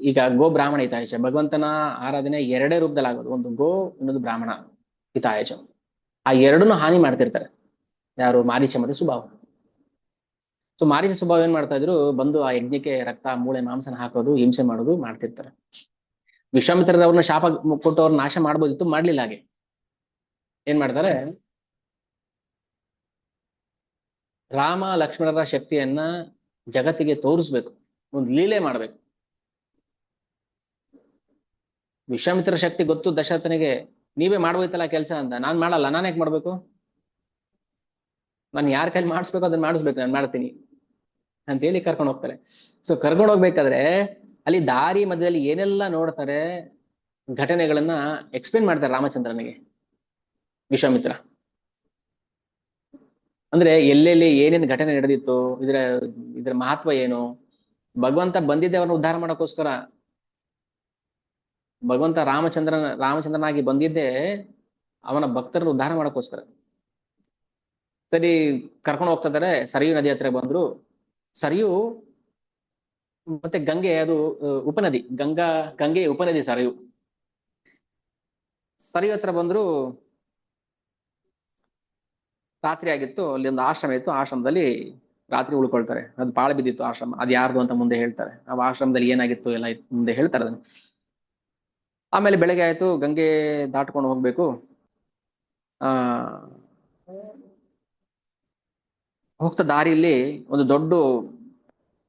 ಈಗ ಗೋ ಬ್ರಾಹ್ಮಣ ಹಿತಾಯಚ, ಭಗವಂತನ ಆರಾಧನೆ ಎರಡೇ ರೂಪದಲ್ಲಿ ಆಗೋದು, ಒಂದು ಗೋ, ಇನ್ನೊಂದು ಬ್ರಾಹ್ಮಣ ಹಿತಾಯಚ. ಆ ಎರಡನ್ನೂ ಹಾನಿ ಮಾಡ್ತಿರ್ತಾರೆ ಯಾರು, ಮಾರೀಚ ಮತ್ತೆ ಸುಬಾಹು. ಸೊ ಮಾರೀಚ ಸುಬಾಹು ಏನ್ ಮಾಡ್ತಾ ಇದ್ರು, ಬಂದು ಆ ಯಜ್ಞಕ್ಕೆ ರಕ್ತ ಮೂಳೆ ಮಾಂಸನ ಹಾಕೋದು, ಹಿಂಸೆ ಮಾಡೋದು ಮಾಡ್ತಿರ್ತಾರೆ. ವಿಶ್ವಾಮಿತ್ರರವ್ರನ್ನ ಶಾಪ ಕೊಟ್ಟು ಅವ್ರನ್ನ ನಾಶ ಮಾಡ್ಬೋದಿತ್ತು, ಮಾಡ್ಲಿಲ್ಲ. ಹಾಗೆ ಏನ್ ಮಾಡ್ತಾರೆ, ರಾಮ ಲಕ್ಷ್ಮಣರ ಶಕ್ತಿಯನ್ನ ಜಗತ್ತಿಗೆ ತೋರಿಸ್ಬೇಕು, ಒಂದು ಲೀಲೆ ಮಾಡ್ಬೇಕು. ವಿಶ್ವಾಮಿತ್ರ ಶಕ್ತಿ ಗೊತ್ತು ದಶರಥನಿಗೆ, ನೀವೇ ಮಾಡ್ಬೋಯ್ತಲ್ಲ ಕೆಲಸ ಅಂತ. ನಾನ್ ಮಾಡಲ್ಲ, ನಾನ್ ಯಾಕೆ ಮಾಡ್ಬೇಕು, ನಾನು ಯಾರ ಕೈಲಿ ಮಾಡಿಸ್ಬೇಕು ಅದನ್ನ ಮಾಡಿಸ್ಬೇಕು, ನಾನು ಮಾಡ್ತೀನಿ ಅಂತ ಹೇಳಿ ಕರ್ಕೊಂಡು ಹೋಗ್ತಾರೆ. ಸೊ ಕರ್ಕೊಂಡು ಹೋಗ್ಬೇಕಾದ್ರೆ ಅಲ್ಲಿ ದಾರಿ ಮಧ್ಯದಲ್ಲಿ ಏನೆಲ್ಲ ನೋಡ್ತಾರೆ ಘಟನೆಗಳನ್ನ ಎಕ್ಸ್ಪ್ಲೇನ್ ಮಾಡ್ತಾರೆ ರಾಮಚಂದ್ರನಿಗೆ ವಿಶ್ವಾಮಿತ್ರ. ಅಂದ್ರೆ ಎಲ್ಲೆಲ್ಲಿ ಏನೇನು ಘಟನೆ ನಡೆದಿತ್ತು, ಇದರ ಮಹತ್ವ ಏನು, ಭಗವಂತ ಬಂದಿದ್ದೆ ಅವ್ರನ್ನ ಉದ್ಧಾರ ಮಾಡೋಕ್ಕೋಸ್ಕರ. ಭಗವಂತ ರಾಮಚಂದ್ರನಾಗಿ ಬಂದಿದ್ದೆ ಅವನ ಭಕ್ತರನ್ನು ಉದ್ಧಾರ ಮಾಡೋಕ್ಕೋಸ್ಕರ. ಸರಿ, ಕರ್ಕೊಂಡು ಹೋಗ್ತಾ ಇದಾರೆ. ಸರಿಯು ನದಿ ಹತ್ರ ಬಂದ್ರು. ಸರಿಯು ಮತ್ತೆ ಗಂಗೆ, ಅದು ಉಪನದಿ. ಗಂಗೆ ಉಪನದಿ ಸರಿಯು. ಸರಿಯು ಹತ್ರ ಬಂದ್ರು. ರಾತ್ರಿ ಆಗಿತ್ತು. ಅಲ್ಲಿ ಒಂದು ಆಶ್ರಮ ಇತ್ತು. ಆಶ್ರಮದಲ್ಲಿ ರಾತ್ರಿ ಉಳ್ಕೊಳ್ತಾರೆ. ಅದು ಪಾಳು ಬಿದ್ದಿತ್ತು ಆಶ್ರಮ. ಅದು ಯಾರ್ದು ಅಂತ ಮುಂದೆ ಹೇಳ್ತಾರೆ. ಆ ಆಶ್ರಮದಲ್ಲಿ ಏನಾಗಿತ್ತು ಎಲ್ಲ ಮುಂದೆ ಹೇಳ್ತಾರೆ ಅದನ್ನ. ಆಮೇಲೆ ಬೆಳಗ್ಗೆ ಆಯ್ತು, ಗಂಗೆ ದಾಟ್ಕೊಂಡು ಹೋಗ್ಬೇಕು. ಆ ಹೋಗ್ತಾ ದಾರಿಯಲ್ಲಿ ಒಂದು ದೊಡ್ಡ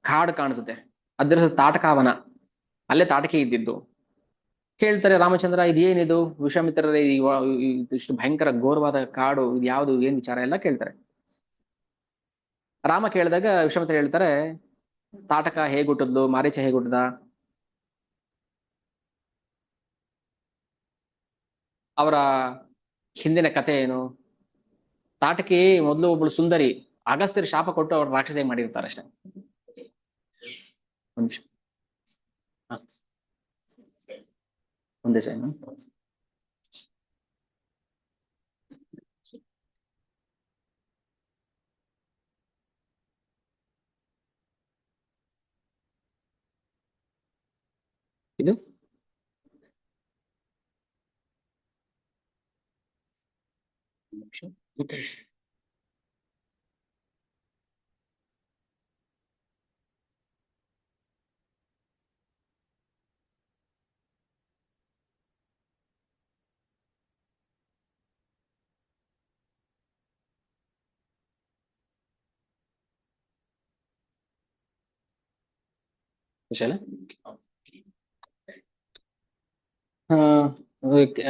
ಕಾಡು ಕಾಣಿಸುತ್ತೆ. ಅದ್ರ ತಾಟಕಾವನ, ಅಲ್ಲೇ ತಾಟಕಿ ಇದ್ದಿದ್ದು. ಕೇಳ್ತಾರೆ ರಾಮಚಂದ್ರ, ಇದೇನಿದು, ವಿಶ್ವಾಮಿತ್ರರೇ ಇಷ್ಟು ಭಯಂಕರ ಘೋರವಾದ ಕಾಡು, ಇದು ಯಾವುದು, ಏನ್ ವಿಚಾರ ಎಲ್ಲ ಕೇಳ್ತಾರೆ. ರಾಮ ಕೇಳಿದಾಗ ವಿಶ್ವಾಮಿತ್ರ ಹೇಳ್ತಾರೆ, ತಾಟಕ ಹೇಗ್ ಹುಟ್ಟಿದ್ಲು, ಮಾರೀಚ ಹೇಗ್ ಹುಟ್ಟದ, ಅವರ ಹಿಂದಿನ ಕಥೆ ಏನು. ತಾಟಕಿ ಮೊದಲು ಒಬ್ಳು ಸುಂದರಿ, ಅಗಸ್ತ್ಯರು ಶಾಪ ಕೊಟ್ಟು ಅವ್ರ ರಾಕ್ಷಸ ಮಾಡಿರ್ತಾರೆ ಅಷ್ಟೇ. ಒಂದ್ ನಿಮಿಷ, ಒಂದೇ ಸೈನ್. ಇದು ವಿಷಯ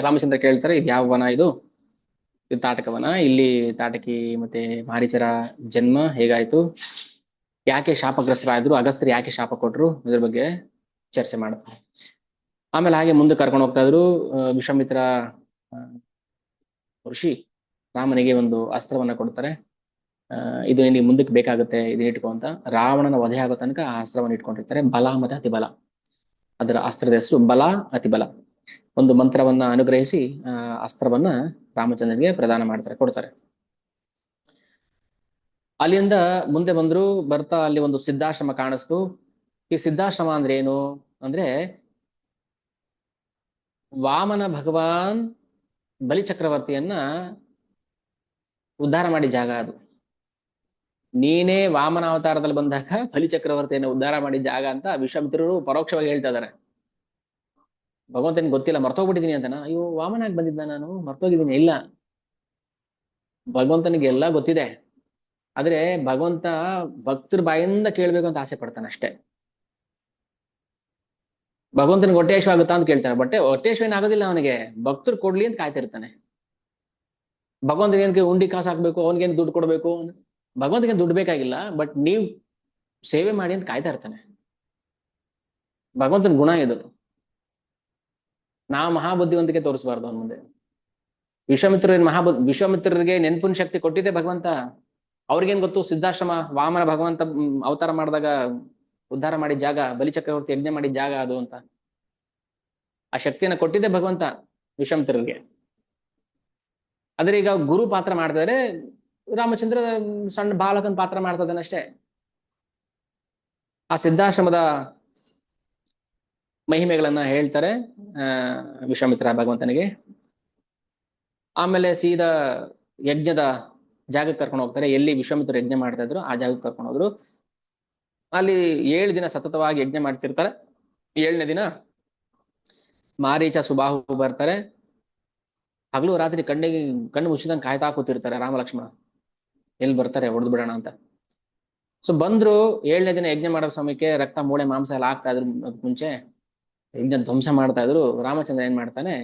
ರಾಮಚಂದ್ರ ಕೇಳ್ತಾರೆ, ಇದು ಯಾವ ವನ, ಇದು ತಾಟಕವನ. ಇಲ್ಲಿ ತಾಟಕಿ ಮತ್ತೆ ಮಾರೀಚರ ಜನ್ಮ ಹೇಗಾಯ್ತು, ಯಾಕೆ ಶಾಪಗ್ರಸ್ತರಾದ್ರು, ಅಗಸ್ತ್ಯರು ಯಾಕೆ ಶಾಪ ಕೊಟ್ರು, ಇದ್ರ ಬಗ್ಗೆ ಚರ್ಚೆ ಮಾಡ್ತಾರೆ. ಆಮೇಲೆ ಹಾಗೆ ಮುಂದೆ ಕರ್ಕೊಂಡು ಹೋಗ್ತಾ ಇದ್ರು. ವಿಶ್ವಾಮಿತ್ರ ಋಷಿ ರಾಮನಿಗೆ ಒಂದು ಅಸ್ತ್ರವನ್ನ ಕೊಡ್ತಾರೆ. ಇದು ನಿನಗೆ ಮುಂದಕ್ಕೆ ಬೇಕಾಗುತ್ತೆ, ಇದನ್ನ ಇಟ್ಕೊ ಅಂತ. ರಾವಣನ ವಧೆ ಆಗೋ ತನಕ ಆ ಅಸ್ತ್ರವನ್ನು ಇಟ್ಕೊಂಡಿರ್ತಾರೆ. ಬಲ ಮತ್ತೆ ಅತಿಬಲ, ಅದರ ಅಸ್ತ್ರದ ಹೆಸರು ಬಲ ಅತಿಬಲ. ಒಂದು ಮಂತ್ರವನ್ನ ಅನುಗ್ರಹಿಸಿ ಆ ಅಸ್ತ್ರವನ್ನ ರಾಮಚಂದ್ರನಿಗೆ ಪ್ರದಾನ ಮಾಡ್ತಾರೆ, ಕೊಡ್ತಾರೆ. ಅಲ್ಲಿಂದ ಮುಂದೆ ಬಂದ್ರು. ಬರ್ತಾ ಅಲ್ಲಿ ಒಂದು ಸಿದ್ಧಾಶ್ರಮ ಕಾಣಿಸ್ತು. ಈ ಸಿದ್ಧಾಶ್ರಮ ಅಂದ್ರೆ ಏನು ಅಂದ್ರೆ, ವಾಮನ ಭಗವಾನ್ ಬಲಿಚಕ್ರವರ್ತಿಯನ್ನ ಉದ್ಧಾರ ಮಾಡಿ ಜಾಗ ಅದು. ನೀನೇ ವಾಮನ ಅವತಾರದಲ್ಲಿ ಬಂದಾಗ ಬಲಿಚಕ್ರವರ್ತಿಯನ್ನ ಉದ್ಧಾರ ಮಾಡಿ ಜಾಗ ಅಂತ ವಿಶ್ವಾಮಿತ್ರರು ಪರೋಕ್ಷವಾಗಿ ಹೇಳ್ತಾ ಇದಾರೆ. ಭಗವಂತನಿಗೆ ಗೊತ್ತಿಲ್ಲ, ಮರ್ತೋಗ್ಬಿಟ್ಟಿದೀನಿ ಅಂತನಾ? ಅಯ್ಯೋ, ವಾಮನಾಗಿ ಬಂದಿದ್ದ, ನಾನು ಮರ್ತೋಗಿದ್ದೀನಿ. ಇಲ್ಲ, ಭಗವಂತನಿಗೆ ಎಲ್ಲ ಗೊತ್ತಿದೆ. ಆದ್ರೆ ಭಗವಂತ ಭಕ್ತರ ಬಾಯಿಂದ ಕೇಳ್ಬೇಕು ಅಂತ ಆಸೆ ಪಡ್ತಾನೆ ಅಷ್ಟೇ. ಭಗವಂತನಿಗೆ ಹೊಟ್ಟೆ ಹಸಿವು ಆಗುತ್ತಾ ಅಂತ ಕೇಳ್ತಾನೆ. ಹೊಟ್ಟೆ ಹಸಿವು ಏನಾಗೋದಿಲ್ಲ ಅವನಿಗೆ, ಭಕ್ತರು ಕೊಡ್ಲಿ ಅಂತ ಕಾಯ್ತಿರ್ತಾನೆ. ಭಗವಂತನಿಗೆ ಏನ್ ಉಂಡಿ ಕಾಸು ಹಾಕ್ಬೇಕು, ಅವನಿಗೇನು ದುಡ್ಡು ಕೊಡ್ಬೇಕು, ಭಗವಂತನಿಗೆ ದುಡ್ಡು ಬೇಕಾಗಿಲ್ಲ, ಬಟ್ ನೀವು ಸೇವೆ ಮಾಡಿ ಅಂತ ಕಾಯ್ತಾ ಇರ್ತಾನೆ. ಭಗವಂತನ ಗುಣ ಇದು. ನಾವು ಮಹಾಬುದ್ಧಿವಂತಿಕೆ ತೋರಿಸಬಾರ್ದು ಅವನ ಮುಂದೆ. ವಿಶ್ವಾಮಿತ್ರರಿಗೆ ನೆನಪಿನ ಶಕ್ತಿ ಕೊಟ್ಟಿದ್ದೆ ಭಗವಂತ. ಅವ್ರಿಗೇನ್ ಗೊತ್ತು ಸಿದ್ಧಾಶ್ರಮ ವಾಮನ ಭಗವಂತ ಅವತಾರ ಮಾಡಿದಾಗ ಉದ್ಧಾರ ಮಾಡಿದ ಜಾಗ, ಬಲಿಚಕ್ರವರ್ತಿ ಯಜ್ಞ ಮಾಡಿದ ಜಾಗ ಅದು ಅಂತ. ಆ ಶಕ್ತಿಯನ್ನ ಕೊಟ್ಟಿದ್ದೆ ಭಗವಂತ ವಿಶ್ವಾಮಿತ್ರರಿಗೆ. ಆದ್ರೆ ಈಗ ಗುರು ಪಾತ್ರ ಮಾಡ್ತಾರೆ, ರಾಮಚಂದ್ರ ಸಣ್ಣ ಬಾಲಕನ್ ಪಾತ್ರ ಮಾಡ್ತದನಷ್ಟೇ. ಆ ಸಿದ್ಧಾಶ್ರಮದ ಮಹಿಮೆಗಳನ್ನ ಹೇಳ್ತಾರೆ ವಿಶ್ವಾಮಿತ್ರ ಭಗವಂತನಿಗೆ. ಆಮೇಲೆ ಸೀದಾ ಯಜ್ಞದ ಜಾಗಕ್ಕೆ ಕರ್ಕೊಂಡು ಹೋಗ್ತಾರೆ. ಎಲ್ಲಿ ವಿಶ್ವಾಮಿತ್ರ ಯಜ್ಞ ಮಾಡ್ತಾ ಇದ್ರು ಆ ಜಾಗಕ್ಕೆ ಕರ್ಕೊಂಡು ಹೋದ್ರು. ಅಲ್ಲಿ 7 ದಿನ ಸತತವಾಗಿ ಯಜ್ಞ ಮಾಡ್ತಿರ್ತಾರೆ. 7ನೇ ದಿನ ಮಾರೀಚ ಸುಬಾಹು ಬರ್ತಾರೆ. ಹಗಲು ರಾತ್ರಿ ಕಣ್ಣು ಮುಚ್ಚಿದಂಗೆ ಕಾಯ್ತಾ ಕೂತಿರ್ತಾರೆ ರಾಮ ಲಕ್ಷ್ಮಣ, ಎಲ್ಲಿ ಬರ್ತಾರೆ ಹೊಡೆದು ಬಿಡೋಣ ಅಂತ. ಸೊ ಬಂದ್ರು. 7ನೇ ದಿನ ಯಜ್ಞ ಮಾಡೋ ಸಮಯಕ್ಕೆ ರಕ್ತ ಮೂಳೆ ಮಾಂಸ ಎಲ್ಲ ಆಗ್ತಾ ಇದ್ರು. ಅದಕ್ಕೆ ಮುಂಚೆ ಯಜ್ಞ ಧ್ವಂಸ ಮಾಡ್ತಾ ಇದ್ರು. ರಾಮಚಂದ್ರ ಏನ್ ಮಾಡ್ತಾನೆ,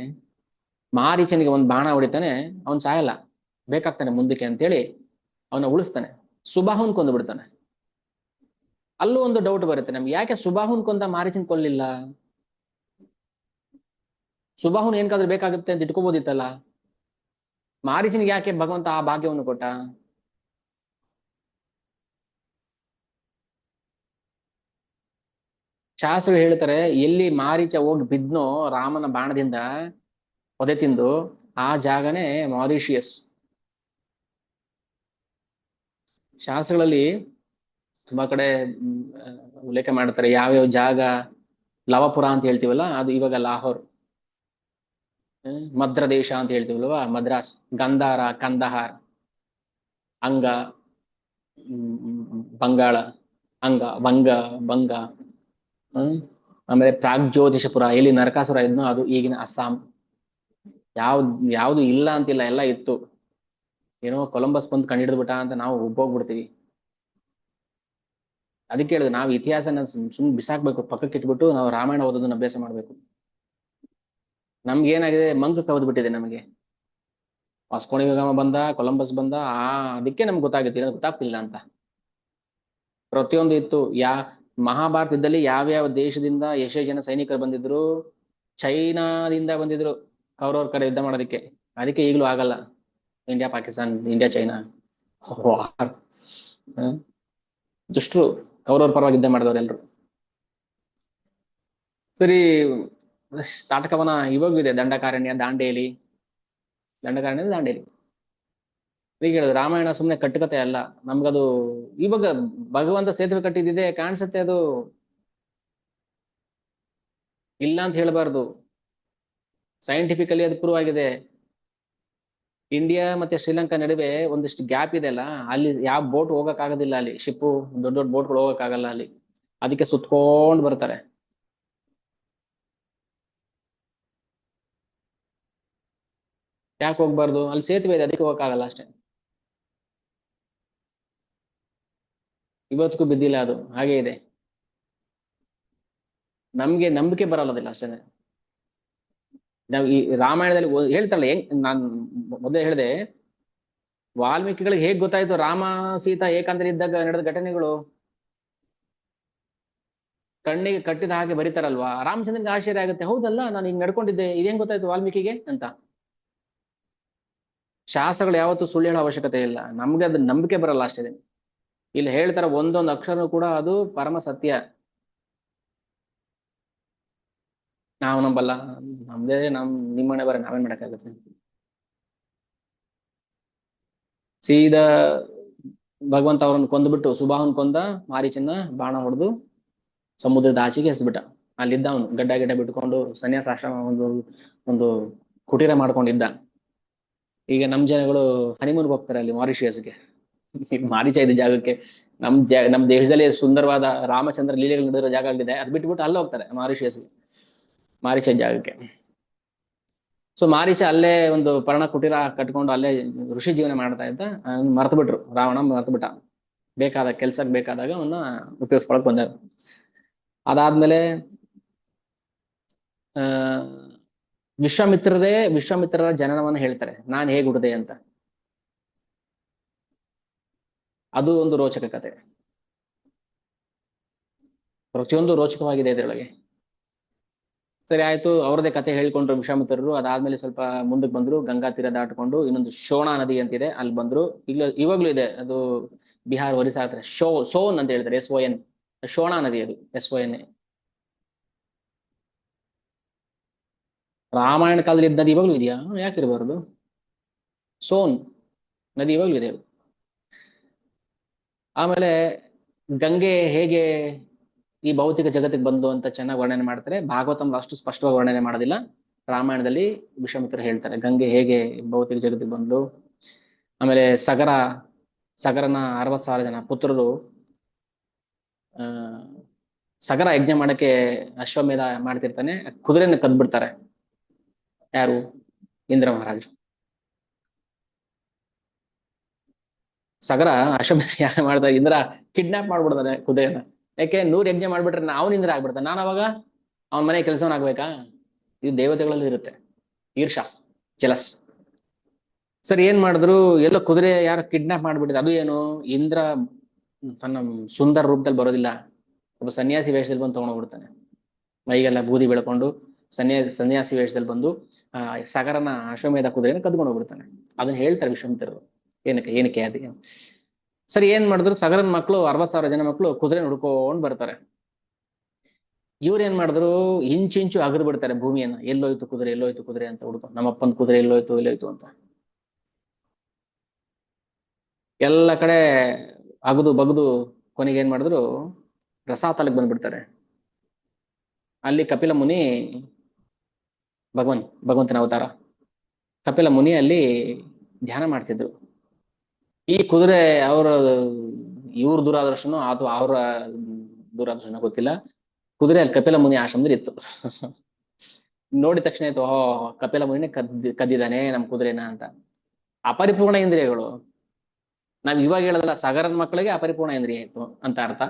ಮಾರೀಚನಿಗೆ ಒಂದು ಬಾಣ ಹೊಡಿತಾನೆ. ಅವನ್ ಸಾಯಲ್ಲ, ಬೇಕಾಗ್ತಾನೆ ಮುಂದಕ್ಕೆ ಅಂತೇಳಿ ಅವನ ಉಳಿಸ್ತಾನೆ. ಸುಬಾಹುನ್ ಕೊಂದು ಬಿಡ್ತಾನೆ. ಅಲ್ಲೂ ಒಂದು ಡೌಟ್ ಬರುತ್ತೆ ನಮ್ಗೆ, ಯಾಕೆ ಸುಬಾಹುನ್ ಕೊಂದ ಮಾರೀಚನ್ ಕೊಲ್ಲಿಲ್ಲ? ಸುಬಾಹುನ್ ಏನ್ಕಾದ್ರೂ ಬೇಕಾಗುತ್ತೆ ಅಂತ ಇಟ್ಕೋಬೋದಿತ್ತಲ್ಲ. ಮಾರೀಚನಿಗೆ ಯಾಕೆ ಭಗವಂತ ಆ ಭಾಗ್ಯವನ್ನು ಕೊಟ್ಟ? ಶಾಸ್ತ್ರಗಳು ಹೇಳ್ತಾರೆ, ಎಲ್ಲಿ ಮಾರೀಚ ಹೋಗಿ ಬಿದ್ನೋ ರಾಮನ ಬಾಣದಿಂದ ಒದೆ ತಿಂದು, ಆ ಜಾಗನೇ ಮಾರಿಷಿಯಸ್. ಶಾಸ್ತ್ರಗಳಲ್ಲಿ ತುಂಬಾ ಕಡೆ ಉಲ್ಲೇಖ ಮಾಡ್ತಾರೆ ಯಾವ್ಯಾವ ಜಾಗ. ಲವಪುರ ಅಂತ ಹೇಳ್ತೀವಲ್ಲ, ಅದು ಇವಾಗ ಲಾಹೋರ್. ಮದ್ರ ದೇಶ ಅಂತ ಹೇಳ್ತೀವಲ್ವಾ, ಮದ್ರಾಸ್. ಗಂಧಾರ, ಕಂದಹಾರ್. ಅಂಗ, ಬಂಗಾಳ. ಬಂಗ. ಆಮೇಲೆ ಪ್ರಾಗ್ಜ್ಯೋತಿಷಪುರ, ಎಲ್ಲಿ ನರಕಾಸುರ ಇದ್ನೋ ಅದು ಈಗಿನ ಅಸ್ಸಾಂ. ಯಾವ್ದು ಇಲ್ಲ ಅಂತಿಲ್ಲ, ಎಲ್ಲ ಇತ್ತು. ಏನೋ ಕೊಲಂಬಸ್ ಬಂದು ಕಂಡಿಡ್ದ್ಬಿಟ್ಟ ಅಂತ ನಾವು ಹೋಗ್ಬಿಡ್ತೀವಿ. ಅದಕ್ಕೆ ಹೇಳಿದ್ರು, ನಾವು ಇತಿಹಾಸನ ಸುಮ್ ಬಿಸಾಕ್ಬೇಕು, ಪಕ್ಕಕ್ಕೆ ಇಟ್ಬಿಟ್ಟು ನಾವು ರಾಮಾಯಣ ಓದೋದನ್ನ ಅಭ್ಯಾಸ ಮಾಡ್ಬೇಕು. ನಮ್ಗೆ ಏನಾಗಿದೆ, ಮಂಕ ಕವದ್ ಬಿಟ್ಟಿದೆ ನಮಗೆ. ವಾಸ್ಕೋಣಿಗಾಮ ಬಂದ, ಕೊಲಂಬಸ್ ಬಂದ, ಅದಕ್ಕೆ ನಮ್ಗೆ ಗೊತ್ತಾಗುತ್ತೆ, ಗೊತ್ತಾಗ್ತಿಲ್ಲ ಅಂತ. ಪ್ರತಿಯೊಂದು ಇತ್ತು. ಮಹಾಭಾರತದಲ್ಲಿ ಯಾವ್ಯಾವ ದೇಶದಿಂದ ಎಷ್ಟೇ ಜನ ಸೈನಿಕರು ಬಂದಿದ್ರು? ಚೈನಾದಿಂದ ಬಂದಿದ್ರು ಕೌರವ್ರ ಕಡೆ ಯುದ್ಧ ಮಾಡೋದಕ್ಕೆ. ಅದಕ್ಕೆ ಈಗಲೂ ಆಗಲ್ಲ India Pakistan, India China war. ದುಷ್ಟರು ಕೌರವ್ರ ಪರವಾಗಿ ಯುದ್ಧ ಮಾಡಿದವ್ರು ಎಲ್ರು. ಸರಿ, ತಾಟಕವನ ಇವಾಗೂ ಇದೆ, ದಂಡಕಾರಣ್ಯ, ದಾಂಡೇಲಿ. ದಾಂಡೇಲಿ. ಈಗ ಹೇಳುದು ರಾಮಾಯಣ ಸುಮ್ನೆ ಕಟ್ಟುಕತೆ ಅಲ್ಲ. ನಮ್ಗದು ಇವಾಗ ಭಗವಂತ ಸೇತುವೆ ಕಟ್ಟಿದ್ದಿದೆ ಕಾಣಿಸುತ್ತೆ, ಅದು ಇಲ್ಲ ಅಂತ ಹೇಳಬಾರ್ದು. ಸೈಂಟಿಫಿಕಲಿ ಅದು ಪ್ರೂವ್ ಆಗಿದೆ. ಇಂಡಿಯಾ ಮತ್ತೆ ಶ್ರೀಲಂಕಾ ನಡುವೆ ಒಂದಿಷ್ಟು ಗ್ಯಾಪ್ ಇದೆ ಅಲ್ಲ, ಅಲ್ಲಿ ಯಾವ ಬೋಟ್ ಹೋಗಕ್ ಆಗೋದಿಲ್ಲ. ಅಲ್ಲಿ ಶಿಪ್ಪು, ದೊಡ್ಡ ದೊಡ್ಡ ಬೋಟ್ಗಳು ಹೋಗಕ್ ಆಗಲ್ಲ ಅಲ್ಲಿ. ಅದಕ್ಕೆ ಸುತ್ಕೊಂಡ್ ಬರ್ತಾರೆ. ಯಾಕೆ ಹೋಗ್ಬಾರ್ದು? ಅಲ್ಲಿ ಸೇತುವೆ ಇದೆ, ಅದಕ್ಕೆ ಹೋಗಕ್ ಆಗಲ್ಲ ಅಷ್ಟೇ. ಇವತ್ತಿಗೂ ಬಿದ್ದಿಲ್ಲ ಅದು, ಹಾಗೆ ಇದೆ. ನಮ್ಗೆ ನಂಬಿಕೆ ಬರಲ್ಲದಿಲ್ಲ ಅಷ್ಟೇ. ನಾವು ಈ ರಾಮಾಯಣದಲ್ಲಿ ಹೇಳ್ತಾರಲ್ಲ, ನಾನ್ ಮೊದಲೇ ಹೇಳಿದೆ, ವಾಲ್ಮೀಕಿಗಳಿಗೆ ಹೇಗ್ ಗೊತ್ತಾಯ್ತು ರಾಮ ಸೀತಾ ಏಕಾಂತದಲ್ಲಿ ಇದ್ದಾಗ ನಡೆದ ಘಟನೆಗಳು? ಕಣ್ಣಿಗೆ ಕಟ್ಟಿದ ಹಾಗೆ ಬರೀತಾರಲ್ವಾ. ರಾಮಚಂದ್ರನಿಗೆ ಆಶ್ಚರ್ಯ ಆಗುತ್ತೆ, ಹೌದಲ್ಲ ನಾನು ಹಿಂಗ್ ನಡ್ಕೊಂಡಿದ್ದೆ, ಇದೇನ್ ಗೊತ್ತಾಯ್ತು ವಾಲ್ಮೀಕಿಗೆ ಅಂತ. ಶಾಸ್ತ್ರಗಳು ಯಾವತ್ತೂ ಸುಳ್ಳು ಹೇಳೋ ಅವಶ್ಯಕತೆ ಇಲ್ಲ, ನಮ್ಗೆ ಅದ್ ನಂಬಿಕೆ ಬರಲ್ಲ ಅಷ್ಟೇ. ಇಲ್ಲಿ ಹೇಳ್ತಾರ ಒಂದೊಂದು ಅಕ್ಷರ ಕೂಡ ಅದು ಪರಮ ಸತ್ಯ. ನಾವು ನಂಬಲ್ಲ, ನಮ್ದೇ ನಿಮ್ಮನೆ ಬರ ನಾವೇನ್ ಮಾಡಕ್ಕಾಗತ್ತೆ. ಸೀದಾ ಭಗವಂತ ಅವರನ್ನು ಕೊಂದ್ಬಿಟ್ಟು, ಸುಬಾಹುನ್ ಕೊಂದ, ಮಾರೀಚನ್ನ ಬಾಣ ಹೊಡೆದು ಸಮುದ್ರದ ಆಚೆಗೆ ಎಸ್ಬಿಟ್ಟ. ಅಲ್ಲಿದ್ದ ಅವನು ಗಡ್ಡ ಬಿಟ್ಕೊಂಡು ಸನ್ಯಾಸಾಶ್ರಮ ಒಂದು ಒಂದು ಕುಟೀರ ಮಾಡ್ಕೊಂಡಿದ್ದ. ಈಗ ನಮ್ ಜನಗಳು ಹನಿಮೂನ್ಗೆ ಹೋಗ್ತಾರೆ ಅಲ್ಲಿ ಮಾರಿಷಿಯಸ್ಗೆ. ಮಾರೀಚ ಇದ್ದ ಜಾಗಕ್ಕೆ. ನಮ್ ದೇಶದಲ್ಲಿ ಸುಂದರವಾದ ರಾಮಚಂದ್ರ ಲೀಲೆಗಳು ನಡೆದಿರೋ ಜಾಗ ಆಗಿದೆ, ಅದ್ ಬಿಟ್ಬಿಟ್ಟು ಅಲ್ಲಿ ಹೋಗ್ತಾರೆ ಮಾರಿಷಿಯಸ್ಗೆ, ಮಾರೀಚ ಜಾಗಕ್ಕೆ. ಸೊ ಮಾರೀಚ ಅಲ್ಲೇ ಒಂದು ಪರ್ಣ ಕುಟೀರ ಕಟ್ಕೊಂಡು ಅಲ್ಲೇ ಋಷಿ ಜೀವನ ಮಾಡ್ತಾ ಇದ್ದ. ಮರ್ತು ಬಿಟ್ರು, ರಾವಣ ಮರ್ತು ಬಿಟ್ಟ. ಬೇಕಾದ ಕೆಲ್ಸಕ್ಕೆ ಬೇಕಾದಾಗ ಅವನ್ನ ಉಪಯೋಗಿಸ್ಕೊಳಕ್ ಬಂದಾರ. ಅದಾದ್ಮೇಲೆ ಆ ವಿಶ್ವಾಮಿತ್ರರ ಜನನವನ್ನ ಹೇಳ್ತಾರೆ, ನಾನ್ ಹೇಗ್ ಹುಟ್ಟಿದೆ ಅಂತ. ಅದು ಒಂದು ರೋಚಕ ಕತೆ. ಪ್ರತಿಯೊಂದು ರೋಚಕವಾಗಿದೆ ಇದರೊಳಗೆ. ಸರಿ ಆಯ್ತು, ಅವ್ರದೇ ಕತೆ ಹೇಳ್ಕೊಂಡ್ರು ವಿಶ್ವಾಮಿತ್ರರು. ಅದಾದ್ಮೇಲೆ ಸ್ವಲ್ಪ ಮುಂದಕ್ಕೆ ಬಂದ್ರು, ಗಂಗಾ ತೀರ ದಾಟ್ಕೊಂಡು ಇನ್ನೊಂದು ಶೋಣಾ ನದಿ ಅಂತಿದೆ, ಅಲ್ಲಿ ಬಂದ್ರು. ಇವಾಗ್ಲೂ ಇದೆ ಅದು, ಬಿಹಾರ್ ಒರಿಸ್ಸಾ ಹತ್ರ ಸೋನ್ ಅಂತ ಹೇಳ್ತಾರೆ, SON. ಶೋಣಾ ನದಿ ಅದು, SON. ರಾಮಾಯಣ ಕಾಲದಲ್ಲಿ ಇದ್ದ ನದಿ ಇವಾಗ್ಲೂ ಇದೆಯಾ? ಯಾಕಿರಬಾರ್ದು? ಸೋನ್ ನದಿ ಇವಾಗ್ಲೂ ಇದೆ. ಆಮೇಲೆ ಗಂಗೆ ಹೇಗೆ ಈ ಭೌತಿಕ ಜಗತ್ತಿಗೆ ಬಂದು ಅಂತ ಚೆನ್ನಾಗಿ ವರ್ಣನೆ ಮಾಡ್ತಾರೆ. ಭಾಗವತಂ ಅಷ್ಟು ಸ್ಪಷ್ಟವಾಗಿ ವರ್ಣನೆ ಮಾಡೋದಿಲ್ಲ. ರಾಮಾಯಣದಲ್ಲಿ ವಿಶ್ವಾಮಿತ್ರರು ಹೇಳ್ತಾರೆ ಗಂಗೆ ಹೇಗೆ ಭೌತಿಕ ಜಗತ್ತಿಗೆ ಬಂದು. ಆಮೇಲೆ ಸಗರನ 60,000 ಜನ ಪುತ್ರರು ಆ ಸಗರ ಯಜ್ಞ ಮಾಡಕ್ಕೆ ಅಶ್ವಮೇಧ ಮಾಡ್ತಿರ್ತಾನೆ, ಕುದುರೆನ ಕದ್ಬಿಡ್ತಾರೆ. ಯಾರು? ಇಂದ್ರ ಮಹಾರಾಜರು. ಸಗರ ಅಶ್ವಮೇಧ ಯಾಗ ಮಾಡ್ತಾರೆ, ಇಂದ್ರ ಕಿಡ್ನಾಪ್ ಮಾಡ್ಬಿಡ್ತಾನೆ ಕುದುರೆನ. ಯಾಕೆ? 100 ಯಜ್ಞ ಮಾಡ್ಬಿಟ್ರೆ ಅವನು ಇಂದ್ರ ಆಗ್ಬಿಡ್ತಾನೆ, ನಾನು ಅವಾಗ ಅವನ ಮನೆ ಕೆಲಸವನ್ನ ಆಗ್ಬೇಕಾ? ಇದು ದೇವತೆಗಳಲ್ಲೂ ಇರುತ್ತೆ, ಈರ್ಷಾ, ಜಲಸ್. ಸರಿ, ಏನ್ ಮಾಡಿದ್ರು? ಎಲ್ಲ ಕುದುರೆ ಯಾರು ಕಿಡ್ನಾಪ್ ಮಾಡ್ಬಿಟ್ಟಿದೆ. ಅದು ಏನು, ಇಂದ್ರ ತನ್ನ ಸುಂದರ ರೂಪದಲ್ಲಿ ಬರೋದಿಲ್ಲ, ಒಬ್ಬ ಸನ್ಯಾಸಿ ವೇಷದಲ್ಲಿ ಬಂದು ತಗೊಂಡೋಗ್ಬಿಡ್ತಾನೆ. ಮೈಗೆಲ್ಲ ಬೂದಿ ಬೆಳ್ಕೊಂಡು ಸನ್ಯಾಸಿ ವೇಷದಲ್ಲಿ ಬಂದು ಸಗರನ ಅಶ್ವಮೇಧ ಕುದುರೆನ ಕದ್ಕೊಂಡು ಹೋಗ್ಬಿಡ್ತಾನೆ. ಅದನ್ನ ಹೇಳ್ತಾರೆ ವಿಶ್ವಾಮಿತ್ರರು, ಏನಕ್ಕೆ ಅದೇ. ಸರಿ, ಏನ್ ಮಾಡಿದ್ರು? ಸಗರನ ಮಕ್ಕಳು 60,000 ಜನ ಮಕ್ಕಳು ಕುದುರೆ ಹುಡ್ಕೊಂಡ್ ಬರ್ತಾರೆ. ಇವ್ರು ಏನ್ ಮಾಡಿದ್ರು? ಇಂಚಿಂಚು ಅಗದು ಬಿಡ್ತಾರೆ ಭೂಮಿಯನ್ನ, ಎಲ್ಲೋಯ್ತು ಕುದುರೆ ಅಂತ ಹುಡ್ಕೊಂಡು. ನಮ್ಮಪ್ಪನ ಕುದುರೆ ಎಲ್ಲೋಯ್ತು ಅಂತ ಎಲ್ಲ ಕಡೆ ಅಗದು ಬಗದು ಕೊನೆಗೆ ಏನ್ ಮಾಡಿದ್ರು? ರಸಾತಲಕ್ಕೆ ಬಂದ್ಬಿಡ್ತಾರೆ. ಅಲ್ಲಿ ಕಪಿಲ ಮುನಿ, ಭಗವಂತನ ಅವತಾರ ಕಪಿಲ ಮುನಿ ಅಲ್ಲಿ ಧ್ಯಾನ ಮಾಡ್ತಿದ್ರು. ಈ ಕುದುರೆ ಇವ್ರ ದುರಾದರ್ಶನೋ ಅಥವಾ ಅವರ ದುರಾದರ್ಶನ ಗೊತ್ತಿಲ್ಲ, ಕುದುರೆ ಅಲ್ಲಿ ಕಪಿಲ ಮುನಿ ಆಶ್ರಮದಲ್ಲಿ ಇತ್ತು. ನೋಡಿದ ತಕ್ಷಣ ಆಯ್ತು, ಓಹೋ, ಕಪಿಲ ಮುನಿನೇ ಕದ್ದಿದ್ದಾನೆ ನಮ್ ಕುದುರೆನ ಅಂತ. ಅಪರಿಪೂರ್ಣ ಇಂದ್ರಿಯಗಳು. ನಾವ್ ಇವಾಗ ಹೇಳೋದಲ್ಲ, ಸಗರನ ಮಕ್ಕಳಿಗೆ ಅಪರಿಪೂರ್ಣ ಇಂದ್ರಿಯ ಇತ್ತು ಅಂತ ಅರ್ಥ.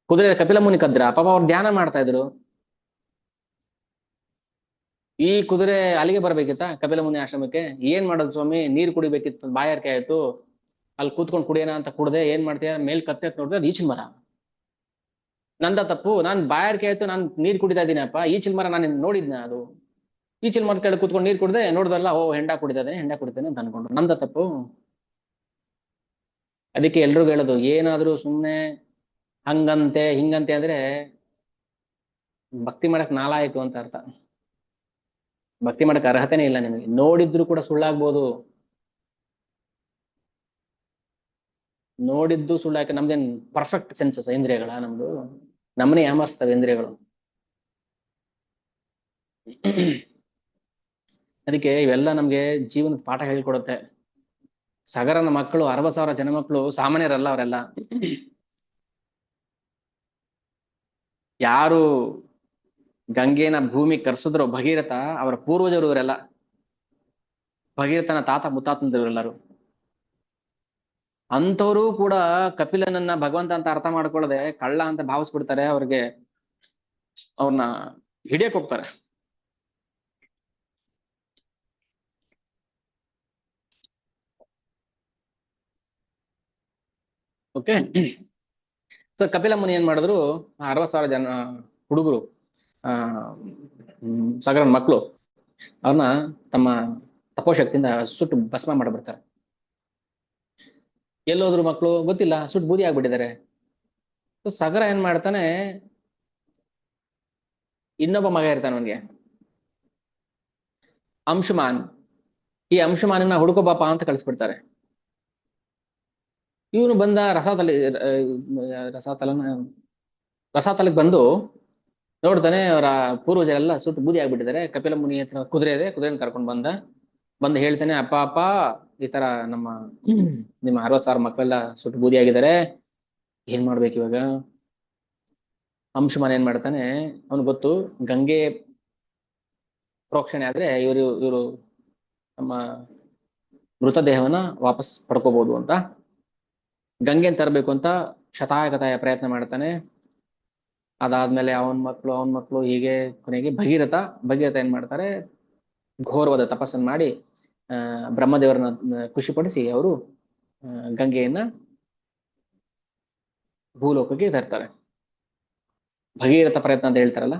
ಕುದುರೆ ಕಪಿಲ ಮುನಿ ಕದ್ರ, ಪಾಪ ಅವ್ರು ಧ್ಯಾನ ಮಾಡ್ತಾ ಇದ್ರು. ಈ ಕುದುರೆ ಅಲ್ಲಿಗೆ ಬರ್ಬೇಕಿತ್ತ ಕಪಿಲ ಮುನಿ ಆಶ್ರಮಕ್ಕೆ? ಏನ್ ಮಾಡೋದು ಸ್ವಾಮಿ, ನೀರ್ ಕುಡಿಬೇಕಿತ್ತು, ಬಾಯಾರಿಕೆ ಆಯ್ತು, ಅಲ್ಲಿ ಕೂತ್ಕೊಂಡು ಕುಡಿಯೋಣ ಅಂತ ಕುಡ್ದೆ. ಏನ್ ಮಾಡ್ತೀಯ? ಮೇಲ್ ಕತ್ತೆ ನೋಡಿದ್ರೆ ಅದು ಈಚಿನ ಮರ. ನಂದ ತಪ್ಪು, ನಾನ್ ಬಾಯಾರಿಕೆ ಆಯ್ತು, ನಾನ್ ನೀರ್ ಕುಡಿತಾ ಇದ್ದೀನಪ್ಪ, ಈಚಿನ ಮರ ನಾನು ನೋಡಿದ್ನ. ಅದು ಈಚಿನ ಮರದ ಕಡೆ ಕೂತ್ಕೊಂಡು ನೀರ್ ಕುಡ್ದೆ, ನೋಡ್ದಲ್ಲ, ಓ ಹೆಂಡ ಕುಡಿತಾನೆ ಅಂತ ಅನ್ಕೊಂಡ್ರು. ನಂದ ತಪ್ಪು. ಅದಕ್ಕೆ ಎಲ್ರಿಗೂ ಹೇಳೋದು, ಏನಾದ್ರೂ ಸುಮ್ನೆ ಹಂಗಂತೆ ಹಿಂಗಂತೆ ಅಂದ್ರೆ ಭಕ್ತಿ ಮಾಡಕ್ ನಾಲಾಯಕು ಅಂತ ಅರ್ಥ. ಭಕ್ತಿ ಮಾಡಕ್ ಅರ್ಹತೆನೇ ಇಲ್ಲ ನಿಮಗೆ. ನೋಡಿದ್ರು ಕೂಡ ಸುಳ್ಳಾಗ್ಬೋದು, ನೋಡಿದ್ದು ಸುಳ್ಳಾಕ. ನಮ್ದೇನ್ ಪರ್ಫೆಕ್ಟ್ ಸೆನ್ಸಸ್ ಇಂದ್ರಿಯಗಳ? ನಮ್ದು ನಮ್ಮನೆ ಯಾಮರ್ಸ್ತವೆ ಇಂದ್ರಿಯಗಳು. ಅದಕ್ಕೆ ಇವೆಲ್ಲ ನಮ್ಗೆ ಜೀವನದ ಪಾಠ ಹೇಳ್ಕೊಡುತ್ತೆ. ಸಗರನ ಮಕ್ಕಳು 60,000 ಜನ ಮಕ್ಕಳು ಸಾಮಾನ್ಯರಲ್ಲ ಅವರೆಲ್ಲ. ಯಾರು ಗಂಗೆನ ಭೂಮಿ ಕರ್ಸಿದ್ರು ಭಗೀರಥ, ಅವರ ಪೂರ್ವಜರು ಇವರೆಲ್ಲ. ಭಗೀರಥನ ತಾತ ಮುತ್ತಾತಂದ್ರು ಎಲ್ಲರೂ. ಅಂಥವ್ರು ಕೂಡ ಕಪಿಲನನ್ನ ಭಗವಂತ ಅಂತ ಅರ್ಥ ಮಾಡ್ಕೊಳ್ಳದೆ ಕಳ್ಳ ಅಂತ ಭಾವಿಸ್ಬಿಡ್ತಾರೆ. ಅವ್ರನ್ನ ಹಿಡಿಯಕ್ ಹೋಗ್ತಾರೆ. ಓಕೆ. ಸೊ ಕಪಿಲ ಮುನಿ ಏನ್ ಮಾಡಿದ್ರು? 60,000 ಜನ ಹುಡುಗರು, ಸಗರನ ಮಕ್ಕಳು, ಅವ್ರನ್ನ ತಮ್ಮ ತಪೋಶಕ್ತಿಯಿಂದ ಸುಟ್ಟು ಭಸ್ಮ ಮಾಡಿಬಿಡ್ತಾರೆ. ಎಲ್ಲೋದ್ರು ಮಕ್ಕಳು ಗೊತ್ತಿಲ್ಲ, ಸುಟ್ಟು ಬೂದಿ ಆಗ್ಬಿಟ್ಟಿದ್ದಾರೆ. ಸಗರ ಏನ್ ಮಾಡ್ತಾನೆ? ಇನ್ನೊಬ್ಬ ಮಗ ಇರ್ತಾನೆ ಅವನಿಗೆ, ಅಂಶುಮಾನ್. ಈ ಅಂಶುಮಾನನ್ನ ಹುಡುಕೋಬಾಪ ಅಂತ ಕಳಿಸ್ಬಿಡ್ತಾರೆ. ಇವನು ಬಂದ ರಸಾತಲಕ್ಕೆ ಬಂದು ನೋಡ್ತಾನೆ, ಅವರ ಪೂರ್ವಜರೆಲ್ಲ ಸುಟ್ಟು ಬೂದಿ ಆಗ್ಬಿಟ್ಟಿದ್ದಾರೆ. ಕಪಿಲ ಮುನಿ ಹತ್ರ ಕುದುರೆ ಇದೆ, ಕುದುರೆನ ಕರ್ಕೊಂಡು ಬಂದು ಹೇಳ್ತಾನೆ, ಅಪ್ಪ ಈ ತರ ನಿಮ್ಮ 60,000 ಮಕ್ಕಳೆಲ್ಲ ಸುಟ್ಟು ಬೂದಿ ಆಗಿದ್ದಾರೆ, ಏನ್ ಮಾಡ್ಬೇಕು ಇವಾಗ? ಅಂಶುಮಾನ್ ಏನ್ ಮಾಡ್ತಾನೆ? ಅವನು ಗೊತ್ತು, ಗಂಗೆ ಪ್ರೋಕ್ಷಣೆ ಆದ್ರೆ ಇವರು ನಮ್ಮ ಮೃತದೇಹವನ್ನ ವಾಪಸ್ ಪಡ್ಕೋಬಹುದು ಅಂತ ಗಂಗೆನ್ ತರಬೇಕು ಅಂತ ಶತಾಯಗತಾಯ ಪ್ರಯತ್ನ ಮಾಡ್ತಾನೆ. ಅದಾದ್ಮೇಲೆ ಅವನ ಮಕ್ಕಳು ಹೀಗೆ ಕೊನೆಗೆ ಭಗೀರಥ ಏನ್ ಮಾಡ್ತಾರೆ? ಘೋರವಾದ ತಪಸ್ಸನ್ನು ಮಾಡಿ ಬ್ರಹ್ಮದೇವರನ್ನ ಖುಷಿಪಡಿಸಿ ಅವರು ಗಂಗೆಯನ್ನ ಭೂಲೋಕಕ್ಕೆ ತರ್ತಾರೆ. ಭಗೀರಥ ಪ್ರಯತ್ನ ಅಂತ ಹೇಳ್ತಾರಲ್ಲ.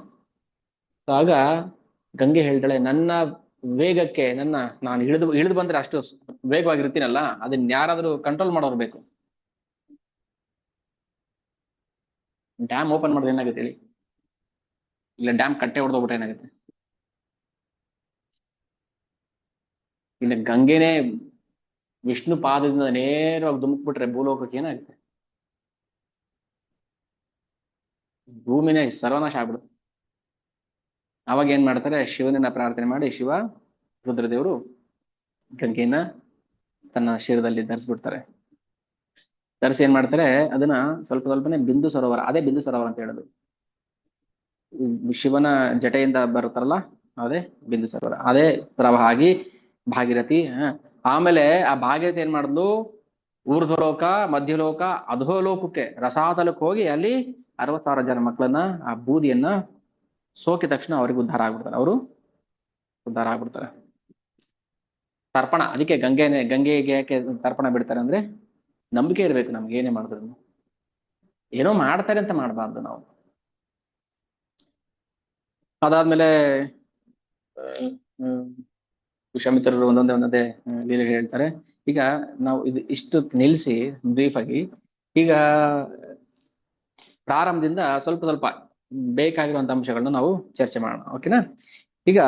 ಆಗ ಗಂಗೆ ಹೇಳ್ತಾಳೆ, ನನ್ನ ವೇಗಕ್ಕೆ ನಾನು ಇಳಿದು ಬಂದ್ರೆ ಅಷ್ಟು ವೇಗವಾಗಿರ್ತೀನಲ್ಲ, ಅದನ್ನ ಯಾರಾದ್ರೂ ಕಂಟ್ರೋಲ್ ಮಾಡೋರು ಬೇಕು. ಡ್ಯಾಮ್ ಓಪನ್ ಮಾಡಿದ್ರೆ ಏನಾಗುತ್ತೆ ಹೇಳಿ? ಇಲ್ಲ ಡ್ಯಾಮ್ ಕಟ್ಟೆ ಹೊಡೆದೋಗ್ಬಿಟ್ರೆ ಏನಾಗುತ್ತೆ? ಇಲ್ಲ ಗಂಗೆನೇ ವಿಷ್ಣು ಪಾದದಿಂದ ನೇರವಾಗಿ ಧುಮುಕ್ಬಿಟ್ರೆ ಭೂಲೋಕಕ್ಕೆ ಏನಾಗುತ್ತೆ? ಭೂಮಿನೇ ಸರ್ವನಾಶ ಆಗ್ಬಿಡುತ್ತೆ. ಅವಾಗ ಏನ್ ಮಾಡ್ತಾರೆ, ಶಿವನನ್ನ ಪ್ರಾರ್ಥನೆ ಮಾಡಿ ಶಿವ ರುದ್ರದೇವರು ಗಂಗೆಯನ್ನ ತನ್ನ ಶಿರದಲ್ಲಿ ಧರಿಸ್ಬಿಡ್ತಾರೆ. ಧರಿಸಿ ಏನ್ ಮಾಡ್ತಾರೆ, ಅದನ್ನ ಸ್ವಲ್ಪ ಸ್ವಲ್ಪನೇ ಬಿಂದು ಸರೋವರ, ಅದೇ ಬಿಂದು ಸರೋವರ ಅಂತ ಹೇಳೋದು. ಶಿವನ ಜಟೆಯಿಂದ ಬರುತ್ತಾರಲ್ಲ, ಅದೇ ಬಿಂದು ಸರೋವರ, ಅದೇ ಪ್ರವಾಹ ಆಗಿ ಭಾಗೀರಥಿ. ಆಮೇಲೆ ಆ ಭಾಗೀರಥಿ ಏನ್ ಮಾಡಿದ್ಲು, ಊರ್ಧ್ವಲೋಕ, ಮಧ್ಯಲೋಕ, ಅಧೋಲೋಕಕ್ಕೆ ರಸಾತಲಕ್ಕೆ ಹೋಗಿ ಅಲ್ಲಿ 60,000 ಜನ ಮಕ್ಕಳನ್ನ ಆ ಬೂದಿಯನ್ನ ಸೋಕಿದ ತಕ್ಷಣ ಅವ್ರಿಗೆ ಉದ್ಧಾರ ಆಗ್ಬಿಡ್ತಾರೆ. ಅವರು ಉದ್ಧಾರ ಆಗ್ಬಿಡ್ತಾರೆ. ತರ್ಪಣ, ಅದಕ್ಕೆ ಗಂಗೆಗೆ ಯಾಕೆ ತರ್ಪಣ ಬಿಡ್ತಾರೆ ಅಂದ್ರೆ, ನಂಬಿಕೆ ಇರ್ಬೇಕು ನಮ್ಗೆ ಏನೇ ಮಾಡಿದ್ರು. ಏನೋ ಮಾಡ್ತಾರೆ ಅಂತ ಮಾಡಬಾರ್ದು ನಾವು. ಅದಾದ್ಮೇಲೆ ವಿಶ್ವಾಮಿತ್ರರು ಒಂದೊಂದೇ ಲೀಲೆ ಹೇಳ್ತಾರೆ. ಈಗ ನಾವು ಇಷ್ಟು ನಿಲ್ಲಿಸಿ ಬ್ರೀಫ್ ಆಗಿ, ಈಗ ಪ್ರಾರಂಭದಿಂದ ಸ್ವಲ್ಪ ಸ್ವಲ್ಪ ಬೇಕಾಗಿರುವಂತ ಅಂಶಗಳನ್ನ ನಾವು ಚರ್ಚೆ ಮಾಡೋಣ. ಓಕೆನಾ? ಈಗ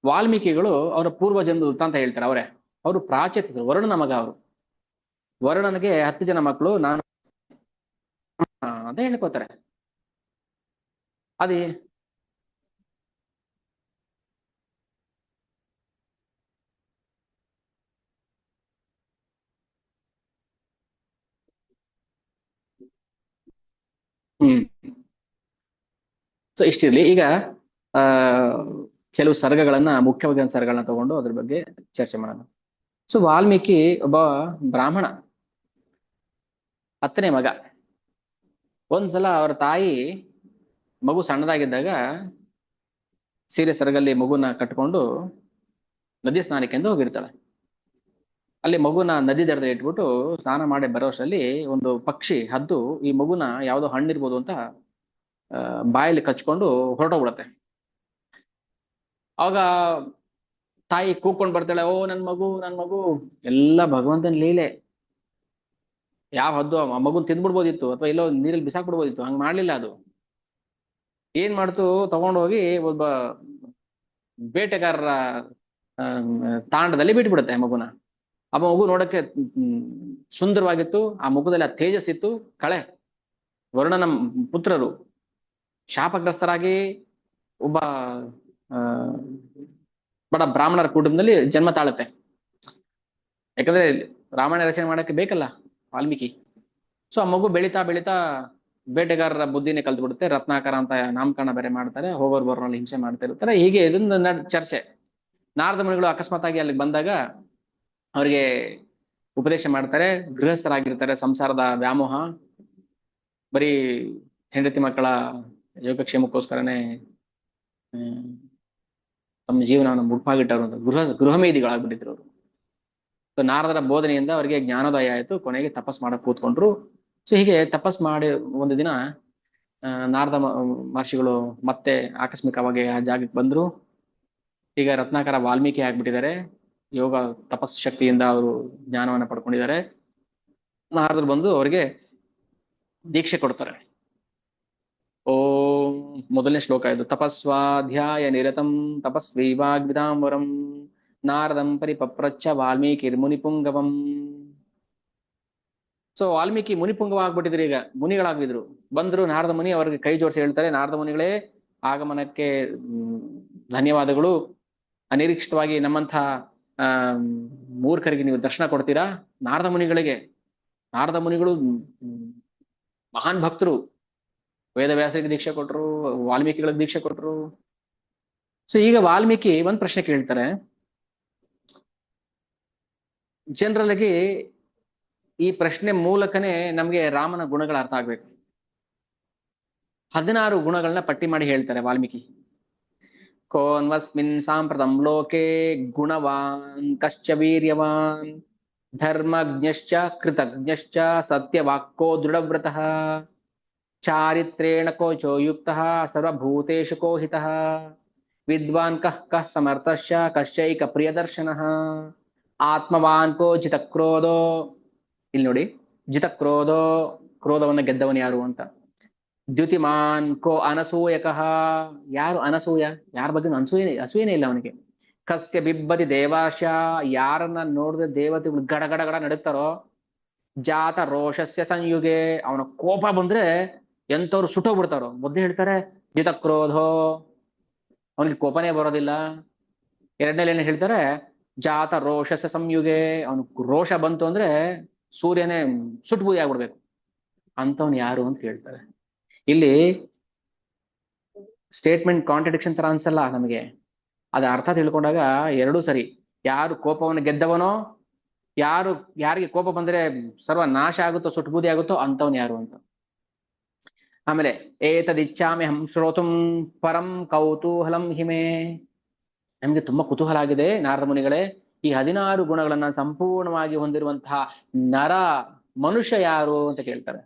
ವಾಲ್ಮೀಕಿಗಳು ಅವರ ಪೂರ್ವಜನ್ಮ ಅಂತ ಹೇಳ್ತಾರೆ. ಅವರು ಪ್ರಾಚೇತರು, ವರುಣನ ಮಗ. ಅವರು ವರುಣನಿಗೆ 10 ಜನ ಮಕ್ಕಳು, ನಾನು ಅಂತ ಹೇಳ್ಕೋತಾರೆ. ಅದೇ ಹ್ಮ್. ಸೊ ಇಷ್ಟಿರ್ಲಿ. ಈಗ ಆ ಕೆಲವು ಸರ್ಗಗಳನ್ನ, ಮುಖ್ಯವಾದ ಸರ್ಗಳನ್ನ ತಗೊಂಡು ಅದ್ರ ಬಗ್ಗೆ ಚರ್ಚೆ ಮಾಡೋಣ. ಸೊ ವಾಲ್ಮೀಕಿ ಒಬ್ಬ ಬ್ರಾಹ್ಮಣ, 10ನೇ ಮಗ. ಒಂದ್ಸಲ ಅವರ ತಾಯಿ ಮಗು ಸಣ್ಣದಾಗಿದ್ದಾಗ ಸೀರೆ ಸೆರಗಲ್ಲಿ ಮಗುನ ಕಟ್ಕೊಂಡು ನದಿ ಸ್ನಾನಕ್ಕೆಂದು ಹೋಗಿರ್ತಾಳೆ. ಅಲ್ಲಿ ಮಗುನ ನದಿ ದಡದಲ್ಲಿ ಇಟ್ಬಿಟ್ಟು ಸ್ನಾನ ಮಾಡಿ ಬರೋಷ್ಟರಲ್ಲಿ ಒಂದು ಪಕ್ಷಿ, ಹದ್ದು, ಈ ಮಗುನ ಯಾವ್ದೋ ಹಣ್ಣಿರ್ಬೋದು ಅಂತ ಬಾಯಲ್ಲಿ ಕಚ್ಕೊಂಡು ಹೊರಟೋಗ್ಬಿಡತ್ತೆ. ಅವಾಗ ತಾಯಿ ಕೂಗ್ಕೊಂಡ್ ಬರ್ತಾಳೆ, ಓ ನನ್ ಮಗು, ನನ್ ಮಗು. ಎಲ್ಲ ಭಗವಂತನ ಲೀಲೆ. ಯಾವ ಹದ್ದು ಆ ಮಗುನ್ ತಿಂದ್ಬಿಡ್ಬೋದಿತ್ತು, ಅಥವಾ ಎಲ್ಲೋ ನೀರಲ್ಲಿ ಬಿಸಾಕ್ಬಿಡ್ಬೋದಿತ್ತು, ಹಂಗ್ ಮಾಡ್ಲಿಲ್ಲ. ಅದು ಏನ್ ಮಾಡ್ತು, ತಗೊಂಡೋಗಿ ಒಬ್ಬ ಬೇಟೆಗಾರರ ತಾಂಡದಲ್ಲಿ ಬಿಟ್ಬಿಡುತ್ತೆ ಮಗುನ. ಆ ಮಗು ನೋಡಕ್ಕೆ ಸುಂದರವಾಗಿತ್ತು, ಆ ಮುಖದಲ್ಲಿ ಆ ತೇಜಸ್ಸಿತ್ತು. ಕಳೆ ವರುಣನ ಪುತ್ರರು ಶಾಪಗ್ರಸ್ತರಾಗಿ ಒಬ್ಬ ಬಡ ಬ್ರಾಹ್ಮಣರ ಕುಟುಂಬದಲ್ಲಿ ಜನ್ಮ ತಾಳುತ್ತೆ. ಯಾಕಂದ್ರೆ ರಾಮಾಯಣ ರಚನೆ ಮಾಡಕ್ಕೆ ಬೇಕಲ್ಲ ವಾಲ್ಮೀಕಿ. ಸೊ ಆ ಮಗು ಬೆಳೀತಾ ಬೆಳೀತಾ ಬೇಟೆಗಾರರ ಬುದ್ಧಿನೇ ಕಲ್ತು ಬಿಡುತ್ತೆ. ರತ್ನಾಕರ ಅಂತ ನಾಮಕರಣ ಬೇರೆ ಮಾಡ್ತಾರೆ, ಹೋಗೋರ್ ಬರೋನಲ್ಲಿ ಹಿಂಸೆ ಮಾಡ್ತಾ ಇರ್ತಾರೆ. ಹೀಗೆ ಇದೊಂದು ಚರ್ಚೆ. ನಾರದ ಮುನಿಗಳು ಅಕಸ್ಮಾತ್ ಆಗಿ ಅಲ್ಲಿಗೆ ಬಂದಾಗ ಅವರಿಗೆ ಉಪದೇಶ ಮಾಡ್ತಾರೆ. ಗೃಹಸ್ಥರಾಗಿರ್ತಾರೆ, ಸಂಸಾರದ ವ್ಯಾಮೋಹ, ಬರೀ ಹೆಂಡತಿ ಮಕ್ಕಳ ಯೋಗಕ್ಷೇಮಕ್ಕೋಸ್ಕರನೇ ತಮ್ಮ ಜೀವನವನ್ನು ಮುಡುಪಾಗಿಟ್ಟವರು, ಗೃಹಮೇಧಿಗಳಾಗ್ಬಿಟ್ಟಿದ್ರು ಅವರು. ಸೊ ನಾರದರ ಬೋಧನೆಯಿಂದ ಅವರಿಗೆ ಜ್ಞಾನೋದಯ ಆಯ್ತು. ಕೊನೆಗೆ ತಪಸ್ ಮಾಡಕ್ ಕೂತ್ಕೊಂಡ್ರು. ಸೊ ಹೀಗೆ ತಪಸ್ ಮಾಡಿ ಒಂದು ದಿನ ನಾರದ ಮಹರ್ಷಿಗಳು ಮತ್ತೆ ಆಕಸ್ಮಿಕವಾಗಿ ಆ ಜಾಗಕ್ಕೆ ಬಂದ್ರು. ಈಗ ರತ್ನಾಕರ ವಾಲ್ಮೀಕಿ ಆಗ್ಬಿಟ್ಟಿದ್ದಾರೆ. ಯೋಗ ತಪಸ್ ಶಕ್ತಿಯಿಂದ ಅವರು ಜ್ಞಾನವನ್ನ ಪಡ್ಕೊಂಡಿದ್ದಾರೆ. ನಾರದರು ಬಂದು ಅವರಿಗೆ ದೀಕ್ಷೆ ಕೊಡ್ತಾರೆ. ಓಂ, ಮೊದಲನೇ ಶ್ಲೋಕ ಇದು. ತಪಸ್ವಾಧ್ಯಾಯ ನಿರತಂ ತಪಸ್ವಿ ವಾಗ್ವಿದಾಂಬರಂ ನಾರದಂ ಪರಿಪಪ್ರಚ್ಛ ವಾಲ್ಮೀಕಿ ಮುನಿಪುಂಗವಂ. ಸೊ ವಾಲ್ಮೀಕಿ ಮುನಿಪುಂಗವ ಆಗ್ಬಿಟ್ಟಿದ್ರು. ಈಗ ಮುನಿಗಳಾಗಿದ್ರು. ಬಂದ್ರು ನಾರದ ಮುನಿ, ಅವರಿಗೆ ಕೈ ಜೋಡಿಸಿ ಹೇಳ್ತಾರೆ, ನಾರದ ಮುನಿಗಳೇ, ಆಗಮನಕ್ಕೆ ಧನ್ಯವಾದಗಳು. ಅನಿರೀಕ್ಷಿತವಾಗಿ ನಮ್ಮಂಥ ಮೂರ್ಖರಿಗೆ ನೀವು ದರ್ಶನ ಕೊಡ್ತೀರಾ. ನಾರದ ಮುನಿಗಳು ಮಹಾನ್ ಭಕ್ತರು. ವೇದವ್ಯಾಸರಿಗೆ ದೀಕ್ಷೆ ಕೊಟ್ರು, ವಾಲ್ಮೀಕಿಗಳಿಗೆ ದೀಕ್ಷೆ ಕೊಟ್ರು. ಸೊ ಈಗ ವಾಲ್ಮೀಕಿ ಒಂದ್ ಪ್ರಶ್ನೆ ಕೇಳ್ತಾರೆ. ಜನರಲ್ ಆಗಿ ಈ ಪ್ರಶ್ನೆ ಮೂಲಕನೇ ನಮ್ಗೆ ರಾಮನ ಗುಣಗಳ ಅರ್ಥ ಆಗ್ಬೇಕು. 16 ಗುಣಗಳನ್ನ ಪಟ್ಟಿ ಮಾಡಿ ಹೇಳ್ತಾರೆ ವಾಲ್ಮೀಕಿ. ಕೋನ್ವಸ್ಮಿನ್ ಸಾಂಪ್ರತಂ ಲೋಕೆ ಗುಣವಾನ್ ಕಶ್ಚ ವೀರ್ಯವಾನ್ ಧರ್ಮಜ್ಞಶ್ಚ ಕೃತಜ್ಞಶ್ಚ ಸತ್ಯವಾಕ್ಕೋ ದೃಢವ್ರತಃ ಚಾರಿತ್ರೇಣ ಕೋಚೋ ಯುಕ್ತಃ ಸರ್ವಭೂತೇಷು ಕೋಹಿತಃ ವಿದ್ವಾನ್ ಕಃ ಕಃ ಸಮರ್ಥಶ್ಚ ಕಶ್ಚೈಕ ಪ್ರಿಯದರ್ಶನಃ ಆತ್ಮವಾನ್ ಕೋ ಜಿತಕ್ರೋಧೋ. ಇಲ್ಲಿ ನೋಡಿ, ಜಿತಕ್ರೋಧೋ, ಕ್ರೋಧವನ್ನ ಗೆದ್ದವನು ಯಾರು ಅಂತ. ದ್ಯುತಿಮಾನ್ ಕೋ ಅನಸೂಯಕಃ, ಯಾರು ಅನಸೂಯ, ಯಾರ ಬಗ್ಗೆ ಅಸೂಯನೇ ಇಲ್ಲ ಅವನಿಗೆ. ಕಸ್ಯ ಬಿಬ್ಬತಿ ದೇವಾಶ, ಯಾರನ್ನ ನೋಡಿದ್ರೆ ದೇವತೆಗಳು ಗಡ ಗಡ ಗಡ ನಡುತ್ತಾರೋ. ಜಾತ ರೋಷಸ್ಯ ಸಂಯುಗೆ, ಅವನ ಕೋಪ ಬಂದ್ರೆ ಎಂತವ್ರು ಸುಟ್ಟೋಗ್ಬಿಡ್ತಾರೋ. ಮೊದ್ಲು ಹೇಳ್ತಾರೆ ಜಿತಕ್ರೋಧೋ, ಅವನಿಗೆ ಕೋಪನೇ ಬರೋದಿಲ್ಲ. ಎರಡನೇಲಿ ಏನ್ ಹೇಳ್ತಾರೆ, ಜಾತ ರೋಷಸ್ಯ ಸಂಯುಗೆ, ಅವನು ರೋಷ ಬಂತು ಅಂದ್ರೆ ಸೂರ್ಯನೇ ಸುಟ್ಟು ಬೂದಿ ಆಗ್ಬಿಡ್ಬೇಕು. ಅಂತವನು ಯಾರು ಅಂತ ಹೇಳ್ತಾರೆ. ಇಲ್ಲಿ ಸ್ಟೇಟ್ಮೆಂಟ್ ಕಾಂಟ್ರಡಿಕ್ಷನ್ ತರ ಅನ್ಸಲ್ಲ ನಮಗೆ, ಅದ ಅರ್ಥ ತಿಳ್ಕೊಂಡಾಗ ಎರಡೂ ಸರಿ. ಯಾರು ಕೋಪವನ್ನು ಗೆದ್ದವನೋ, ಯಾರಿಗೆ ಕೋಪ ಬಂದ್ರೆ ಸರ್ವ ನಾಶ ಆಗುತ್ತೋ, ಸುಟ್ಟು ಬೂದಿ ಆಗುತ್ತೋ ಅಂತವನು ಯಾರು ಅಂತ. ಆಮೇಲೆ ಏತದಿಚ್ಛಾಮಿ ಹಂ ಶ್ರೋತುಂ ಪರಂ ಕೌತೂಹಲಂ ಹಿಮೆ, ನಮ್ಗೆ ತುಂಬಾ ಕುತೂಹಲ ಆಗಿದೆ ನಾರದ ಮುನಿಗಳೇ, ಈ 16 ಗುಣಗಳನ್ನ ಸಂಪೂರ್ಣವಾಗಿ ಹೊಂದಿರುವಂತಹ ನರ ಮನುಷ್ಯ ಯಾರು ಅಂತ ಕೇಳ್ತಾರೆ.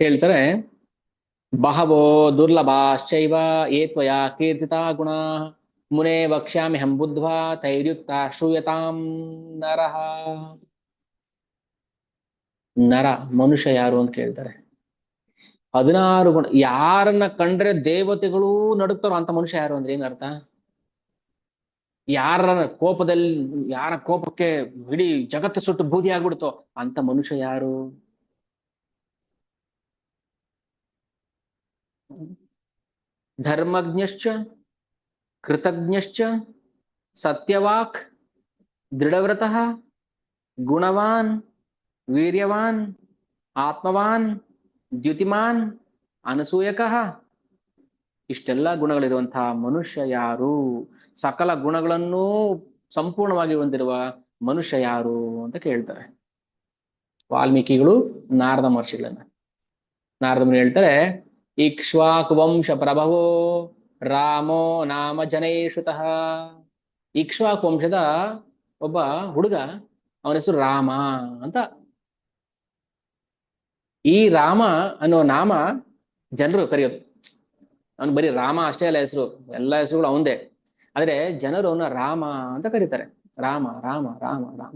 ಹೇಳ್ತಾರೆ, ಬಹವೋ ದುರ್ಲಭಾಶ್ಚೈವ ಏ ತ್ವಯಾ ಕೀರ್ತಿತಾ ಗುಣಾ ಮುನೇ ವಕ್ಷ್ಯಾಮಿ ಹಂ ಬುದ್ಧ್ವಾ ತೈರ್ಯುಕ್ತ ಶ್ರೂಯತಾಂ ನರಃ. ನರ ಮನುಷ್ಯ ಯಾರು ಅಂತ ಕೇಳ್ತಾರೆ. 16 ಗುಣ, ಯಾರನ್ನ ಕಂಡ್ರೆ ದೇವತೆಗಳು ನಡುಕ್ತಾರೋ ಅಂತ ಮನುಷ್ಯ ಯಾರು ಅಂದ್ರೆ ಏನ್ ಅರ್ಥ? ಯಾರ ಕೋಪಕ್ಕೆ ಇಡೀ ಜಗತ್ತು ಸುಟ್ಟು ಬೂದಿ ಆಗ್ಬಿಡ್ತೋ ಅಂತ ಮನುಷ್ಯ ಯಾರು? ಧರ್ಮಜ್ಞಶ್ಚ ಕೃತಜ್ಞಶ್ಚ ಸತ್ಯವಾಕ್ ದೃಢವ್ರತಃ ಗುಣವಾನ್ ವೀರ್ಯವಾನ್ ಆತ್ಮವಾನ್ ದ್ಯುತಿಮಾನ್ ಅನಸೂಯಕಃ. ಇಷ್ಟೆಲ್ಲ ಗುಣಗಳಿರುವಂತಹ ಮನುಷ್ಯ ಯಾರು? ಸಕಲ ಗುಣಗಳನ್ನೂ ಸಂಪೂರ್ಣವಾಗಿ ಹೊಂದಿರುವ ಮನುಷ್ಯ ಯಾರು ಅಂತ ಕೇಳ್ತಾರೆ ವಾಲ್ಮೀಕಿಗಳು ನಾರದ ಮಹರ್ಷಿಗಳನ್ನ. ನಾರದ ಮುನಿ ಹೇಳ್ತಾರೆ, ಇಕ್ಷ್ವಾಕು ವಂಶ ಪ್ರಭವೋ ರಾಮೋ ನಾಮ ಜನೇಶುತಃ. ಇಕ್ಷ್ವಾಕು ವಂಶದ ಒಬ್ಬ ಹುಡುಗ, ಅವನ ಹೆಸರು ರಾಮ ಅಂತ. ಈ ರಾಮ ಅನ್ನೋ ನಾಮ ಜನರು ಕರೆಯೋದು. ಅವನು ಬರೀ ರಾಮ ಅಷ್ಟೇ ಅಲ್ಲ ಹೆಸರು, ಎಲ್ಲ ಹೆಸರುಗಳು ಅವಂದೇ. ಆದ್ರೆ ಜನರು ಅವನ ರಾಮ ಅಂತ ಕರೀತಾರೆ. ರಾಮ ರಾಮ ರಾಮ ರಾಮ.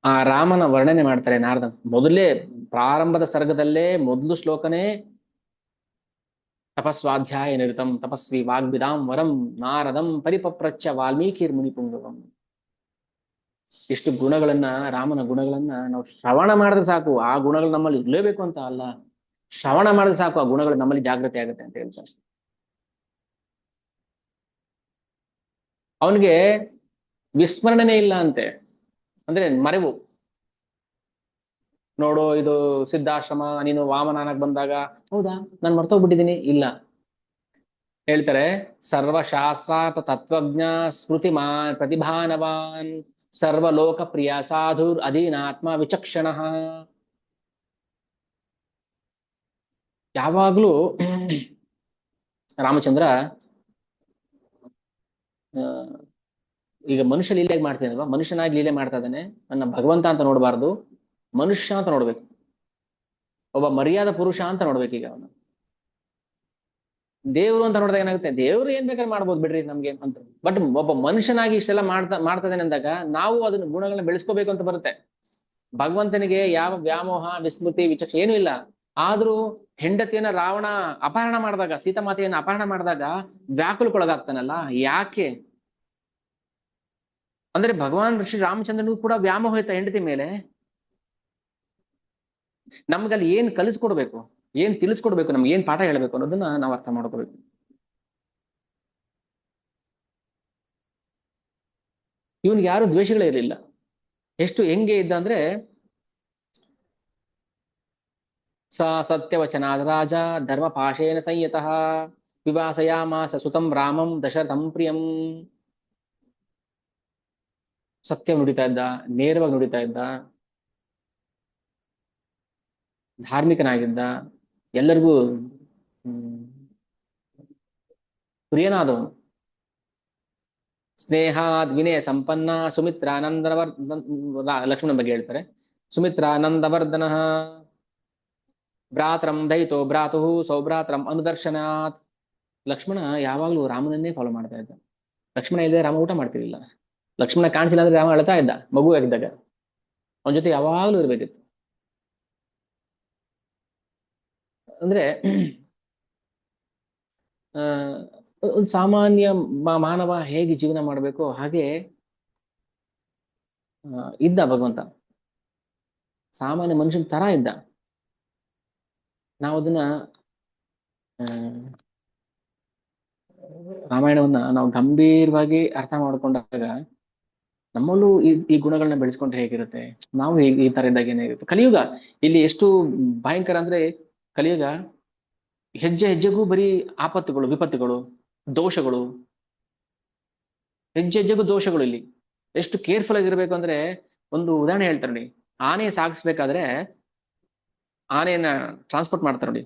ಆ ರಾಮನ ವರ್ಣನೆ ಮಾಡ್ತಾರೆ ನಾರದ. ಮೊದಲೇ ಪ್ರಾರಂಭದ ಸರ್ಗದಲ್ಲೇ ಮೊದಲು ಶ್ಲೋಕನೇ ತಪಸ್ವಾಧ್ಯಾಯ ನಿರತಂ ತಪಸ್ವಿ ವಾಗ್ವಿದಾಂ ವರಂ ನಾರದಂ ಪರಿಪಪ್ರಚ್ಛ ವಾಲ್ಮೀಕಿರ್ ಮುನಿಪುಂಗವಂ. ಇಷ್ಟು ಗುಣಗಳನ್ನ, ರಾಮನ ಗುಣಗಳನ್ನ ನಾವು ಶ್ರವಣ ಮಾಡಿದ್ರೆ ಸಾಕು. ಆ ಗುಣಗಳು ನಮ್ಮಲ್ಲಿ ಇರ್ಲೇಬೇಕು ಅಂತ ಅಲ್ಲ, ಶ್ರವಣ ಮಾಡಿದ್ರೆ ಸಾಕು ಆ ಗುಣಗಳು ನಮ್ಮಲ್ಲಿ ಜಾಗೃತಿ ಆಗುತ್ತೆ ಅಂತ ಹೇಳ್ತಾರೆ. ಅವನಿಗೆ ವಿಸ್ಮರಣೆನೇ ಇಲ್ಲ ಅಂತೆ, ಅಂದ್ರೆ ಮರೆವು. ನೋಡು, ಇದು ಸಿದ್ಧಾಶ್ರಮ, ನೀನು ವಾಮನಾನಕ್ ಬಂದಾಗ ಹೌದಾ ನಾನು ಮರ್ತೋಗ್ಬಿಟ್ಟಿದ್ದೀನಿ ಇಲ್ಲ. ಹೇಳ್ತಾರೆ, ಸರ್ವಶಾಸ್ತ್ರಾರ್ಥ ತತ್ವಜ್ಞ ಸ್ಮೃತಿಮಾನ್ ಪ್ರತಿಭಾನವಾನ್ ಸರ್ವಲೋಕ ಪ್ರಿಯ ಸಾಧುರ್ ಅಧೀನಾತ್ಮ ವಿಚಕ್ಷಣ. ಯಾವಾಗ್ಲೂ ರಾಮಚಂದ್ರ ಈಗ ಮನುಷ್ಯ ಲೀಲೆಗೆ ಮಾಡ್ತಾನಲ್ವಾ, ಮನುಷ್ಯನಾಗಿ ಲೀಲೆ ಮಾಡ್ತಾ ಇದ್ದಾನೆ. ನನ್ನ ಭಗವಂತ ಅಂತ ನೋಡಬಾರ್ದು, ಮನುಷ್ಯ ಅಂತ ನೋಡ್ಬೇಕು. ಒಬ್ಬ ಮರ್ಯಾದ ಪುರುಷ ಅಂತ ನೋಡ್ಬೇಕು. ಈಗ ಅವನು ದೇವ್ರು ಅಂತ ನೋಡಿದಾಗ ಏನಾಗುತ್ತೆ, ದೇವ್ರು ಏನ್ ಬೇಕಾದ್ರೆ ಮಾಡ್ಬೋದು ಬಿಡ್ರಿ ನಮ್ಗೆ ಅಂತ. ಬಟ್ ಒಬ್ಬ ಮನುಷ್ಯನಾಗಿ ಇಷ್ಟೆಲ್ಲ ಮಾಡ್ತಾನೆ ಅಂದಾಗ ನಾವು ಅದನ್ನ ಗುಣಗಳನ್ನ ಬೆಳೆಸ್ಕೋಬೇಕು ಅಂತ ಬರುತ್ತೆ. ಭಗವಂತನಿಗೆ ಯಾವ ವ್ಯಾಮೋಹ ವಿಸ್ಮೃತಿ ವಿಚಕ್ಷ ಏನೂ ಇಲ್ಲ. ಆದ್ರೂ ಹೆಂಡತಿಯನ್ನ ರಾವಣ ಅಪಹರಣ ಮಾಡಿದಾಗ, ಸೀತಾಮಾತೆಯನ್ನ ಅಪಹರಣ ಮಾಡಿದಾಗ ವ್ಯಾಕುಲಕ್ಕೊಳಗಾಗ್ತಾನಲ್ಲ, ಯಾಕೆ ಅಂದ್ರೆ ಭಗವಾನ್ ಶ್ರೀ ರಾಮಚಂದ್ರನಿಗೂ ಕೂಡ ವ್ಯಾಮೋಹ ಇತ್ತ ಹೆಂಡತಿ ಮೇಲೆ. ನಮ್ಗಲ್ಲಿ ಏನ್ ಕಲಿಸ್ಕೊಡ್ಬೇಕು, ಏನ್ ತಿಳಿಸ್ಕೊಡ್ಬೇಕು, ನಮ್ಗೆ ಏನ್ ಪಾಠ ಹೇಳ್ಬೇಕು ಅನ್ನೋದನ್ನ ನಾವು ಅರ್ಥ ಮಾಡ್ಕೋಬೇಕು. ಇವನ್ಗೆ ಯಾರು ದ್ವೇಷಗಳೇ ಇರಲಿಲ್ಲ. ಎಷ್ಟು ಹೆಂಗೆ ಇದ್ದ ಅಂದ್ರೆ, ಸ ಸತ್ಯವಚನಾದ ರಾಜ ಧರ್ಮ ಪಾಶೇನ ಸಂಯತಃ ವಿವಾಸಯಾಮಾಸ ಸುತಂ ರಾಮಂ ದಶರಥಂ ಪ್ರಿಯಂ. ಸತ್ಯ ನುಡಿತಾ ಇದ್ದ, ನೇರವಾಗಿ ನುಡಿತಾ ಇದ್ದ. ಧಾರ್ಮಿಕನಾಗಿದ್ದ, ಎಲ್ಲರಿಗೂ ಹ್ಮ್, ಪ್ರಿಯನಾದವನು. ಸ್ನೇಹಾದ್ ವಿನಯ ಸಂಪನ್ನ ಸುಮಿತ್ರಾನಂದವರ್ ಲಕ್ಷ್ಮಣನ ಬಗ್ಗೆ ಹೇಳ್ತಾರೆ. ಸುಮಿತ್ರಾನಂದವರ್ಧನ ಭ್ರಾತರಂ ದಯಿತೋ ಭ್ರಾತು ಸೌಭ್ರಾತರಂ ಅನುದರ್ಶನಾತ್. ಲಕ್ಷ್ಮಣ ಯಾವಾಗ್ಲೂ ರಾಮನನ್ನೇ ಫಾಲೋ ಮಾಡ್ತಾ ಇದ್ದ. ಲಕ್ಷ್ಮಣ ಇಲ್ಲದೆ ರಾಮ ಊಟ ಮಾಡ್ತಿರ್ಲಿಲ್ಲ. ಲಕ್ಷ್ಮಣ ಕಾಣಿಸಿಲ್ಲ ಅಂದ್ರೆ ರಾಮ ಅಳ್ತಾ ಇದ್ದ ಮಗು ಆಗಿದ್ದಾಗ. ಅವನ ಜೊತೆ ಯಾವಾಗ್ಲೂ ಇರ್ಬೇಕಿತ್ತು. ಅಂದ್ರೆ ಆ ಒಂದು ಸಾಮಾನ್ಯ ಮಾನವ ಹೇಗೆ ಜೀವನ ಮಾಡಬೇಕು ಹಾಗೆ ಇದ್ದ ಭಗವಂತ. ಸಾಮಾನ್ಯ ಮನುಷ್ಯನ ತರ ಇದ್ದ. ನಾವು ಅದನ್ನ ಆ, ರಾಮಾಯಣವನ್ನ ನಾವು ಗಂಭೀರವಾಗಿ ಅರ್ಥ ಮಾಡ್ಕೊಂಡಾಗ ನಮ್ಮಲ್ಲೂ ಈ ಗುಣಗಳನ್ನ ಬೆಳೆಸ್ಕೊಂಡ್ರೆ ಹೇಗಿರುತ್ತೆ. ನಾವು ಹೇಗೆ ಈ ತರ ಇದ್ದಾಗ ಏನಾಗಿರುತ್ತೆ. ಕಲಿಯುಗ ಇಲ್ಲಿ ಎಷ್ಟು ಭಯಂಕರ ಅಂದ್ರೆ, ಕಲಿಯುಗ ಹೆಜ್ಜೆ ಹೆಜ್ಜೆಗೂ ಬರೀ ಆಪತ್ತುಗಳು, ವಿಪತ್ತುಗಳು, ದೋಷಗಳು. ಹೆಜ್ಜೆ ಹೆಜ್ಜೆಗೂ ದೋಷಗಳು ಇಲ್ಲಿ. ಎಷ್ಟು ಕೇರ್ಫುಲ್ ಆಗಿರ್ಬೇಕು ಅಂದ್ರೆ, ಒಂದು ಉದಾಹರಣೆ ಹೇಳ್ತಾರೆ ನೋಡಿ. ಆನೆ ಸಾಗಿಸ್ಬೇಕಾದ್ರೆ ಆನೆಯನ್ನ ಟ್ರಾನ್ಸ್ಪೋರ್ಟ್ ಮಾಡ್ತಾರೆ ನೋಡಿ,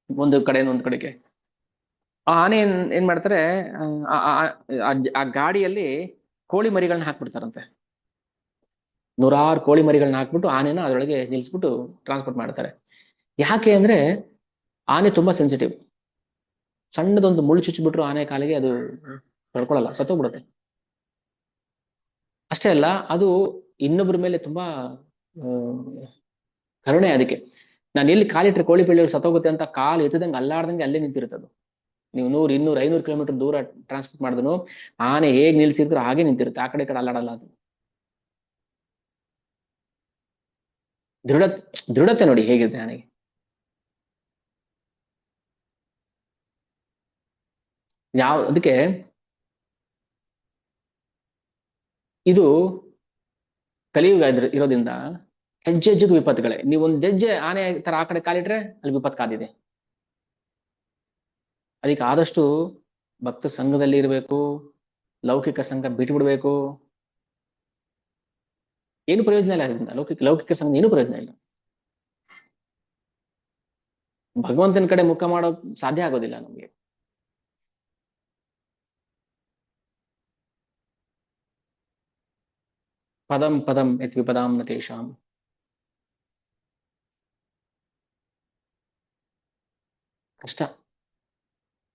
ಒಂದು ಕಡೆಯಿಂದ ಒಂದು ಕಡೆಗೆ. ಆ ಆನೆ ಏನ್ ಮಾಡ್ತಾರೆ, ಆ ಆ- ಆ ಗಾಡಿಯಲ್ಲಿ ಕೋಳಿ ಮರಿಗಳನ್ನ ಹಾಕ್ಬಿಡ್ತಾರಂತೆ. ನೂರಾರು ಕೋಳಿ ಮರಿಗಳನ್ನ ಹಾಕ್ಬಿಟ್ಟು ಆನೆನ ಅದರೊಳಗೆ ನಿಲ್ಸ್ಬಿಟ್ಟು ಟ್ರಾನ್ಸ್ಪೋರ್ಟ್ ಮಾಡ್ತಾರೆ. ಯಾಕೆ ಅಂದ್ರೆ ಆನೆ ತುಂಬಾ ಸೆನ್ಸಿಟಿವ್. ಸಣ್ಣದೊಂದು ಮುಳ್ಳು ಚುಚ್ಚಿಬಿಟ್ರು ಆನೆ ಕಾಲಿಗೆ ಅದು ತಡ್ಕೊಳಲ್ಲ, ಸತ್ತೋಗ್ಬಿಡುತ್ತೆ. ಅಷ್ಟೇ ಅಲ್ಲ, ಅದು ಇನ್ನೊಬ್ಬರ ಮೇಲೆ ತುಂಬಾ ಆ, ಕರುಣೆ ಅದಕ್ಕೆ. ನಾನು ಎಲ್ಲಿ ಕಾಲಿಟ್ರೆ ಕೋಳಿ ಪೀಳಿಗೆ ಸತ್ತೋಗುತ್ತೆ ಅಂತ ಕಾಲು ಎತ್ತದಂಗೆ ಅಲ್ಲಾಡ್ದಂಗೆ ಅಲ್ಲೇ ನಿಂತಿರುತ್ತದು. ನೀವು 100, 200, 500 ಕಿಲೋಮೀಟರ್ ದೂರ ಟ್ರಾನ್ಸ್ಪೋರ್ಟ್ ಮಾಡಿದ್ರು ಆನೆ ಹೇಗ್ ನಿಲ್ಸಿದ್ರು ಹಾಗೆ ನಿಂತಿರುತ್ತೆ. ಆ ಕಡೆ ಈ ಕಡೆ ಅಲ್ಲಾಡಲ್ಲ ಅದು. ದೃಢ ದೃಢತೆ ನೋಡಿ ಹೇಗಿದೆ ಆನೆಗೆ. ಅದಕ್ಕೆ ಇದು ಕಲಿಯುಗ ಇರೋದ್ರಿಂದ ಹೆಜ್ಜೆ ಹೆಜ್ಜೆಗೂ ವಿಪತ್ತುಗಳೇ. ನೀವು ಒಂದ್ ಹೆಜ್ಜೆ ಆನೆ ತರ ಆ ಕಡೆ ಕಾಲಿಟ್ರೆ ಅಲ್ಲಿ ವಿಪತ್ತು ಕಾದಿದೆ. ಅದಕ್ಕೆ ಆದಷ್ಟು ಭಕ್ತ ಸಂಘದಲ್ಲಿ ಇರಬೇಕು, ಲೌಕಿಕ ಸಂಘ ಬಿಟ್ಬಿಡ್ಬೇಕು. ಏನು ಪ್ರಯೋಜನ ಇಲ್ಲ ಅದರಿಂದ. ಲೌಕಿಕ ಸಂಘ ಏನು ಪ್ರಯೋಜನ ಇಲ್ಲ. ಭಗವಂತನ ಕಡೆ ಮುಖ ಮಾಡೋಕ್ ಸಾಧ್ಯ ಆಗೋದಿಲ್ಲ ನಮ್ಗೆ. ಪದಂ ಪದಂ ಯತ್ ವಿಪದಾಂ ನ ತೇಷಾಂ. ಕಷ್ಟ.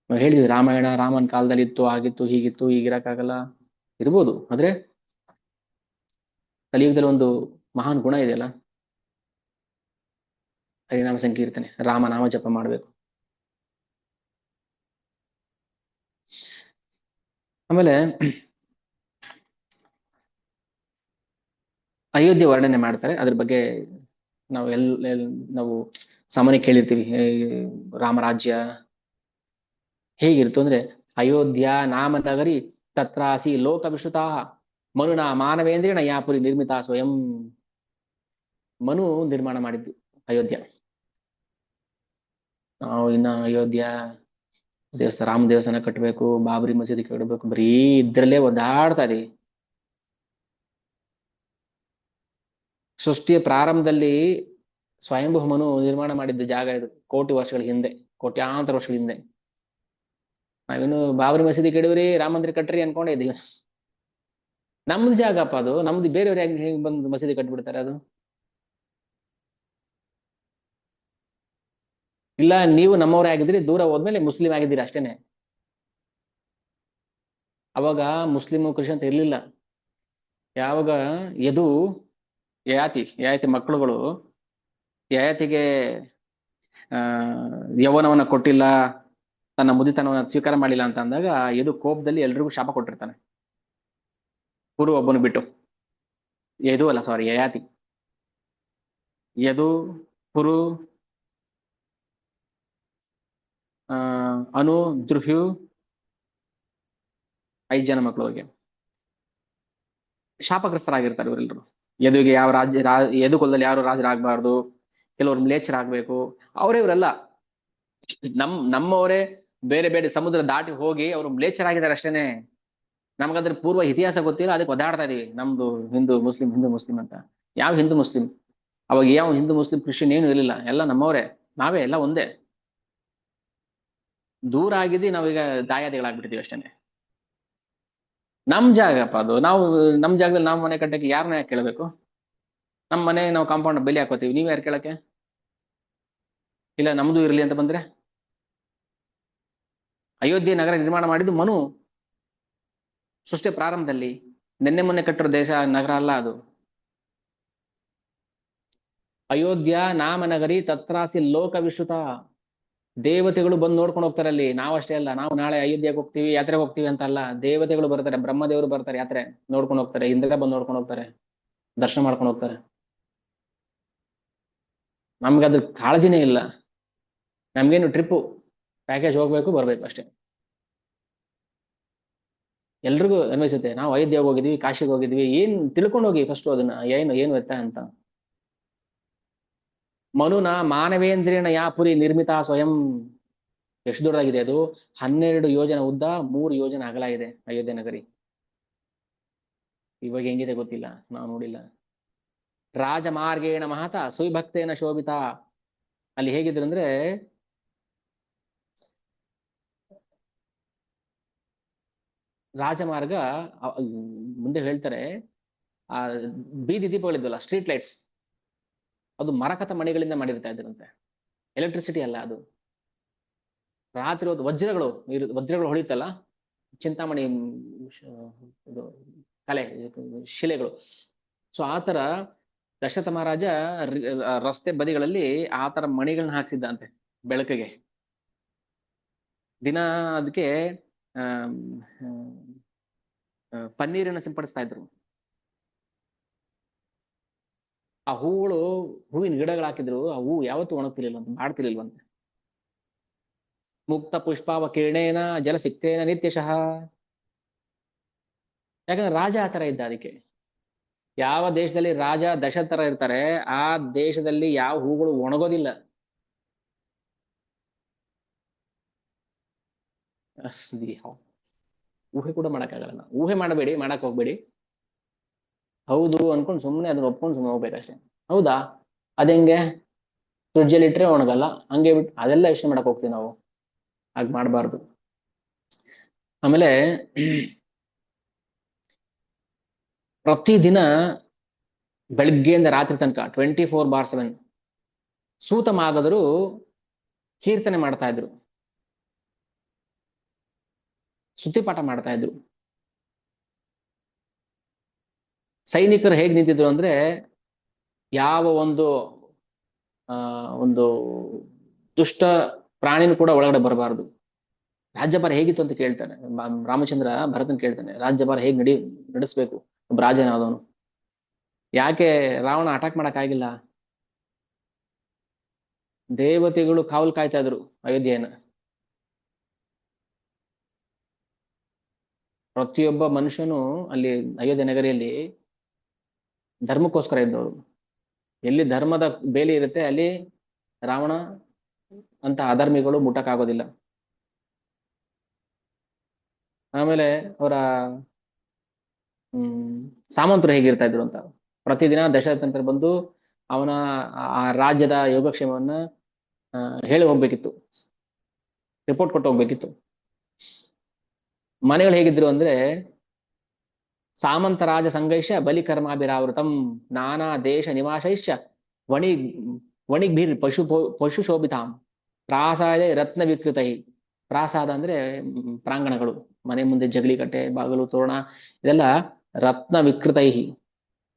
ನಾವು ಹೇಳಿದ್ವಿ ರಾಮಾಯಣ ರಾಮನ್ ಕಾಲದಲ್ಲಿ ಇತ್ತು, ಆಗಿತ್ತು, ಹೀಗಿತ್ತು, ಹೀಗಿರಕ್ಕಾಗಲ್ಲ. ಇರ್ಬೋದು, ಆದ್ರೆ ಕಲಿಯುಗದಲ್ಲಿ ಒಂದು ಮಹಾನ್ ಗುಣ ಇದೆಯಲ್ಲ, ಹರಿನಾಮ ಸಂಕೀರ್ತನೆ, ರಾಮನಾಮ ಜಪ ಮಾಡ್ಬೇಕು. ಆಮೇಲೆ ಅಯೋಧ್ಯೆ ವರ್ಣನೆ ಮಾಡ್ತಾರೆ. ಅದ್ರ ಬಗ್ಗೆ ನಾವು ನಾವು ಸಾಮಾನ್ಯ ಕೇಳಿರ್ತೀವಿ. ರಾಮರಾಜ್ಯ ಹೇಗಿರ್ತು ಅಂದ್ರೆ, ಅಯೋಧ್ಯ ನಾಮ ನಗರಿ ತತ್ರಾಸಿ ಲೋಕ ವಿಶ್ರುತಾ ಮನುನ ಮಾನವೇಂದ್ರೇಣ ಯಾಪುರಿ ನಿರ್ಮಿತ ಸ್ವಯಂ. ಮನು ನಿರ್ಮಾಣ ಮಾಡಿದ್ದು ಅಯೋಧ್ಯ. ನಾವು ಇನ್ನ ಅಯೋಧ್ಯ ದೇವಸ್ಥಾನ, ರಾಮ ದೇವಸ್ಥಾನ ಕಟ್ಟಬೇಕು, ಬಾಬರಿ ಮಸೀದಿ ಕಟ್ಟಬೇಕು, ಬರೀ ಇದ್ರಲ್ಲೇ ಒದ್ದಾಡ್ತಾ ಇದೀವಿ. ಸೃಷ್ಟಿಯ ಪ್ರಾರಂಭದಲ್ಲಿ ಸ್ವಯಂಭೂ ಮನು ನಿರ್ಮಾಣ ಮಾಡಿದ್ದ ಜಾಗ ಇದು, ಕೋಟಿ ವರ್ಷಗಳ ಹಿಂದೆ, ಕೋಟ್ಯಾಂತರ ವರ್ಷಗಳ ಹಿಂದೆ. ನಾವಿನ್ನು ಬಾಬರಿ ಮಸೀದಿ ಕೆಡವ್ರಿ, ರಾಮ ಮಂದಿರ ಕಟ್ಟ್ರಿ ಅನ್ಕೊಂಡೇ ಇದೀವಿ. ನಮ್ದು ಜಾಗಪ್ಪ ಅದು, ನಮ್ದು. ಬೇರೆಯವ್ರು ಹೆಂಗ್ ಬಂದು ಮಸೀದಿ ಕಟ್ಬಿಡ್ತಾರೆ ಅದು? ಇಲ್ಲ, ನೀವು ನಮ್ಮವ್ರೇ ಆಗಿದ್ರಿ, ದೂರ ಹೋದ್ಮೇಲೆ ಮುಸ್ಲಿಂ ಆಗಿದ್ದೀರಿ ಅಷ್ಟೇನೆ. ಅವಾಗ ಮುಸ್ಲಿಂ ಕ್ರಿಶ್ಚಿಯನ್ ಅಂತ ಇರ್ಲಿಲ್ಲ. ಯಾವಾಗ ಯದು ಯಯಾತಿ ಮಕ್ಕಳುಗಳು ಯಯಾತಿಗೆ ಆ ಯೌವನವನ್ನ ಕೊಟ್ಟಿಲ್ಲ, ತನ್ನ ಮುದಿತನವನ್ನ ಸ್ವೀಕಾರ ಮಾಡಿಲ್ಲ ಅಂತ ಅಂದಾಗ ಯದು ಕೋಪದಲ್ಲಿ ಎಲ್ರಿಗೂ ಶಾಪ ಕೊಟ್ಟಿರ್ತಾನೆ, ಕುರು ಒಬ್ಬನು ಬಿಟ್ಟು. ಯದು ಅಲ್ಲ, ಸಾರಿ, ಯಯಾತಿ. ಯದು, ಕುರು, ಆ ಅನು, ದ್ರುಹ್ಯು, 5 ಜನ ಮಕ್ಕಳು ಅವ್ರಿಗೆ ಶಾಪಗ್ರಸ್ತರಾಗಿರ್ತಾರೆ ಇವರೆಲ್ಲರೂ. ಯದುಗೆ ಯಾವ ಯದು ಕುಲದಲ್ಲಿ ಯಾರು ರಾಜರಾಗಬಾರ್ದು, ಕೆಲವರು ಮ್ಲೇಚ್ಛರಾಗ್ಬೇಕು. ಅವರೇ ಇವರೆಲ್ಲ ನಮ್ಮವರೇ. ಬೇರೆ ಬೇರೆ ಸಮುದ್ರ ದಾಟಿ ಹೋಗಿ ಅವರು ಮ್ಲೇಚ್ಛರಾಗಿದ್ದಾರೆ ಅಷ್ಟೇನೆ. ನಮಗದ್ರ ಪೂರ್ವ ಇತಿಹಾಸ ಗೊತ್ತಿಲ್ಲ, ಅದಕ್ಕೆ ಒದಾಡ್ತಾ ಇದೀವಿ ನಮ್ದು ಹಿಂದೂ ಮುಸ್ಲಿಂ ಹಿಂದೂ ಮುಸ್ಲಿಂ ಅಂತ. ಯಾವ ಹಿಂದೂ ಮುಸ್ಲಿಂ? ಅವಾಗ ಯಾವ ಹಿಂದೂ ಮುಸ್ಲಿಂ ಕ್ರಿಶ್ಚಿಯನ್ ಏನು ಇರಲಿಲ್ಲ, ಎಲ್ಲ ನಮ್ಮವರೇ, ನಾವೇ ಎಲ್ಲ ಒಂದೇ. ದೂರ ಆಗಿದ್ದು ನಾವೀಗ ದಾಯಾದಿಗಳಾಗ್ಬಿಟ್ಟಿದೀವಿ ಅಷ್ಟೇನೆ. ನಮ್ ಜಾಗಪ್ಪ ಅದು, ನಾವು ನಮ್ ಜಾಗದಲ್ಲಿ ನಾವು ಮನೆ ಕಟ್ಟಕ್ಕೆ ಯಾರನ್ನ ಯಾಕೆ ಕೇಳಬೇಕು? ನಮ್ಮ ಮನೆ ನಾವು ಕಾಂಪೌಂಡ್ ಬೆಲೆ ಹಾಕೋತೀವಿ, ನೀವ್ ಯಾರು ಕೇಳಕ್ಕೆ? ಇಲ್ಲ ನಮ್ದು ಇರ್ಲಿ ಅಂತ ಬಂದ್ರೆ, ಅಯೋಧ್ಯೆ ನಗರ ನಿರ್ಮಾಣ ಮಾಡಿದ್ದು ಮನು ಸೃಷ್ಟಿ ಪ್ರಾರಂಭದಲ್ಲಿ, ನಿನ್ನೆ ಮೊನ್ನೆ ಕಟ್ಟಿರೋ ದೇಶ ನಗರ ಅಲ್ಲ ಅದು. ಅಯೋಧ್ಯ ನಾಮ ನಗರಿ ತತ್ರಾಸಿ ಲೋಕ ವಿಶ್ರುತ. ದೇವತೆಗಳು ಬಂದು ನೋಡ್ಕೊಂಡು ಹೋಗ್ತಾರೆ ಅಲ್ಲಿ, ನಾವಷ್ಟೇ ಅಲ್ಲ. ನಾವು ನಾಳೆ ಅಯೋಧ್ಯೆಗೆ ಹೋಗ್ತೀವಿ, ಯಾತ್ರೆಗೆ ಹೋಗ್ತೀವಿ ಅಂತ ಅಲ್ಲ, ದೇವತೆಗಳು ಬರ್ತಾರೆ, ಬ್ರಹ್ಮದೇವರು ಬರ್ತಾರೆ, ಯಾತ್ರೆ ನೋಡ್ಕೊಂಡು ಹೋಗ್ತಾರೆ, ಇಂದ್ರ ಬಂದು ನೋಡ್ಕೊಂಡು ಹೋಗ್ತಾರೆ, ದರ್ಶನ ಮಾಡ್ಕೊಂಡು ಹೋಗ್ತಾರೆ. ನಮ್ಗೆ ಅದ್ರ ಕಾಳಜಿನೇ ಇಲ್ಲ. ನಮ್ಗೇನು ಟ್ರಿಪ್ಪು ಪ್ಯಾಕೇಜ್ ಹೋಗ್ಬೇಕು ಬರ್ಬೇಕು ಅಷ್ಟೇ. ಎಲ್ರಿಗೂ ಅನ್ವಯಿಸುತ್ತೆ. ನಾವು ಅಯೋಧ್ಯೆಗೆ ಹೋಗಿದ್ವಿ, ಕಾಶಿಗೆ ಹೋಗಿದ್ವಿ, ಏನ್ ತಿಳ್ಕೊಂಡು ಹೋಗಿ ಫಸ್ಟ್ ಅದನ್ನ, ಏನು ವ್ಯರ್ಥ ಅಂತ. ಮನುನ ಮಾನವೇಂದ್ರಿಯನ ಯಾ ಪುರಿ ನಿರ್ಮಿತ ಸ್ವಯಂ. ಎಷ್ಟು ದೊಡ್ಡದಾಗಿದೆ ಅದು! 12 ಯೋಜನ ಉದ್ದ, 3 ಯೋಜನ ಅಗಲ ಇದೆ ಅಯೋಧ್ಯೆ ನಗರಿ. ಇವಾಗ ಹೆಂಗಿದೆ ಗೊತ್ತಿಲ್ಲ, ನಾವು ನೋಡಿಲ್ಲ. ರಾಜಮಾರ್ಗೇಣ ಮಹತ ಸುವಿಭಕ್ತೇನ ಶೋಭಿತ. ಅಲ್ಲಿ ಹೇಗಿದ್ರು ಅಂದ್ರೆ, ರಾಜಮಾರ್ಗ, ಮುಂದೆ ಹೇಳ್ತಾರೆ, ಆ ಬೀದಿ ದೀಪಗಳಿದ್ವಲ್ಲ, ಸ್ಟ್ರೀಟ್ ಲೈಟ್ಸ್, ಅದು ಮರಕತ ಮಣಿಗಳಿಂದ ಮಾಡಿರ್ತಾ ಇದ್ರಂತೆ, ಎಲೆಕ್ಟ್ರಿಸಿಟಿ ಅಲ್ಲ ಅದು. ರಾತ್ರಿ ಹೊತ್ತು ವಜ್ರಗಳು ಹೊಳಿತಲ್ಲ, ಚಿಂತಾಮಣಿ ಇದು ಕಲೆ ಶಿಲೆಗಳು. ಸೊ ಆತರ ದಶರಥ ಮಹಾರಾಜ ರಸ್ತೆ ಬದಿಗಳಲ್ಲಿ ಆತರ ಮಣಿಗಳನ್ನ ಹಾಕ್ಸಿದ್ದಂತೆ ಬೆಳಕಿಗೆ. ದಿನ ಅದಕ್ಕೆ ಪನ್ನೀರನ್ನ ಸಿಂಪಡಿಸ್ತಾ ಇದ್ರು. ಆ ಹೂಗಳು, ಹೂವಿನ ಗಿಡಗಳು ಹಾಕಿದ್ರು, ಆ ಹೂ ಯಾವತ್ತೂ ಒಣಗ್ತಿರ್ಲಿಲ್ವಂತೆ, ಬಾಡ್ತಿರ್ಲಿಲ್ವಂತೆ. ಮುಕ್ತ ಪುಷ್ಪಾವ ಕಿರಣೇನ ಜಲ ಸಿಕ್ತೇನ ನಿತ್ಯಶಃ. ಯಾಕಂದ್ರೆ ರಾಜ ಆ ತರ ಇದ್ದ. ಅದಕ್ಕೆ ಯಾವ ದೇಶದಲ್ಲಿ ರಾಜ ದಶರಥ ತರ ಇರ್ತಾರೆ, ಆ ದೇಶದಲ್ಲಿ ಯಾವ ಹೂಗಳು ಒಣಗೋದಿಲ್ಲ. ಊಹೆ ಕೂಡ ಮಾಡಕ್ಕಾಗಲ್ಲ. ನಾವು ಊಹೆ ಮಾಡಬೇಡಿ, ಮಾಡಕ್ ಹೋಗ್ಬೇಡಿ. ಹೌದು ಅನ್ಕೊಂಡು ಸುಮ್ಮನೆ ಅದನ್ನ ಒಪ್ಕೊಂಡು ಸುಮ್ಮನೆ ಹೋಗ್ಬೇಕಷ್ಟೇ. ಹೌದಾ, ಅದೆಂಗೆ? ಫ್ರಿಡ್ಜಲ್ಲಿ ಇಟ್ರೆ ಒಣಗಲ್ಲ, ಹಂಗೆ ಬಿಟ್ಟು ಅದೆಲ್ಲ ಯೋಚನೆ ಮಾಡಕ್ ಹೋಗ್ತೀವಿ ನಾವು. ಹಾಗೆ ಮಾಡಬಾರ್ದು. ಆಮೇಲೆ ಪ್ರತಿದಿನ ಬೆಳಗ್ಗೆಯಿಂದ ರಾತ್ರಿ ತನಕ 24/7 ಸೂತ ಮಾಗದರು ಕೀರ್ತನೆ ಮಾಡ್ತಾ ಇದ್ರು, ಸ್ತುತಿಪಾಠ ಮಾಡ್ತಾ ಇದ್ರು. ಸೈನಿಕರು ಹೇಗ್ ನಿಂತಿದ್ರು ಅಂದ್ರೆ, ಯಾವ ಒಂದು ಒಂದು ದುಷ್ಟ ಪ್ರಾಣಿನೂ ಕೂಡ ಒಳಗಡೆ ಬರಬಾರದು. ರಾಜ್ಯಭಾರ ಹೇಗಿತ್ತು ಅಂತ ಕೇಳ್ತಾನೆ ರಾಮಚಂದ್ರ, ಭರತನ್ ಕೇಳ್ತಾನೆ, ರಾಜ್ಯಭಾರ ಹೇಗ್ ನಡೆಸ್ಬೇಕು ಒಬ್ಬ ರಾಜನಾದವನು. ಯಾಕೆ ರಾವಣ ಅಟ್ಯಾಕ್ ಮಾಡಕ್ ಆಗಿಲ್ಲ? ದೇವತೆಗಳು ಕಾವಲು ಕಾಯ್ತಾ ಇದ್ರು ಅಯೋಧ್ಯೆಯನ್ನ. ಪ್ರತಿಯೊಬ್ಬ ಮನುಷ್ಯನು ಅಲ್ಲಿ ಅಯೋಧ್ಯೆ ನಗರಿಯಲ್ಲಿ ಧರ್ಮಕ್ಕೋಸ್ಕರ ಇದ್ದವರು. ಎಲ್ಲಿ ಧರ್ಮದ ಬೇಲಿ ಇರುತ್ತೆ ಅಲ್ಲಿ ರಾವಣ ಅಂತ ಅಧರ್ಮಿಗಳು ಮುಟ್ಟಕ್ಕಾಗೋದಿಲ್ಲ. ಆಮೇಲೆ ಅವರ ಸಾಮಂತರು ಹೇಗಿರ್ತಾ ಇದ್ರು ಅಂತ, ಪ್ರತಿದಿನ ದಶರಥಂತ್ರ ಬಂದು ಅವನ ಆ ರಾಜ್ಯದ ಯೋಗಕ್ಷೇಮವನ್ನ ಹೇಳಿ ಹೋಗ್ಬೇಕಿತ್ತು, ರಿಪೋರ್ಟ್ ಕೊಟ್ಟು ಹೋಗ್ಬೇಕಿತ್ತು. ಮನೆಗಳು ಹೇಗಿದ್ರು ಅಂದ್ರೆ, ಸಾಮಂತ ರಾಜ ಸಂಗೈಶ ಬಲಿಕರ್ಮಾಭಿರಾವೃತಂ ನಾನಾ ದೇಶ ನಿವಾಸೈಶ್ಚ ವಣಿಗ್ಭಿರ್ ಪಶು ಶೋಭಿತಾಂ ಪ್ರಾಸಾದ ರತ್ನ ವಿಕೃತೈ. ಪ್ರಾಸಾದ ಅಂದ್ರೆ ಪ್ರಾಂಗಣಗಳು, ಮನೆ ಮುಂದೆ ಜಗಲಿ ಕಟ್ಟೆ, ಬಾಗಿಲು, ತೋರಣ, ಇದೆಲ್ಲ ರತ್ನ ವಿಕೃತೈ.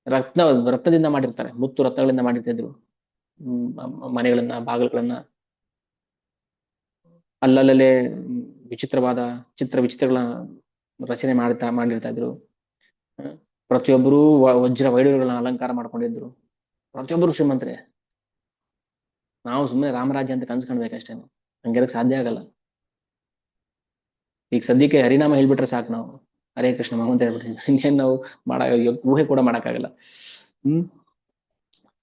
ರತ್ನದಿಂದ ಮಾಡಿರ್ತಾರೆ, ಮುತ್ತು ರತ್ನಗಳಿಂದ ಮಾಡಿರ್ತಿದ್ರು ಮನೆಗಳನ್ನ, ಬಾಗಿಲುಗಳನ್ನ. ಅಲ್ಲಲ್ಲೇ ವಿಚಿತ್ರವಾದ ವಿಚಿತ್ರಗಳನ್ನ ರಚನೆ ಮಾಡಿರ್ತಾ ಇದ್ರು. ಪ್ರತಿಯೊಬ್ಬರು ವಜ್ರ ವೈಡೂರ್ಯಗಳನ್ನ ಅಲಂಕಾರ ಮಾಡ್ಕೊಂಡಿದ್ರು. ಪ್ರತಿಯೊಬ್ಬರು ಶ್ರೀಮಂತರೇ. ನಾವು ಸುಮ್ಮನೆ ರಾಮರಾಜ್ಯ ಅಂತ ಕನ್ಸ್ಕೊಳ್ಬೇಕಷ್ಟೇ, ಹಂಗಿರಕ್ ಸಾಧ್ಯ ಆಗಲ್ಲ. ಈಗ ಸದ್ಯಕ್ಕೆ ಹರಿನಾಮ ಹೇಳ್ಬಿಟ್ರೆ ಸಾಕು, ನಾವು ಹರೇ ಕೃಷ್ಣ ಮಹಂತ ಹೇಳ್ಬಿಟ್ರೆ ಇನ್ನೇನ್ ನಾವು ಊಹೆ ಕೂಡ ಮಾಡಕ್ಕಾಗಲ್ಲ.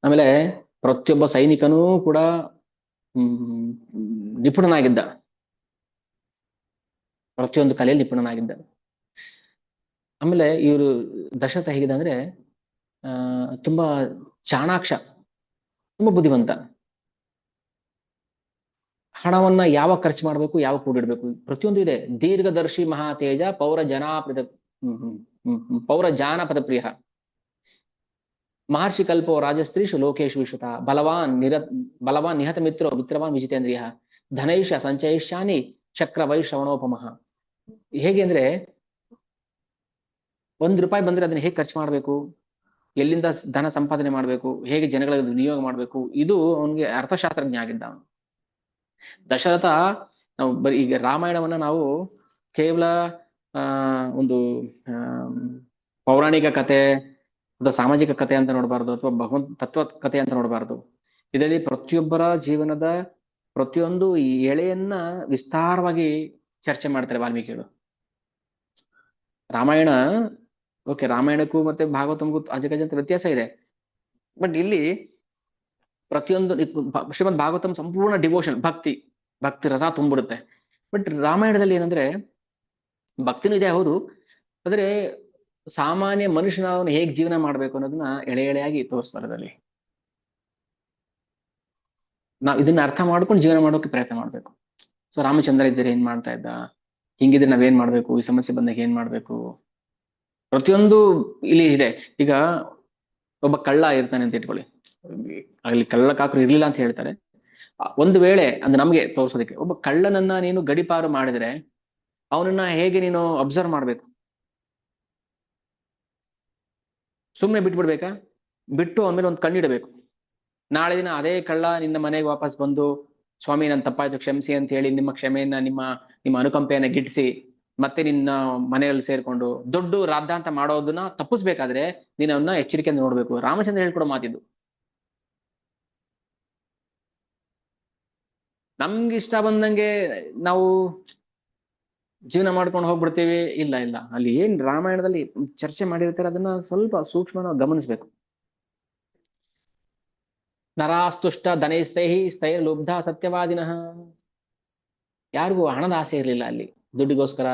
ಆಮೇಲೆ ಪ್ರತಿಯೊಬ್ಬ ಸೈನಿಕನೂ ಕೂಡ ನಿಪುಣನಾಗಿದ್ದ, ಪ್ರತಿಯೊಂದು ಕಲೆಯಲ್ಲಿ ನಿಪುಣನಾಗಿದ್ದ. ಆಮೇಲೆ ಇವರು ದಶರಥ ಹೇಗಿದೆ ಅಂದ್ರೆ ತುಂಬಾ ಚಾಣಾಕ್ಷ. ತುಂಬಾ ಬುದ್ಧಿವಂತ. ಹಣವನ್ನ ಯಾವಾಗ ಖರ್ಚು ಮಾಡ್ಬೇಕು, ಯಾವಾಗ ಕೂಡಿಡ್ಬೇಕು, ಪ್ರತಿಯೊಂದು ಇದೆ. ದೀರ್ಘದರ್ಶಿ ಮಹಾತೇಜ ಪೌರ ಜನಾಪದ ಪೌರ ಜಾನಪದ ಪ್ರಿಯ ಮಹರ್ಷಿ ಕಲ್ಪೋ ರಾಜಸ್ತ್ರೀಷು ಲೋಕೇಶು ವಿಶ್ರುತ ಬಲವಾನ್ ನಿಹತ ಮಿತ್ರೋ ಮಿತ್ರವಾನ್ ವಿಜಿತೇಂದ್ರಿಯ ಧನೈಷ ಸಂಚಯಿಷ್ಯಾನಿ ಚಕ್ರ ವೈಶ್ರವಣೋಪಮಃ. ಹೇಗೆ ಅಂದ್ರೆ, ₹1 ಬಂದ್ರೆ ಅದನ್ನ ಹೇಗೆ ಖರ್ಚು ಮಾಡ್ಬೇಕು, ಎಲ್ಲಿಂದ ಧನ ಸಂಪಾದನೆ ಮಾಡ್ಬೇಕು, ಹೇಗೆ ಜನಗಳಿಗೆ ವಿನಿಯೋಗ ಮಾಡ್ಬೇಕು, ಇದು ಅವನಿಗೆ ಅರ್ಥಶಾಸ್ತ್ರಜ್ಞ ಆಗಿದ್ದ ಅವನು. ದಶರಥ, ನಾವು ಬರೀ ಈಗ ರಾಮಾಯಣವನ್ನ ನಾವು ಕೇವಲ ಆ ಒಂದು ಆ ಪೌರಾಣಿಕ ಕತೆ ಅಥವಾ ಸಾಮಾಜಿಕ ಕತೆ ಅಂತ ನೋಡಬಾರ್ದು, ಅಥವಾ ಭಗವಂತ ತತ್ವ ಕತೆ ಅಂತ ನೋಡಬಾರ್ದು. ಇದರಲ್ಲಿ ಪ್ರತಿಯೊಬ್ಬರ ಜೀವನದ ಪ್ರತಿಯೊಂದು ಎಳೆಯನ್ನ ವಿಸ್ತಾರವಾಗಿ ಚರ್ಚೆ ಮಾಡ್ತಾರೆ ವಾಲ್ಮೀಕಿಗಳು. ರಾಮಾಯಣ, ಓಕೆ, ರಾಮಾಯಣಕ್ಕೂ ಮತ್ತೆ ಭಾಗವತಂಗೂ ಅಜಗಜಾಂತರ ವ್ಯತ್ಯಾಸ ಇದೆ. ಬಟ್ ಇಲ್ಲಿ ಪ್ರತಿಯೊಂದು ಶ್ರೀಮದ್ ಭಾಗವತಂ ಸಂಪೂರ್ಣ ಡಿವೋಷನ್, ಭಕ್ತಿ ರಸ ತುಂಬಿಡುತ್ತೆ. ಬಟ್ ರಾಮಾಯಣದಲ್ಲಿ ಏನಂದ್ರೆ, ಭಕ್ತಿನೂ ಇದೆ ಹೌದು, ಆದ್ರೆ ಸಾಮಾನ್ಯ ಮನುಷ್ಯನ ಅವನು ಹೇಗೆ ಜೀವನ ಮಾಡ್ಬೇಕು ಅನ್ನೋದನ್ನ ಎಳೆ ಎಳೆಯಾಗಿ ತೋರಿಸ್ತಾರೆ ಅದರಲ್ಲಿ. ನಾವು ಇದನ್ನ ಅರ್ಥ ಮಾಡ್ಕೊಂಡು ಜೀವನ ಮಾಡೋಕೆ ಪ್ರಯತ್ನ ಮಾಡ್ಬೇಕು. ಸೊ ರಾಮಚಂದ್ರ ಇದ್ದರೆ ಏನ್ ಮಾಡ್ತಾ ಇದ್ದ, ಹಿಂಗಿದ್ರೆ ನಾವೇನ್ ಮಾಡ್ಬೇಕು, ಈ ಸಮಸ್ಯೆ ಬಂದಾಗ ಏನ್ ಮಾಡ್ಬೇಕು, ಪ್ರತಿಯೊಂದು ಇಲ್ಲಿ ಇದೆ. ಈಗ ಒಬ್ಬ ಕಳ್ಳ ಇರ್ತಾನೆ ಅಂತ ಇಟ್ಕೊಳ್ಳಿ, ಅಲ್ಲಿ ಕಳ್ಳಕಾಕರು ಇರ್ಲಿಲ್ಲ ಅಂತ ಹೇಳ್ತಾರೆ. ಒಂದು ವೇಳೆ ಅಂದ್ರೆ ನಮ್ಗೆ ತೋರ್ಸೋದಕ್ಕೆ, ಒಬ್ಬ ಕಳ್ಳನನ್ನ ನೀನು ಗಡಿಪಾರು ಮಾಡಿದ್ರೆ ಅವನನ್ನ ಹೇಗೆ ನೀನು ಅಬ್ಸರ್ವ್ ಮಾಡ್ಬೇಕು? ಸುಮ್ಮನೆ ಬಿಟ್ಬಿಡ್ಬೇಕಾ? ಬಿಟ್ಟು ಆಮೇಲೆ ಒಂದು ಕಣ್ಣಿಡಬೇಕು. ನಾಳೆ ದಿನ ಅದೇ ಕಳ್ಳ ನಿನ್ನ ಮನೆಗೆ ವಾಪಸ್ ಬಂದು, ಸ್ವಾಮಿ ನನ್ನ ತಪ್ಪಾಯ್ತು ಕ್ಷಮಿಸಿ ಅಂತ ಹೇಳಿ ನಿಮ್ಮ ಕ್ಷಮೆಯನ್ನ, ನಿಮ್ಮ ಅನುಕಂಪೆಯನ್ನ ಗಿಟ್ಟಿಸಿ ಮತ್ತೆ ನಿನ್ನ ಮನೆಯಲ್ಲಿ ಸೇರ್ಕೊಂಡು ದೊಡ್ಡ ರಾದ್ದಾಂತ ಮಾಡೋದನ್ನ ತಪ್ಪಿಸ್ಬೇಕಾದ್ರೆ ನೀನು ಅವನ್ನ ಎಚ್ಚರಿಕೆಯಿಂದ ನೋಡ್ಬೇಕು. ರಾಮಚಂದ್ರ ಹೇಳ್ಕೊಡೋ ಮಾತಿದ್ದು. ನಮ್ಗೆ ಇಷ್ಟ ಬಂದಂಗೆ ನಾವು ಜೀವನ ಮಾಡ್ಕೊಂಡು ಹೋಗ್ಬಿಡ್ತೀವಿ. ಇಲ್ಲ ಇಲ್ಲ, ಅಲ್ಲಿ ಏನ್ ರಾಮಾಯಣದಲ್ಲಿ ಚರ್ಚೆ ಮಾಡಿರ್ತಾರೆ ಅದನ್ನ ಸ್ವಲ್ಪ ಸೂಕ್ಷ್ಮ ಗಮನಿಸ್ಬೇಕು. ನರಾಸ್ತುಷ್ಟ ಧನೈಸ್ತೈಹಿ ಸ್ಥೈರ್ ಲುಬ್ಧ ಸತ್ಯವಾದಿನಃ. ಯಾರಿಗೂ ಹಣದ ಆಸೆ ಇರಲಿಲ್ಲ ಅಲ್ಲಿ, ದುಡ್ಡಿಗೋಸ್ಕರ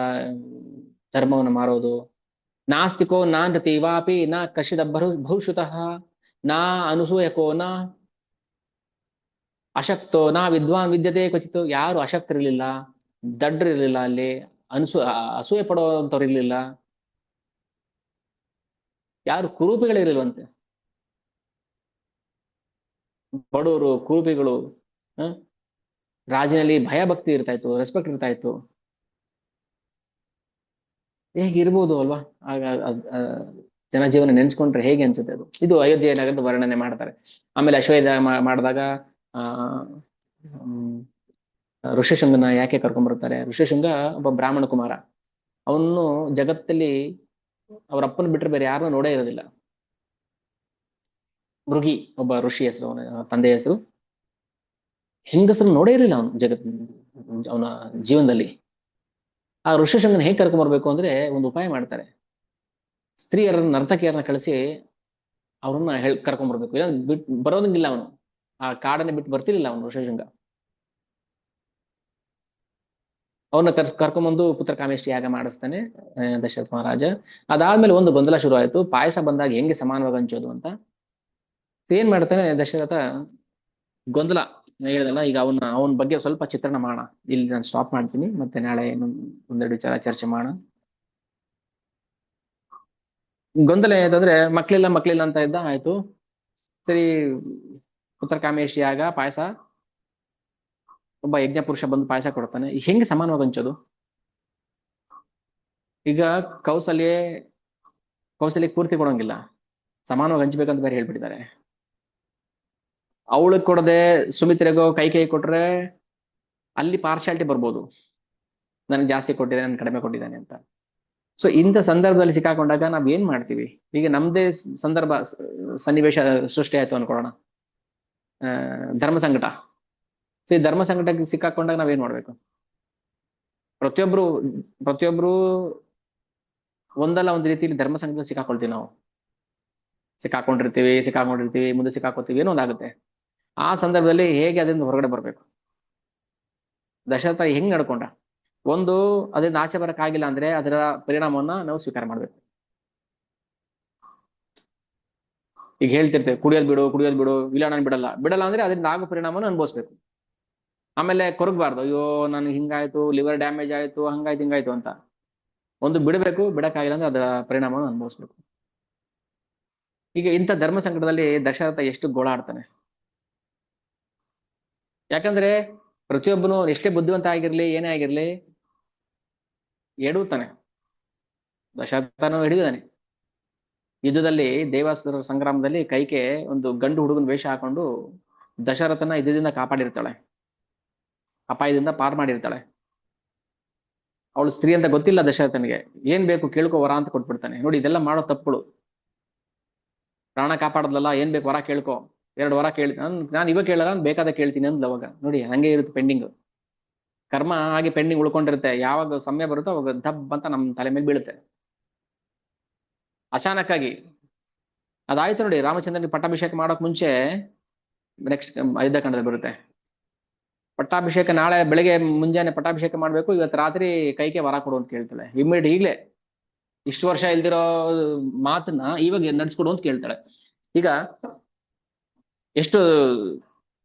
ಧರ್ಮವನ್ನು ಮಾರೋದು. ನಾಸ್ತಿಕೋ ನಾನೃತೀವಾಪಿ ನ ಕಶಿದಬ್ಬರು ಬಹುಶ್ರುತಃ ನಾ ಅನುಸೂಯಕೋ ನ ಅಶಕ್ತೋ ನಾ ವಿದ್ವಾನ್ ವಿದ್ಯತೆ ಕ್ವಚಿತ್. ಯಾರು ಅಶಕ್ತರಿರ್ಲಿಲ್ಲ, ದಡ್ರಿರ್ಲಿಲ್ಲ, ಅಲ್ಲಿ ಅಸೂಯೆ ಪಡುವಂತವ್ರು ಇರ್ಲಿಲ್ಲ, ಯಾರು ಕುರೂಪಿಗಳಿರ್ಲಿಲ್ವಂತೆ. ಬಡವರು ಕುರೂಪಿಗಳು, ರಾಜಿನಲ್ಲಿ ಭಯ ಭಕ್ತಿ ಇರ್ತಾ ಇತ್ತು, ರೆಸ್ಪೆಕ್ಟ್ ಇರ್ತಾ ಇತ್ತು. ಹೇಗಿರ್ಬೋದು ಅಲ್ವಾ? ಆಗ ಜನಜೀವನ ನೆನ್ಸ್ಕೊಂಡ್ರೆ ಹೇಗೆ ಅನ್ಸುತ್ತೆ ಅದು. ಇದು ಅಯೋಧ್ಯೆ ನಗರದ ವರ್ಣನೆ ಮಾಡ್ತಾರೆ. ಆಮೇಲೆ ಅಶ್ವಮೇಧ ಮಾಡಿದಾಗ ಆ ಋಷಿಶೃಂಗನ ಯಾಕೆ ಕರ್ಕೊಂಡ್ಬರ್ತಾರೆ? ಋಷಿಶೃಂಗ ಒಬ್ಬ ಬ್ರಾಹ್ಮಣ ಕುಮಾರ. ಅವನು ಜಗತ್ತಲ್ಲಿ ಅವ್ರ ಅಪ್ಪನ ಬಿಟ್ಟರೆ ಬೇರೆ ಯಾರನ್ನೂ ನೋಡೇ ಇರೋದಿಲ್ಲ. ಮೃಗಿ ಒಬ್ಬ ಋಷಿ ಹೆಸರು, ಅವನ ತಂದೆಯ ಹೆಸರು. ಹೆಂಗಸರು ನೋಡೇ ಇರಲಿಲ್ಲ ಅವನು ಅವನ ಜೀವನದಲ್ಲಿ. ಆ ಋಷಿಶೃಂಗನ ಹೇಗೆ ಕರ್ಕೊಂಡ್ಬರ್ಬೇಕು ಅಂದ್ರೆ ಒಂದು ಉಪಾಯ ಮಾಡ್ತಾರೆ. ಸ್ತ್ರೀಯರನ್ನ, ನರ್ತಕಿಯರನ್ನ ಕಳಿಸಿ ಅವ್ರನ್ನ ಕರ್ಕೊಂಡ್ಬರ್ಬೇಕು. ಇಲ್ಲ ಬರೋದಂಗಿಲ್ಲ ಅವನು, ಆ ಕಾಡನ್ನ ಬಿಟ್ಟು ಬರ್ತಿರ್ಲಿಲ್ಲ ಅವನು ಋಷಿಶೃಂಗ. ಅವನ್ನ ಕರ್ಕೊಂಬಂದು ಪುತ್ರ ಕಾಮೇಷ್ಟಿ ಯಾಗ ಮಾಡಿಸ್ತಾನೆ ದಶರಥ ಮಹಾರಾಜ. ಅದಾದ್ಮೇಲೆ ಒಂದು ಗೊಂದಲ ಶುರು ಆಯ್ತು, ಪಾಯಸ ಬಂದಾಗ ಹೆಂಗೆ ಸಮಾನವಾಗಿ ಹಂಚೋದು ಅಂತ. ಏನ್ ಮಾಡ್ತಾನೆ ದಶರಥ, ಗೊಂದಲ ಹೇಳಿದಲ್ಲ, ಈಗ ಅವನ ಬಗ್ಗೆ ಸ್ವಲ್ಪ ಚಿತ್ರಣ ಮಾಡೋಣ. ಇಲ್ಲಿ ನಾನು ಸ್ಟಾಪ್ ಮಾಡ್ತೀನಿ, ಮತ್ತೆ ನಾಳೆ ಒಂದೆರಡು ವಿಚಾರ ಚರ್ಚೆ ಮಾಡೋಣ. ಗೊಂದಲ ಏನಂತಂದ್ರೆ, ಮಕ್ಳಿಲ್ಲ ಅಂತ ಇದ್ದ. ಆಯ್ತು ಸರಿ, ಪುತ್ರ ಕಾಮೇಶಿ ಯಾಗ, ಪಾಯಸ, ಒಬ್ಬ ಯಜ್ಞ ಪುರುಷ ಬಂದು ಪಾಯಸ ಕೊಡ್ತಾನೆ. ಹೆಂಗೆ ಸಮಾನವಾಗಿ ಹಂಚೋದು? ಈಗ ಕೌಸಲ್ಯ ಪೂರ್ತಿ ಕೊಡೋಂಗಿಲ್ಲ, ಸಮಾನವಾಗಿ ಹಂಚ್ಬೇಕಂತ ಬೇರೆ ಹೇಳ್ಬಿಟ್ಟಿದ್ದಾರೆ. ಅವಳಿಗೆ ಕೊಡದೆ ಸುಮಿತ್ರೆಗೋ ಕೈ ಕೊಟ್ರೆ ಅಲ್ಲಿ ಪಾರ್ಶಾಲಿಟಿ ಬರ್ಬೋದು, ನನ್ಗೆ ಜಾಸ್ತಿ ಕೊಟ್ಟಿದ್ದಾನೆ, ನನ್ ಕಡಿಮೆ ಕೊಟ್ಟಿದ್ದಾನೆ ಅಂತ. ಸೊ ಇಂಥ ಸಂದರ್ಭದಲ್ಲಿ ಸಿಕ್ಕಾಕೊಂಡಾಗ ನಾವ್ ಏನ್ ಮಾಡ್ತೀವಿ? ಈಗ ನಮ್ದೇ ಸಂದರ್ಭ ಸನ್ನಿವೇಶ ಸೃಷ್ಟಿ ಆಯ್ತು ಅನ್ಕೊಳ್ಳೋಣ, ಧರ್ಮ ಸಂಕಟ. ಸೊ ಈ ಧರ್ಮ ಸಂಕಟಕ್ಕೆ ಸಿಕ್ಕಾಕೊಂಡಾಗ ನಾವೇನ್ ಮಾಡ್ಬೇಕು? ಪ್ರತಿಯೊಬ್ರು ಒಂದಲ್ಲ ಒಂದು ರೀತಿಯಲ್ಲಿ ಧರ್ಮ ಸಂಕಟ ಸಿಕ್ಕಾಕೊಳ್ತೀವಿ. ನಾವು ಸಿಕ್ಕಾಕೊಂಡಿರ್ತೀವಿ, ಮುಂದೆ ಸಿಕ್ಕಾಕೊಳ್ತೀವಿ, ಏನೋ ಒಂದಾಗುತ್ತೆ. ಆ ಸಂದರ್ಭದಲ್ಲಿ ಹೇಗೆ ಅದರಿಂದ ಹೊರಗಡೆ ಬರ್ಬೇಕು? ದಶರಥ ಹೆಂಗ್ ನಡ್ಕೊಂಡ? ಒಂದು, ಅದರಿಂದ ಆಚೆ ಬರಕ್ಕಾಗಿಲ್ಲ ಅಂದ್ರೆ ಅದರ ಪರಿಣಾಮವನ್ನ ನಾವು ಸ್ವೀಕಾರ ಮಾಡ್ಬೇಕು. ಈಗ ಹೇಳ್ತಿರ್ತೇವೆ ಕುಡಿಯೋದ್ ಬಿಡು ಕುಡಿಯೋದ್ ಬಿಡು, ಇಲ್ಲ ನಾನು ಬಿಡಲ್ಲ ಬಿಡಲ್ಲ ಅಂದ್ರೆ ಅದರಿಂದ ಆಗೋ ಪರಿಣಾಮನ ಅನುಭವಿಸ್ಬೇಕು. ಆಮೇಲೆ ಕೊರಗಬಾರ್ದು, ಅಯ್ಯೋ ನನ್ಗೆ ಹಿಂಗಾಯ್ತು, ಲಿವರ್ ಡ್ಯಾಮೇಜ್ ಆಯ್ತು, ಹಂಗಾಯ್ತು ಹಿಂಗಾಯ್ತು ಅಂತ. ಒಂದು ಬಿಡಬೇಕು, ಬಿಡಕ್ಕಾಗಿಲ್ಲ ಅಂದ್ರೆ ಅದರ ಪರಿಣಾಮವನ್ನು ಅನುಭವಿಸ್ಬೇಕು. ಈಗ ಇಂಥ ಧರ್ಮ ಸಂಕಟದಲ್ಲಿ ದಶರಥ ಎಷ್ಟು ಗೋಳಾಡ್ತಾನೆ. ಯಾಕಂದ್ರೆ ಪ್ರತಿಯೊಬ್ಬನು ಎಷ್ಟೇ ಬುದ್ಧಿವಂತ ಆಗಿರ್ಲಿ ಏನೇ ಆಗಿರ್ಲಿ ಎಡುತ್ತಾನೆ. ದಶರಥನು ಹಿಡಿದಾನೆ. ಯುದ್ಧದಲ್ಲಿ ದೇವಾಸುರ ಸಂಗ್ರಾಮದಲ್ಲಿ ಕೈಕೆ ಒಂದು ಗಂಡು ಹುಡುಗನ ವೇಷ ಹಾಕೊಂಡು ದಶರಥನ ಯುದ್ಧದಿಂದ ಕಾಪಾಡಿರ್ತಾಳೆ, ಅಪಾಯದಿಂದ ಪಾರ್ ಮಾಡಿರ್ತಾಳೆ. ಅವಳು ಸ್ತ್ರೀ ಅಂತ ಗೊತ್ತಿಲ್ಲ ದಶರಥನಿಗೆ. ಏನ್ ಬೇಕು ಕೇಳ್ಕೊ ವರ ಅಂತ ಕೊಟ್ಬಿಡ್ತಾನೆ. ನೋಡಿ, ಇದೆಲ್ಲ ಮಾಡೋ ತಪ್ಪುಗಳು. ಪ್ರಾಣ ಕಾಪಾಡದ್ಲಲ್ಲ, ಏನ್ ಬೇಕು ವರ ಕೇಳ್ಕೊ. 2 ವರ ಕೇಳಿ, ನಾನು ಇವಾಗ ಕೇಳಲ್ಲ, ನಾನು ಬೇಕಾದ ಕೇಳ್ತೀನಿ ಅಂದ್ಲ. ಅವಾಗ ನೋಡಿ ಹಂಗೆ ಇರುತ್ತೆ ಪೆಂಡಿಂಗ್. ಕರ್ಮ ಹಾಗೆ ಪೆಂಡಿಂಗ್ ಉಳ್ಕೊಂಡಿರುತ್ತೆ. ಯಾವಾಗ ಸಮಯ ಬರುತ್ತೋ ಅವಾಗ ದಬ್ ಅಂತ ನಮ್ ತಲೆ ಮೇಲೆ ಬೀಳುತ್ತೆ ಅಚಾನಕ್ ಆಗಿ. ಅದಾಯ್ತು ನೋಡಿ, ರಾಮಚಂದ್ರನಿಗೆ ಪಟ್ಟಾಭಿಷೇಕ ಮಾಡೋಕ್ ಮುಂಚೆ ನೆಕ್ಸ್ಟ್ ಯುದ್ಧಕಾಂಡದಲ್ಲಿ ಬರುತ್ತೆ. ಪಟ್ಟಾಭಿಷೇಕ ನಾಳೆ ಬೆಳಿಗ್ಗೆ ಮುಂಜಾನೆ ಪಟ್ಟಾಭಿಷೇಕ ಮಾಡ್ಬೇಕು, ಇವತ್ತು ರಾತ್ರಿ ಕೈಗೆ ವರ ಕೊಡು ಅಂತ ಕೇಳ್ತಾಳೆ. ಇಮ್ಮಿಡಿಯೇಟ್ ಈಗಲೇ ಇಷ್ಟು ವರ್ಷ ಇಲ್ದಿರೋ ಮಾತನ್ನ ಇವಾಗ ನಡ್ಸ್ಕೊಡು ಅಂತ ಕೇಳ್ತಾಳೆ. ಈಗ ಎಷ್ಟು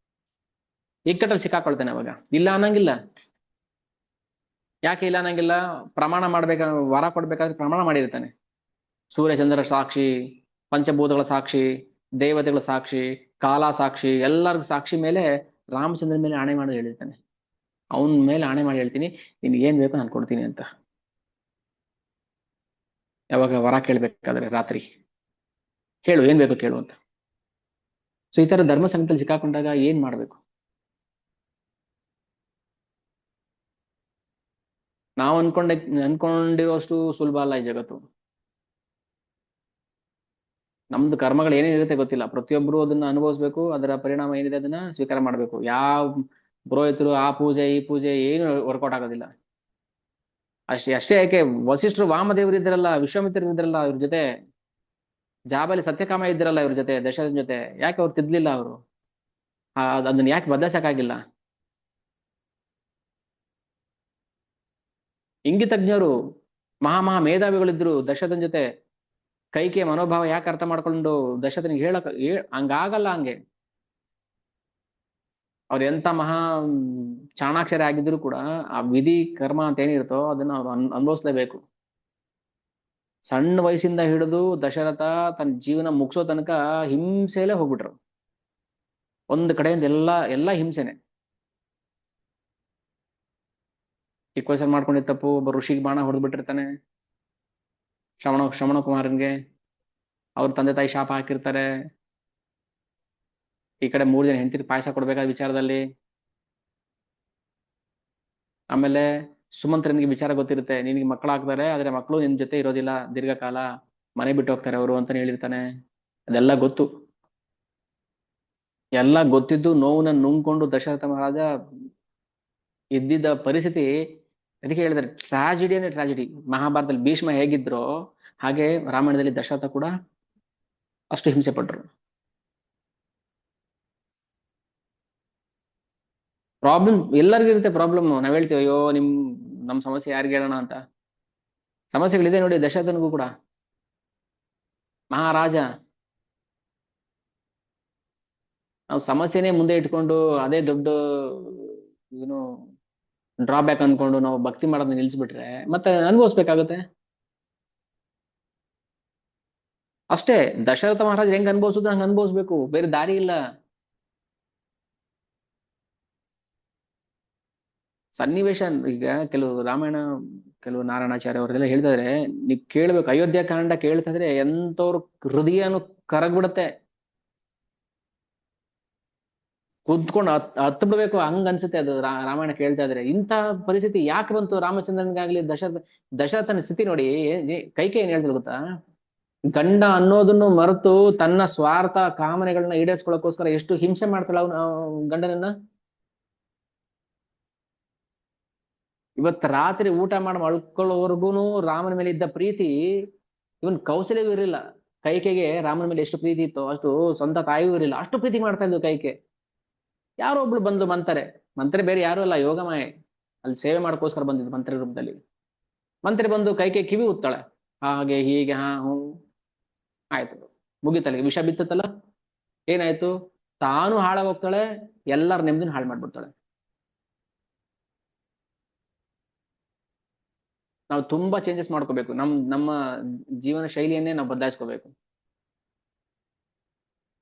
ಇಕ್ಕಟ್ಟಲ್ಲಿ ಸಿಕ್ಕಾಕೊಳ್ತಾನೆ ಅವಾಗ. ಇಲ್ಲ ಅನ್ನಂಗಿಲ್ಲ. ಯಾಕೆ ಇಲ್ಲ ಅನ್ನಂಗಿಲ್ಲ? ಪ್ರಮಾಣ ಮಾಡ್ಬೇಕ, ವರ ಕೊಡ್ಬೇಕಾದ್ರೆ ಪ್ರಮಾಣ ಮಾಡಿರ್ತಾನೆ. ಸೂರ್ಯಚಂದ್ರ ಸಾಕ್ಷಿ, ಪಂಚಭೂತಗಳ ಸಾಕ್ಷಿ, ದೇವತೆಗಳ ಸಾಕ್ಷಿ, ಕಾಲ ಸಾಕ್ಷಿ, ಎಲ್ಲರಿಗೂ ಸಾಕ್ಷಿ ಮೇಲೆ ರಾಮಚಂದ್ರನ ಮೇಲೆ ಆಣೆ ಮಾಡಿ ಹೇಳಿರ್ತಾನೆ. ಅವನ ಮೇಲೆ ಆಣೆ ಮಾಡಿ ಹೇಳ್ತೀನಿ, ನಿನ್ಗೆ ಏನ್ ಬೇಕೋ ನಾನು ಕೊಡ್ತೀನಿ ಅಂತ. ಯಾವಾಗ ವರ ಕೇಳ್ಬೇಕಾದ್ರೆ ರಾತ್ರಿ ಕೇಳು, ಏನ್ ಬೇಕು ಕೇಳು ಅಂತ. ಸೊ ಈ ತರ ಧರ್ಮ ಸಂಕಟದಲ್ಲಿ ಸಿಕ್ಕಾಕೊಂಡಾಗ ಏನ್ ಮಾಡ್ಬೇಕು? ನಾವು ಅನ್ಕೊಂಡಿರೋಷ್ಟು ಸುಲಭ ಅಲ್ಲ ಈ ಜಗತ್ತು. ನಮ್ದು ಕರ್ಮಗಳು ಏನೇನಿರುತ್ತೆ ಗೊತ್ತಿಲ್ಲ. ಪ್ರತಿಯೊಬ್ರು ಅದನ್ನ ಅನುಭವಿಸ್ಬೇಕು, ಅದರ ಪರಿಣಾಮ ಏನಿದೆ ಅದನ್ನ ಸ್ವೀಕಾರ ಮಾಡ್ಬೇಕು. ಯಾವ ಪುರೋಹಿತರು ಆ ಪೂಜೆ ಈ ಪೂಜೆ ಏನು ವರ್ಕೌಟ್ ಆಗೋದಿಲ್ಲ. ಅಷ್ಟೇ ಯಾಕೆ, ವಸಿಷ್ಠರು ವಾಮದೇವರು ಇದ್ರಲ್ಲ, ವಿಶ್ವಾಮಿತ್ರರು ಇದ್ರಲ್ಲ, ಇವ್ರ ಜೊತೆ ಜಾಬಲಿ ಸತ್ಯಕಾಮ ಇದ್ರಲ್ಲ, ಇವ್ರ ಜೊತೆ ದಶರಥನ ಜೊತೆ, ಯಾಕೆ ಅವ್ರು ತಿದ್ಲಿಲ್ಲ? ಅವರು ಅದನ್ನ ಯಾಕೆ ಬದಲಾಯಿಸಕ್ಕಾಗಿಲ್ಲ? ಇಂಗಿತಜ್ಞರು, ಮಹಾ ಮೇಧಾವಿಗಳಿದ್ರು ದಶರಥನ ಜೊತೆ. ಕೈಕೆ ಮನೋಭಾವ ಯಾಕೆ ಅರ್ಥ ಮಾಡ್ಕೊಂಡು ದಶರಥನಿಗೆ ಹಂಗಾಗಲ್ಲ. ಹಂಗೆ ಅವ್ರು ಎಂತ ಮಹಾ ಚಾಣಾಕ್ಷರ ಆಗಿದ್ರು ಕೂಡ ಆ ವಿಧಿ ಕರ್ಮ ಅಂತ ಏನಿರುತ್ತೋ ಅದನ್ನ ಅವ್ರು ಅನುಭವಿಸ್ಲೇಬೇಕು. ಸಣ್ಣ ವಯಸ್ಸಿಂದ ಹಿಡಿದು ದಶರಥ ತನ್ನ ಜೀವನ ಮುಗಿಸೋ ತನಕ ಹಿಂಸೆಲೇ ಹೋಗ್ಬಿಟ್ರು. ಒಂದು ಕಡೆಯಿಂದ ಎಲ್ಲ ಹಿಂಸೆನೆ. ಚಿಕ್ಕ ವಯಸ್ಸಲ್ಲಿ ಮಾಡ್ಕೊಂಡಿದ್ದ ತಪ್ಪು, ಒಬ್ಬ ಋಷಿಗೆ ಬಾಣ ಹೊಡೆದ್ಬಿಟ್ಟಿರ್ತಾನೆ, ಶ್ರವಣ ಕುಮಾರನ್ಗೆ. ಅವ್ರ ತಂದೆ ತಾಯಿ ಶಾಪ ಹಾಕಿರ್ತಾರೆ. ಈ ಕಡೆ 3 ಜನ ಹೆಂಡತಿಗೆ ಪಾಯಸ ಕೊಡ್ಬೇಕಾದ ವಿಚಾರದಲ್ಲಿ. ಆಮೇಲೆ ಸುಮಂತ್ರನಿಗೆ ವಿಚಾರ ಗೊತ್ತಿರುತ್ತೆ, ನಿನಗೆ ಮಕ್ಕಳಾಗ್ತಾರೆ, ಆದ್ರೆ ಮಕ್ಕಳು ನಿನ್ ಜೊತೆ ಇರೋದಿಲ್ಲ ದೀರ್ಘಕಾಲ, ಮನೆ ಬಿಟ್ಟು ಹೋಗ್ತಾರೆ ಅವರು ಅಂತ ಹೇಳಿರ್ತಾನೆ. ಅದೆಲ್ಲ ಗೊತ್ತು. ಎಲ್ಲ ಗೊತ್ತಿದ್ದು ನೋವನ್ನ ನುಂಗ್ಕೊಂಡು ದಶರಥ ಮಹಾರಾಜ ಇದ್ದಿದ್ದ ಪರಿಸ್ಥಿತಿ. ಅದಕ್ಕೆ ಹೇಳಿದ್ರೆ ಟ್ರಾಜಿಡಿ ಅಂದ್ರೆ ಟ್ರಾಜಿಡಿ. ಮಹಾಭಾರತದಲ್ಲಿ ಭೀಷ್ಮ ಹೇಗಿದ್ರು ಹಾಗೆ ರಾಮಾಯಣದಲ್ಲಿ ದಶರಥ ಕೂಡ ಅಷ್ಟು ಹಿಂಸೆ ಪಟ್ರು. ಪ್ರಾಬ್ಲಮ್ ಎಲ್ಲರಿಗೂ ಇರುತ್ತೆ. ಪ್ರಾಬ್ಲಮ್ ನಾವ್ ಹೇಳ್ತೀವಿ, ಅಯ್ಯೋ ನಮ್ ಸಮಸ್ಯೆ ಯಾರಿಗೆ ಹೇಳೋಣ ಅಂತ. ಸಮಸ್ಯೆಗಳಿದೆ ನೋಡಿ ದಶರಥನಿಗೂ ಕೂಡ. ಮಹಾರಾಜ, ನಾವು ಸಮಸ್ಯೆನೇ ಮುಂದೆ ಇಟ್ಕೊಂಡು ಅದೇ ದೊಡ್ಡ ಏನು ಡ್ರಾಬ್ಯಾಕ್ ಅನ್ಕೊಂಡು ನಾವು ಭಕ್ತಿ ಮಾಡೋದನ್ನ ನಿಲ್ಸ್ಬಿಟ್ರೆ ಮತ್ತೆ ಅನುಭವಿಸ್ಬೇಕಾಗತ್ತೆ ಅಷ್ಟೇ. ದಶರಥ ಮಹಾರಾಜ್ ಹೆಂಗ್ ಅನುಭವಿಸುದು ಹಂಗ ಅನುಭವಿಸ್ಬೇಕು, ಬೇರೆ ದಾರಿ ಇಲ್ಲ. ಸನ್ನಿವೇಶ ಈಗ ಕೆಲವು ರಾಮಾಯಣ, ಕೆಲವು ನಾರಾಯಣಾಚಾರ್ಯ ಅವರೆಲ್ಲ ಹೇಳ್ತಾರೆ, ನೀವ್ ಕೇಳ್ಬೇಕು. ಅಯೋಧ್ಯ ಕಾಂಡ ಕೇಳ್ತಿದ್ರೆ ಎಂತವ್ರು ಹೃದಯನು ಕರಗ್ಬಿಡತ್ತೆ, ಕುತ್ಕೊಂಡು ಹತ್ ಬಿಡ್ಬೇಕು ಹಂಗ ಅನ್ಸುತ್ತೆ ಅದು. ರಾಮಾಯಣ ಕೇಳ್ತಾ ಇದ್ರೆ ಇಂಥ ಪರಿಸ್ಥಿತಿ ಯಾಕೆ ಬಂತು ರಾಮಚಂದ್ರನ್ಗಾಗ್ಲಿ ದಶರಥನ ಸ್ಥಿತಿ ನೋಡಿ. ಕೈಕೆ ಏನ್ ಹೇಳ್ತಾರೆ ಗೊತ್ತಾ? ಗಂಡ ಅನ್ನೋದನ್ನು ಮರೆತು ತನ್ನ ಸ್ವಾರ್ಥ ಕಾಮನೆಗಳನ್ನ ಈಡೇರಿಸ್ಕೊಳ್ಳೋಕೋಸ್ಕರ ಎಷ್ಟು ಹಿಂಸೆ ಮಾಡ್ತಾಳ ಅವನ ಗಂಡನನ್ನ. ಇವತ್ತು ರಾತ್ರಿ ಊಟ ಮಾಡಿ ಮಳ್ಕೊಳ್ಳೋವರೆಗೂನು ರಾಮನ ಮೇಲೆ ಇದ್ದ ಪ್ರೀತಿ ಇವನ್ ಕೌಶಲ್ಯವೂ ಇರಲಿಲ್ಲ. ಕೈಕೆಗೆ ರಾಮನ ಮೇಲೆ ಎಷ್ಟು ಪ್ರೀತಿ ಇತ್ತು ಅಷ್ಟು ಸ್ವಂತ ತಾಯಿಯೂ ಇರಲಿಲ್ಲ, ಅಷ್ಟು ಪ್ರೀತಿ ಮಾಡ್ತಾ ಇದ್ಲು ಕೈಕೆ. ಯಾರೋ ಒಬ್ಳು ಬಂದು ಮಂತ್ರೆ ಬೇರೆ ಯಾರು ಅಲ್ಲ, ಯೋಗಮಾಯೆ ಅಲ್ಲಿ ಸೇವೆ ಮಾಡೋಕ್ಕೋಸ್ಕರ ಬಂದಿದ್ದು ಮಂತ್ರಿ ರೂಪದಲ್ಲಿ. ಮಂತ್ರಿ ಬಂದು ಕೈಕೆ ಕಿವಿ ಉತ್ತಾಳೆ, ಹಾಗೆ ಹೀಗೆ ಹಾ ಹ್ಞೂ ಆಯ್ತು ಮುಗಿತಲ್ಲ, ವಿಷ ಬಿತ್ತತ್ತಲ್ಲ, ಏನಾಯ್ತು? ತಾನು ಹಾಳಾಗೋಗ್ತಾಳೆ, ಎಲ್ಲರ ನೆಮ್ಮದಿನ ಹಾಳು ಮಾಡ್ಬಿಡ್ತಾಳೆ. ನಾವು ತುಂಬಾ ಚೇಂಜಸ್ ಮಾಡ್ಕೋಬೇಕು, ನಮ್ಮ ಜೀವನ ಶೈಲಿಯನ್ನೇ ನಾವು ಬದಲಾಯಿಸ್ಕೋಬೇಕು.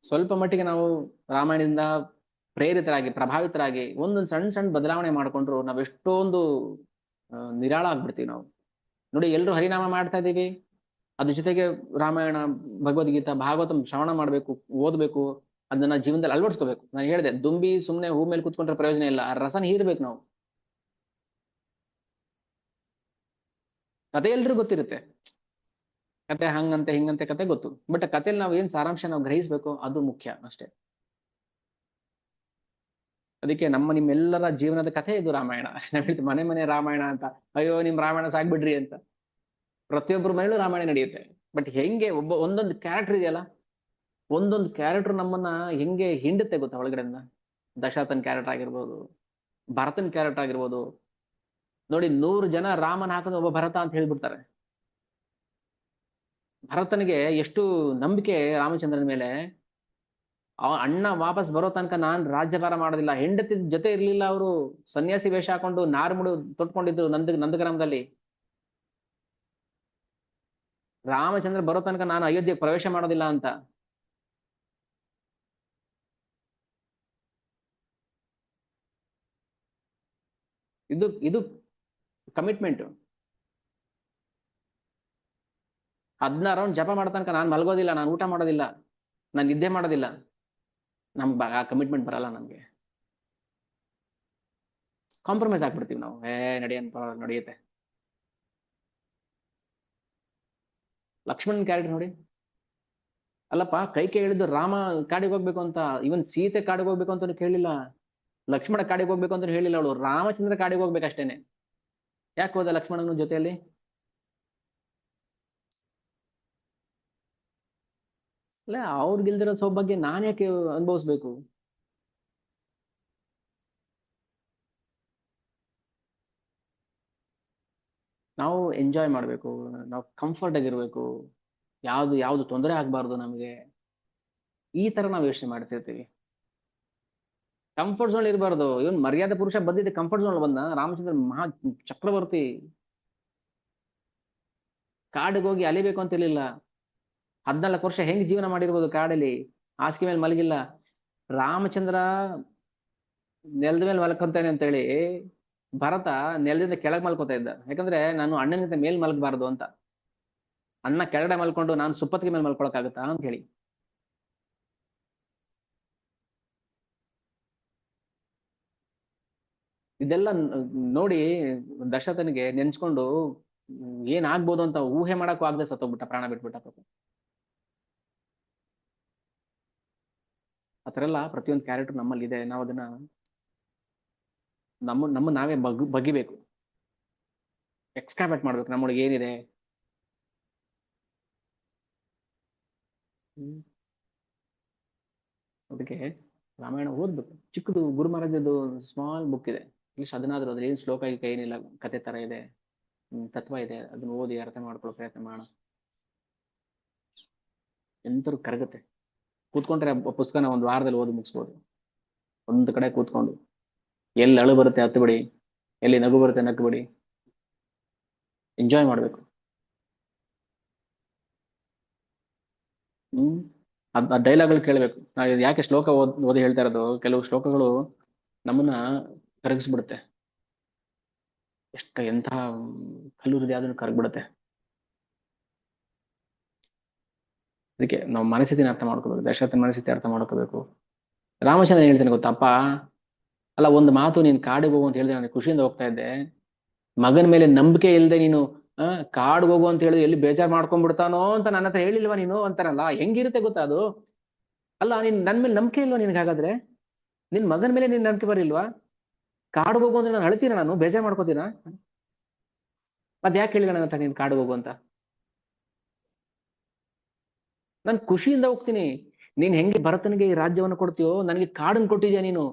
ಸ್ವಲ್ಪ ಮಟ್ಟಿಗೆ ನಾವು ರಾಮಾಯಣದಿಂದ ಪ್ರೇರಿತರಾಗಿ, ಪ್ರಭಾವಿತರಾಗಿ ಒಂದೊಂದು ಸಣ್ಣ ಸಣ್ಣ ಬದಲಾವಣೆ ಮಾಡ್ಕೊಂಡ್ರು ನಾವ್ ಎಷ್ಟೊಂದು ನಿರಾಳ ಆಗ್ಬಿಡ್ತೀವಿ ನಾವು. ನೋಡಿ, ಎಲ್ರು ಹರಿನಾಮ ಮಾಡ್ತಾ ಇದೀವಿ, ಅದ್ರ ಜೊತೆಗೆ ರಾಮಾಯಣ, ಭಗವದ್ಗೀತಾ, ಭಾಗವತಂ ಶ್ರವಣ ಮಾಡ್ಬೇಕು, ಓದ್ಬೇಕು, ಅದನ್ನ ಜೀವನದಲ್ಲಿ ಅಳವಡಿಸ್ಕೋಬೇಕು. ನಾನು ಹೇಳಿದೆ, ದುಂಬಿ ಸುಮ್ನೆ ಹೂ ಮೇಲೆ ಕುತ್ಕೊಂಡ್ರೆ ಪ್ರಯೋಜನ ಇಲ್ಲ, ಆ ರಸನ ಹೀರ್ಬೇಕು ನಾವು. ಕತೆ ಎಲ್ರಿಗೂ ಗೊತ್ತಿರುತ್ತೆ, ಕತೆ ಹಂಗಂತೆ ಹಿಂಗಂತೆ ಕತೆ ಗೊತ್ತು, ಬಟ್ ಕಥೆಯಲ್ಲಿ ನಾವು ಏನ್ ಸಾರಾಂಶ ನಾವು ಗ್ರಹಿಸ್ಬೇಕು ಅದು ಮುಖ್ಯ ಅಷ್ಟೇ. ಅದಕ್ಕೆ ನಿಮ್ಮೆಲ್ಲರ ಜೀವನದ ಕಥೆ ಇದು ರಾಮಾಯಣ. ಮನೆ ಮನೆ ರಾಮಾಯಣ ಅಂತ, ಅಯ್ಯೋ ನಿಮ್ ರಾಮಾಯಣ ಸಾಕ್ಬಿಡ್ರಿ ಅಂತ. ಪ್ರತಿಯೊಬ್ಬರ ಮನೇಲೂ ರಾಮಾಯಣ ನಡೆಯುತ್ತೆ. ಬಟ್ ಹೆಂಗೆ ಒಂದೊಂದು ಕ್ಯಾರೆಕ್ಟರ್ ಇದೆಯಲ್ಲ, ಒಂದೊಂದು ಕ್ಯಾರೆಕ್ಟರ್ ನಮ್ಮನ್ನ ಹೆಂಗೆ ಹಿಂಡುತ್ತೆ ಗೊತ್ತಾ ಒಳಗಡೆಯಿಂದ. ದಶರಥನ್ ಕ್ಯಾರೆಕ್ಟರ್ ಆಗಿರ್ಬೋದು, ಭರತನ್ ಕ್ಯಾರೆಕ್ಟರ್ ಆಗಿರ್ಬೋದು. ನೋಡಿ, 100 ಜನ ರಾಮನ ಹಾಕಿದ ಒಬ್ಬ ಭರತ ಅಂತ ಹೇಳ್ಬಿಡ್ತಾರೆ. ಭರತನಿಗೆ ಎಷ್ಟು ನಂಬಿಕೆ ರಾಮಚಂದ್ರನ ಮೇಲೆ. ಅಣ್ಣ ವಾಪಸ್ ಬರೋ ತನಕ ನಾನ್ ರಾಜ್ಯಭಾರ ಮಾಡೋದಿಲ್ಲ. ಹೆಂಡತಿ ಜೊತೆ ಇರ್ಲಿಲ್ಲ, ಅವರು ಸನ್ಯಾಸಿ ವೇಷ ಹಾಕೊಂಡು ನಾರ್ಮುಡು ತೊಟ್ಕೊಂಡಿದ್ರು ನಂದಗ್ರಾಮದಲ್ಲಿ. ರಾಮಚಂದ್ರ ಬರೋ ತನಕ ನಾನು ಅಯೋಧ್ಯೆ ಪ್ರವೇಶ ಮಾಡೋದಿಲ್ಲ ಅಂತ. ಇದು ಇದು ಕಮಿಟ್ಮೆಂಟ್. 16 ರೌಂಡ್ ಜಪ ಮಾಡೋ ತನಕ ನಾನು ಮಲ್ಗೋದಿಲ್ಲ, ನಾನು ಊಟ ಮಾಡೋದಿಲ್ಲ, ನಾನು ನಿದ್ದೆ ಮಾಡೋದಿಲ್ಲ. ನಮ್ಗೆ ಆ ಕಮಿಟ್ಮೆಂಟ್ ಬರಲ್ಲ. ನಮ್ಗೆ ಕಾಂಪ್ರಮೈಸ್ ಆಗ್ಬಿಡ್ತೀವಿ ನಾವು. ನಡೆಯುತ್ತೆ. ಲಕ್ಷ್ಮಣನ್ ಕ್ಯಾರೆಕ್ಟರ್ ನೋಡಿ. ಅಲ್ಲಪ್ಪ, ಕೈಕೆ ಹೇಳಿದ್ದು ರಾಮ ಕಾಡಿಗೆ ಹೋಗ್ಬೇಕು ಅಂತ, ಇವನ್ ಸೀತೆ ಕಾಡಿಗೆ ಹೋಗ್ಬೇಕು ಅಂತ ಕೇಳಿಲ್ಲ, ಲಕ್ಷ್ಮಣ ಕಾಡಿಗೆ ಹೋಗ್ಬೇಕು ಅಂತ ಹೇಳಿಲ್ಲ ಅವಳು. ರಾಮಚಂದ್ರ ಕಾಡಿಗೆ ಹೋಗ್ಬೇಕಷ್ಟೇನೆ. ಯಾಕೆ ಹೋದ ಲಕ್ಷ್ಮಣನ ಜೊತೆಯಲ್ಲಿ? ಅಲ್ಲ, ಅವ್ರಿಗಿಲ್ದಿರೋ ಸೌಭಾಗ್ಯ ನಾನ್ ಯಾಕೆ ಅನುಭವಿಸ್ಬೇಕು? ನಾವು ಎಂಜಾಯ್ ಮಾಡ್ಬೇಕು, ನಾವು ಕಂಫರ್ಟ್ ಆಗಿರ್ಬೇಕು, ಯಾವ್ದು ತೊಂದರೆ ಆಗ್ಬಾರ್ದು ನಮಗೆ. ಈ ತರ ನಾವು ಯೋಚನೆ ಮಾಡ್ತಿರ್ತೀವಿ. ಕಂಫರ್ಟ್ ಝೋನ್ ಇರಬಾರ್ದು. ಇವನ್ ಮರ್ಯಾದೆ ಪುರುಷ ಬಂದಿದ್ದೆ ಕಂಫರ್ಟ್ ಝೋನ್ ಬಂದ. ರಾಮಚಂದ್ರ ಮಹಾ ಚಕ್ರವರ್ತಿ, ಕಾಡಿಗೆ ಹೋಗಿ ಅಲಿಬೇಕು ಅಂತ ಇರ್ಲಿಲ್ಲ. 14 ವರ್ಷ ಹೆಂಗ್ ಜೀವನ ಮಾಡಿರ್ಬೋದು ಕಾಡಲ್ಲಿ, ಹಾಸಿಗೆ ಮೇಲೆ ಮಲಗಿಲ್ಲ. ರಾಮಚಂದ್ರ ನೆಲದ ಮೇಲೆ ಮಲ್ಕೊಂತಾನೆ ಅಂತೇಳಿ ಭರತ ನೆಲದಿಂದ ಕೆಳಗ್ ಮಲ್ಕೋತಾ ಇದ್ದ. ಯಾಕಂದ್ರೆ ನಾನು ಅಣ್ಣನಿಗಿಂತ ಮೇಲ್ ಮಲಗಬಾರ್ದು ಅಂತ. ಅಣ್ಣ ಕೆಳಗಡೆ ಮಲ್ಕೊಂಡು ನಾನು ಸುಪ್ಪತ್ತಿಗೆ ಮೇಲೆ ಮಲ್ಕೊಳಕ್ಕಾಗತ್ತಾ ಅಂತ ಹೇಳಿ. ಇದೆಲ್ಲ ನೋಡಿ ದಶರಥನಿಗೆ ನೆನ್ಸ್ಕೊಂಡು ಏನಾಗ್ಬೋದು ಅಂತ ಊಹೆ ಮಾಡಕ್ಕೂ ಆಗದೆ ಸತ್ತೋಗ್ಬಿಟ್ಟ, ಪ್ರಾಣ ಬಿಟ್ಬಿಟ್ಟ ಪಾಪ. ಆತರ ಎಲ್ಲ ಪ್ರತಿಯೊಂದು ಕ್ಯಾರೆಕ್ಟರ್ ನಮ್ಮಲ್ಲಿ ಇದೆ. ನಾವು ಅದನ್ನ ನಮ್ಮ ನಾವೇ ಬಗಿಬೇಕು, ಎಕ್ಸ್ಟ್ರಾಬೇಟ್ ಮಾಡ್ಬೇಕು ನಮ್ಮೊಳಗೆ ಏನಿದೆ. ಅದಕ್ಕೆ ರಾಮಾಯಣ ಓದ್ಬೇಕು. ಚಿಕ್ಕದು ಗುರು ಮಹಾರಾಜದ್ದು ಸ್ಮಾಲ್ ಬುಕ್ ಇದೆ, ಇಷ್ಟು ಅದನ್ನಾದ್ರೂ ಅದ್ರ ಏನ್ ಶ್ಲೋಕ ಈಗ ಏನಿಲ್ಲ, ಕತೆ ತರ ಇದೆ, ತತ್ವ ಇದೆ. ಅದನ್ನ ಓದಿ ಅರ್ಥ ಮಾಡ್ಕೊಳ್ಳೋ ಪ್ರಯತ್ನ ಮಾಡೋಣ. ಎಂತರು ಕರಗುತ್ತೆ. ಕೂತ್ಕೊಂಡ್ರೆ ಪುಸ್ತಕನ ಒಂದು ವಾರದಲ್ಲಿ ಓದಿ ಮುಗಿಸ್ಬೋದು. ಒಂದು ಕಡೆ ಕೂತ್ಕೊಂಡು ಎಲ್ಲಿ ಅಳು ಬರುತ್ತೆ ಹತ್ತು ಬಿಡಿ, ಎಲ್ಲಿ ನಗು ಬರುತ್ತೆ ನಕ್ಕು ಬಿಡಿ, ಎಂಜಾಯ್ ಮಾಡ್ಬೇಕು. ಆ ಡೈಲಾಗ್ಗಳು ಕೇಳ್ಬೇಕು. ನಾವು ಯಾಕೆ ಶ್ಲೋಕ ಓದಿ ಹೇಳ್ತಾ ಇರೋದು, ಕೆಲವು ಶ್ಲೋಕಗಳು ನಮ್ಮನ್ನ ಕರಗಿಸ್ಬಿಡುತ್ತೆ. ಎಂತಹ ಕಲ್ಲು ಹೃದಯ ಅದನ್ನು ಕರಗ್ಬಿಡುತ್ತೆ. ಅದಕ್ಕೆ ನಾವು ಮನಸ್ಥಿತಿನ ಅರ್ಥ ಮಾಡ್ಕೋಬೇಕು, ದಶರಥನ ಮನಸ್ಥಿತಿ ಅರ್ಥ ಮಾಡ್ಕೋಬೇಕು. ರಾಮಚಂದ್ರ ಹೇಳ್ತೇನೆ ಗೊತ್ತಪ್ಪ, ಅಲ್ಲ ಒಂದು ಮಾತು, ನೀನ್ ಕಾಡಿಗೆ ಹೋಗು ಅಂತ ಹೇಳಿದ್ರೆ ನಾನು ಖುಷಿಯಿಂದ ಹೋಗ್ತಾ ಇದ್ದೆ. ಮಗನ ಮೇಲೆ ನಂಬಿಕೆ ಇಲ್ಲದೆ ನೀನು ಕಾಡ್ಗೆ ಹೋಗು ಅಂತ ಹೇಳಿದ್ರೆ ಎಲ್ಲಿ ಬೇಜಾರ್ ಮಾಡ್ಕೊಂಡ್ಬಿಡ್ತಾನೋ ಅಂತ ನನ್ನ ಹತ್ರ ಹೇಳಿಲ್ವಾ ನೀನು ಅಂತಾರಲ್ಲ. ಹೆಂಗಿರುತ್ತೆ ಗೊತ್ತಾ ಅದು? ಅಲ್ಲ, ನೀನ್ ನನ್ ಮೇಲೆ ನಂಬಿಕೆ ಇಲ್ವಾ ನಿನ್ಗೆ? ಹಾಗಾದ್ರೆ ನಿನ್ ಮಗನ ಮೇಲೆ ನೀನ್ ನಂಬಿಕೆ ಬರಿಲ್ವಾ? ಕಾಡ್ಗೆ ಹೋಗು ಅಂದ್ರೆ ನಾನು ಅಳ್ತೀನ, ನಾನು ಬೇಜಾರ್ ಮಾಡ್ಕೋತೀನ? ಮತ್ ಯಾಕೆ ಹೇಳಿಲ್ಲ ನನ್ನ ಹತ್ರ ನೀನ್ ಕಾಡ್ಗೆ ಹೋಗು ಅಂತ? ನಾನ್ ಖುಷಿಯಿಂದ ಹೋಗ್ತೀನಿ. ನೀನ್ ಹೆಂಗೆ ಭರತನಿಗೆ ಈ ರಾಜ್ಯವನ್ನು ಕೊಡ್ತೀಯೋ, ನನಗೆ ಕಾಡನ್ನು ಕೊಟ್ಟಿದ್ಯಾ ನೀನು,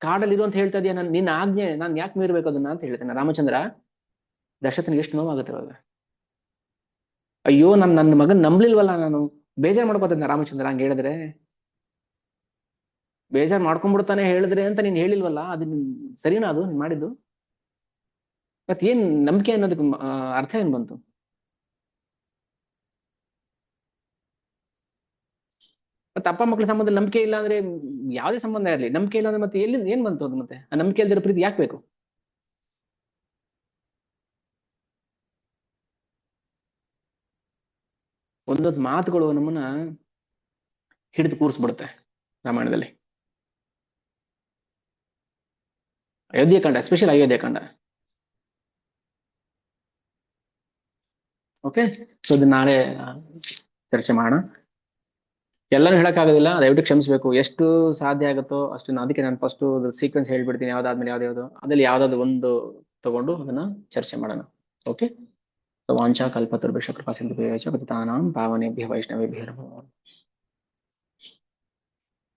ಕಾಡಲ್ಲಿ ಇದು ಅಂತ ಹೇಳ್ತಾ ಇದೀಯ, ನಿನ್ನ ಆಜ್ಞೆ ನಾನ್ ಯಾಕೆ ಮೀರ್ಬೇಕು ಅದನ್ನ ಅಂತ ಹೇಳ್ತೇನೆ. ರಾಮಚಂದ್ರ ದಶರಥನಿಗೆ ಎಷ್ಟು ನೋವಾಗುತ್ತೆ ಅವಾಗ. ಅಯ್ಯೋ ನನ್ನ ಮಗನ್ ನಂಬ್ಲಿಲ್ವಲ್ಲ ನಾನು, ಬೇಜಾರ್ ಮಾಡ್ಕೋತಾನೆ ರಾಮಚಂದ್ರ ಹಂಗ ಹೇಳಿದ್ರೆ. ಬೇಜಾರ್ ಮಾಡ್ಕೊಂಡ್ಬಿಡ್ತಾನೆ ಹೇಳಿದ್ರೆ ಅಂತ ನೀನ್ ಹೇಳಿಲ್ವಲ್ಲ, ಅದು ಸರಿನಾ ಅದು ನೀನ್ ಮಾಡಿದ್ದು? ಮತ್ ಏನ್ ನಂಬಿಕೆ ಅನ್ನೋದಕ್ಕೆ ಅರ್ಥ ಏನ್ ಬಂತು? ಮತ್ತೆ ಅಪ್ಪ ಮಕ್ಕಳ ಸಂಬಂಧದಲ್ಲಿ ನಂಬಿಕೆ ಇಲ್ಲ ಅಂದ್ರೆ ಯಾವುದೇ ಸಂಬಂಧ ಇರಲಿ, ನಂಬಿಕೆ ಇಲ್ಲ ಅಂದ್ರೆ ಮತ್ತೆ ಎಲ್ಲಿ ಏನ್ ಬಂತು ಅದು? ಮತ್ತೆ ಆ ನಂಬಿಕೆ ಇಲ್ದಿರೋ ಪ್ರೀತಿ ಯಾಕೆ ಬೇಕು? ಒಂದೊಂದು ಮಾತುಗಳು ನಮ್ಮನ್ನ ಹಿಡಿದು ಕೂರಿಸ್ಬಿಡುತ್ತೆ ರಾಮಾಯಣದಲ್ಲಿ. ಅಯೋಧ್ಯೆ ಕಾಂಡ, ಎಸ್ಪೆಷಲ್ ಅಯೋಧ್ಯೆ ಕಾಂಡ. ಓಕೆ, ಸೊ ಇದು ನಾಳೆ ಚರ್ಚೆ ಮಾಡೋಣ. ಎಲ್ಲರೂ ಹೇಳಕ್ಕಾಗೋದಿಲ್ಲ, ದಯವಿಟ್ಟು ಕ್ಷಮಿಸಬೇಕು. ಎಷ್ಟು ಸಾಧ್ಯ ಆಗುತ್ತೋ ಅಷ್ಟು ಅದಕ್ಕೆ ನಾನು ಫಸ್ಟ್ ಸೀಕ್ವೆನ್ಸ್ ಹೇಳ್ಬಿಡ್ತೀನಿ, ಯಾವ್ದಾದ್ಮೇಲೆ ಯಾವ್ದು ಅದ್ರಲ್ಲಿ ಯಾವ್ದಾದ್ರು ಒಂದು ತಗೊಂಡು ಅದನ್ನ ಚರ್ಚೆ ಮಾಡೋಣ. ಓಕೆ, ವಾಂಛಾ ಕಲ್ಪತರುಭ್ಯಶ್ಚ ಕೃಪಾ ಸಿಂಧುಭ್ಯಶ್ಚ ಪತಿತಾನಾಂ ಪಾವನೇಭ್ಯೋ ವೈಷ್ಣವೇಭ್ಯೋ ನಮೋ ನಮಃ.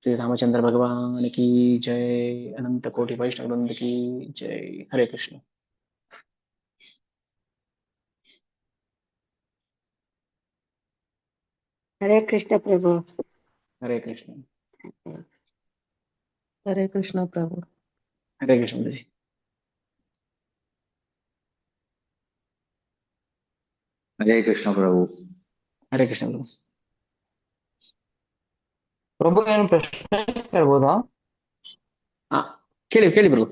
श्री रामचंद्र भगवान की जय, अनंत कोटि वैष्णव वृंद की जय। हरे कृष्ण। हरे कृष्ण प्रभु। हरे कृष्ण। हरे कृष्ण प्रभु। हरे कृष्ण जी। हरे कृष्ण प्रभु। हरे कृष्ण प्रभु। ಪ್ರಭು ಏನು ಪ್ರಶ್ನೆ ಕೇಳ್ಬೋದಾ? ಹಾ, ಕೇಳಿ ಕೇಳಿ ಪ್ರಭು.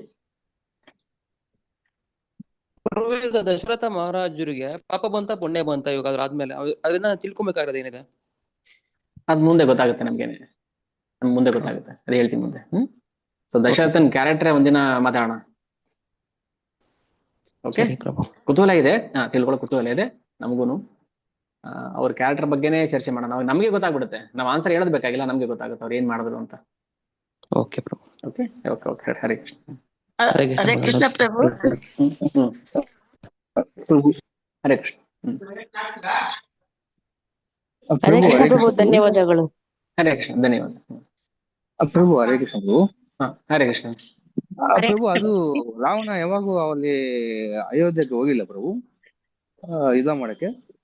ಪ್ರಭು, ಈಗ ದಶರಥ ಮಹಾರಾಜರಿಗೆ ಪಾಪ ಬಂತ ಪುಣ್ಯ ಬಂತ ಇವಾಗ ಆದ್ಮೇಲೆ ಅದರಿಂದ ತಿಳ್ಕೊಬೇಕಾಗಿರೋದು ಏನಿದೆ? ಅದ್ ಮುಂದೆ ಗೊತ್ತಾಗುತ್ತೆ ನಮ್ಗೇನೆ, ಮುಂದೆ ಗೊತ್ತಾಗುತ್ತೆ, ಅದು ಹೇಳ್ತೀನಿ ಮುಂದೆ. ಸೊ ದಶರಥನ್ ಕ್ಯಾರೆಕ್ಟರ್ ಒಂದಿನ ಮಾತಾಡೋಣ. ಓಕೆ, ಪ್ರಭು. ಕುತೂಹಲ ಇದೆ, ತಿಳ್ಕೊಳ್ಳೋ ಕುತೂಹಲ ಇದೆ ನಮಗೂನು. ಅವ್ರ ಕ್ಯಾರೆಕ್ಟರ್ ಬಗ್ಗೆನೇ ಚರ್ಚೆ ಮಾಡೋಣ. ನಮಗೆ ಗೊತ್ತಾಗ್ಬಿಡುತ್ತೆ, ನಾವು ಆನ್ಸರ್ ಹೇಳೋದ್ ಬೇಕಾಗಿಲ್ಲ, ನಮ್ಗೆ ಗೊತ್ತಾಗುತ್ತೆ ಅವ್ರು ಏನ್ ಮಾಡಿದ್ರು ಅಂತ. ಓಕೆ ಪ್ರಭು. Okay okay okay. Hare Krishna. Hare Hare Krishna प्रभु। प्रभु ಹರೆ ಕೃಷ್ಣ. हरे प्रभु कृष्ण हरे प्रभु, कृष्ण ಧನ್ಯವಾದಗಳು। ಹರೆ ಕೃಷ್ಣ, ಧನ್ಯವಾದ. प्रभु हरे कृष्ण प्रभु। ಹರೆ ಕೃಷ್ಣ. ಪ್ರಭು ಅದು ರಾವಣ ಯಾವಾಗೂ ಅಲ್ಲಿ ಅಯೋಧ್ಯೆಗೆ ಹೋಗಿಲ್ಲ ಪ್ರಭು, ಯುದ್ಧ ಮಾಡಕ್ಕೆ.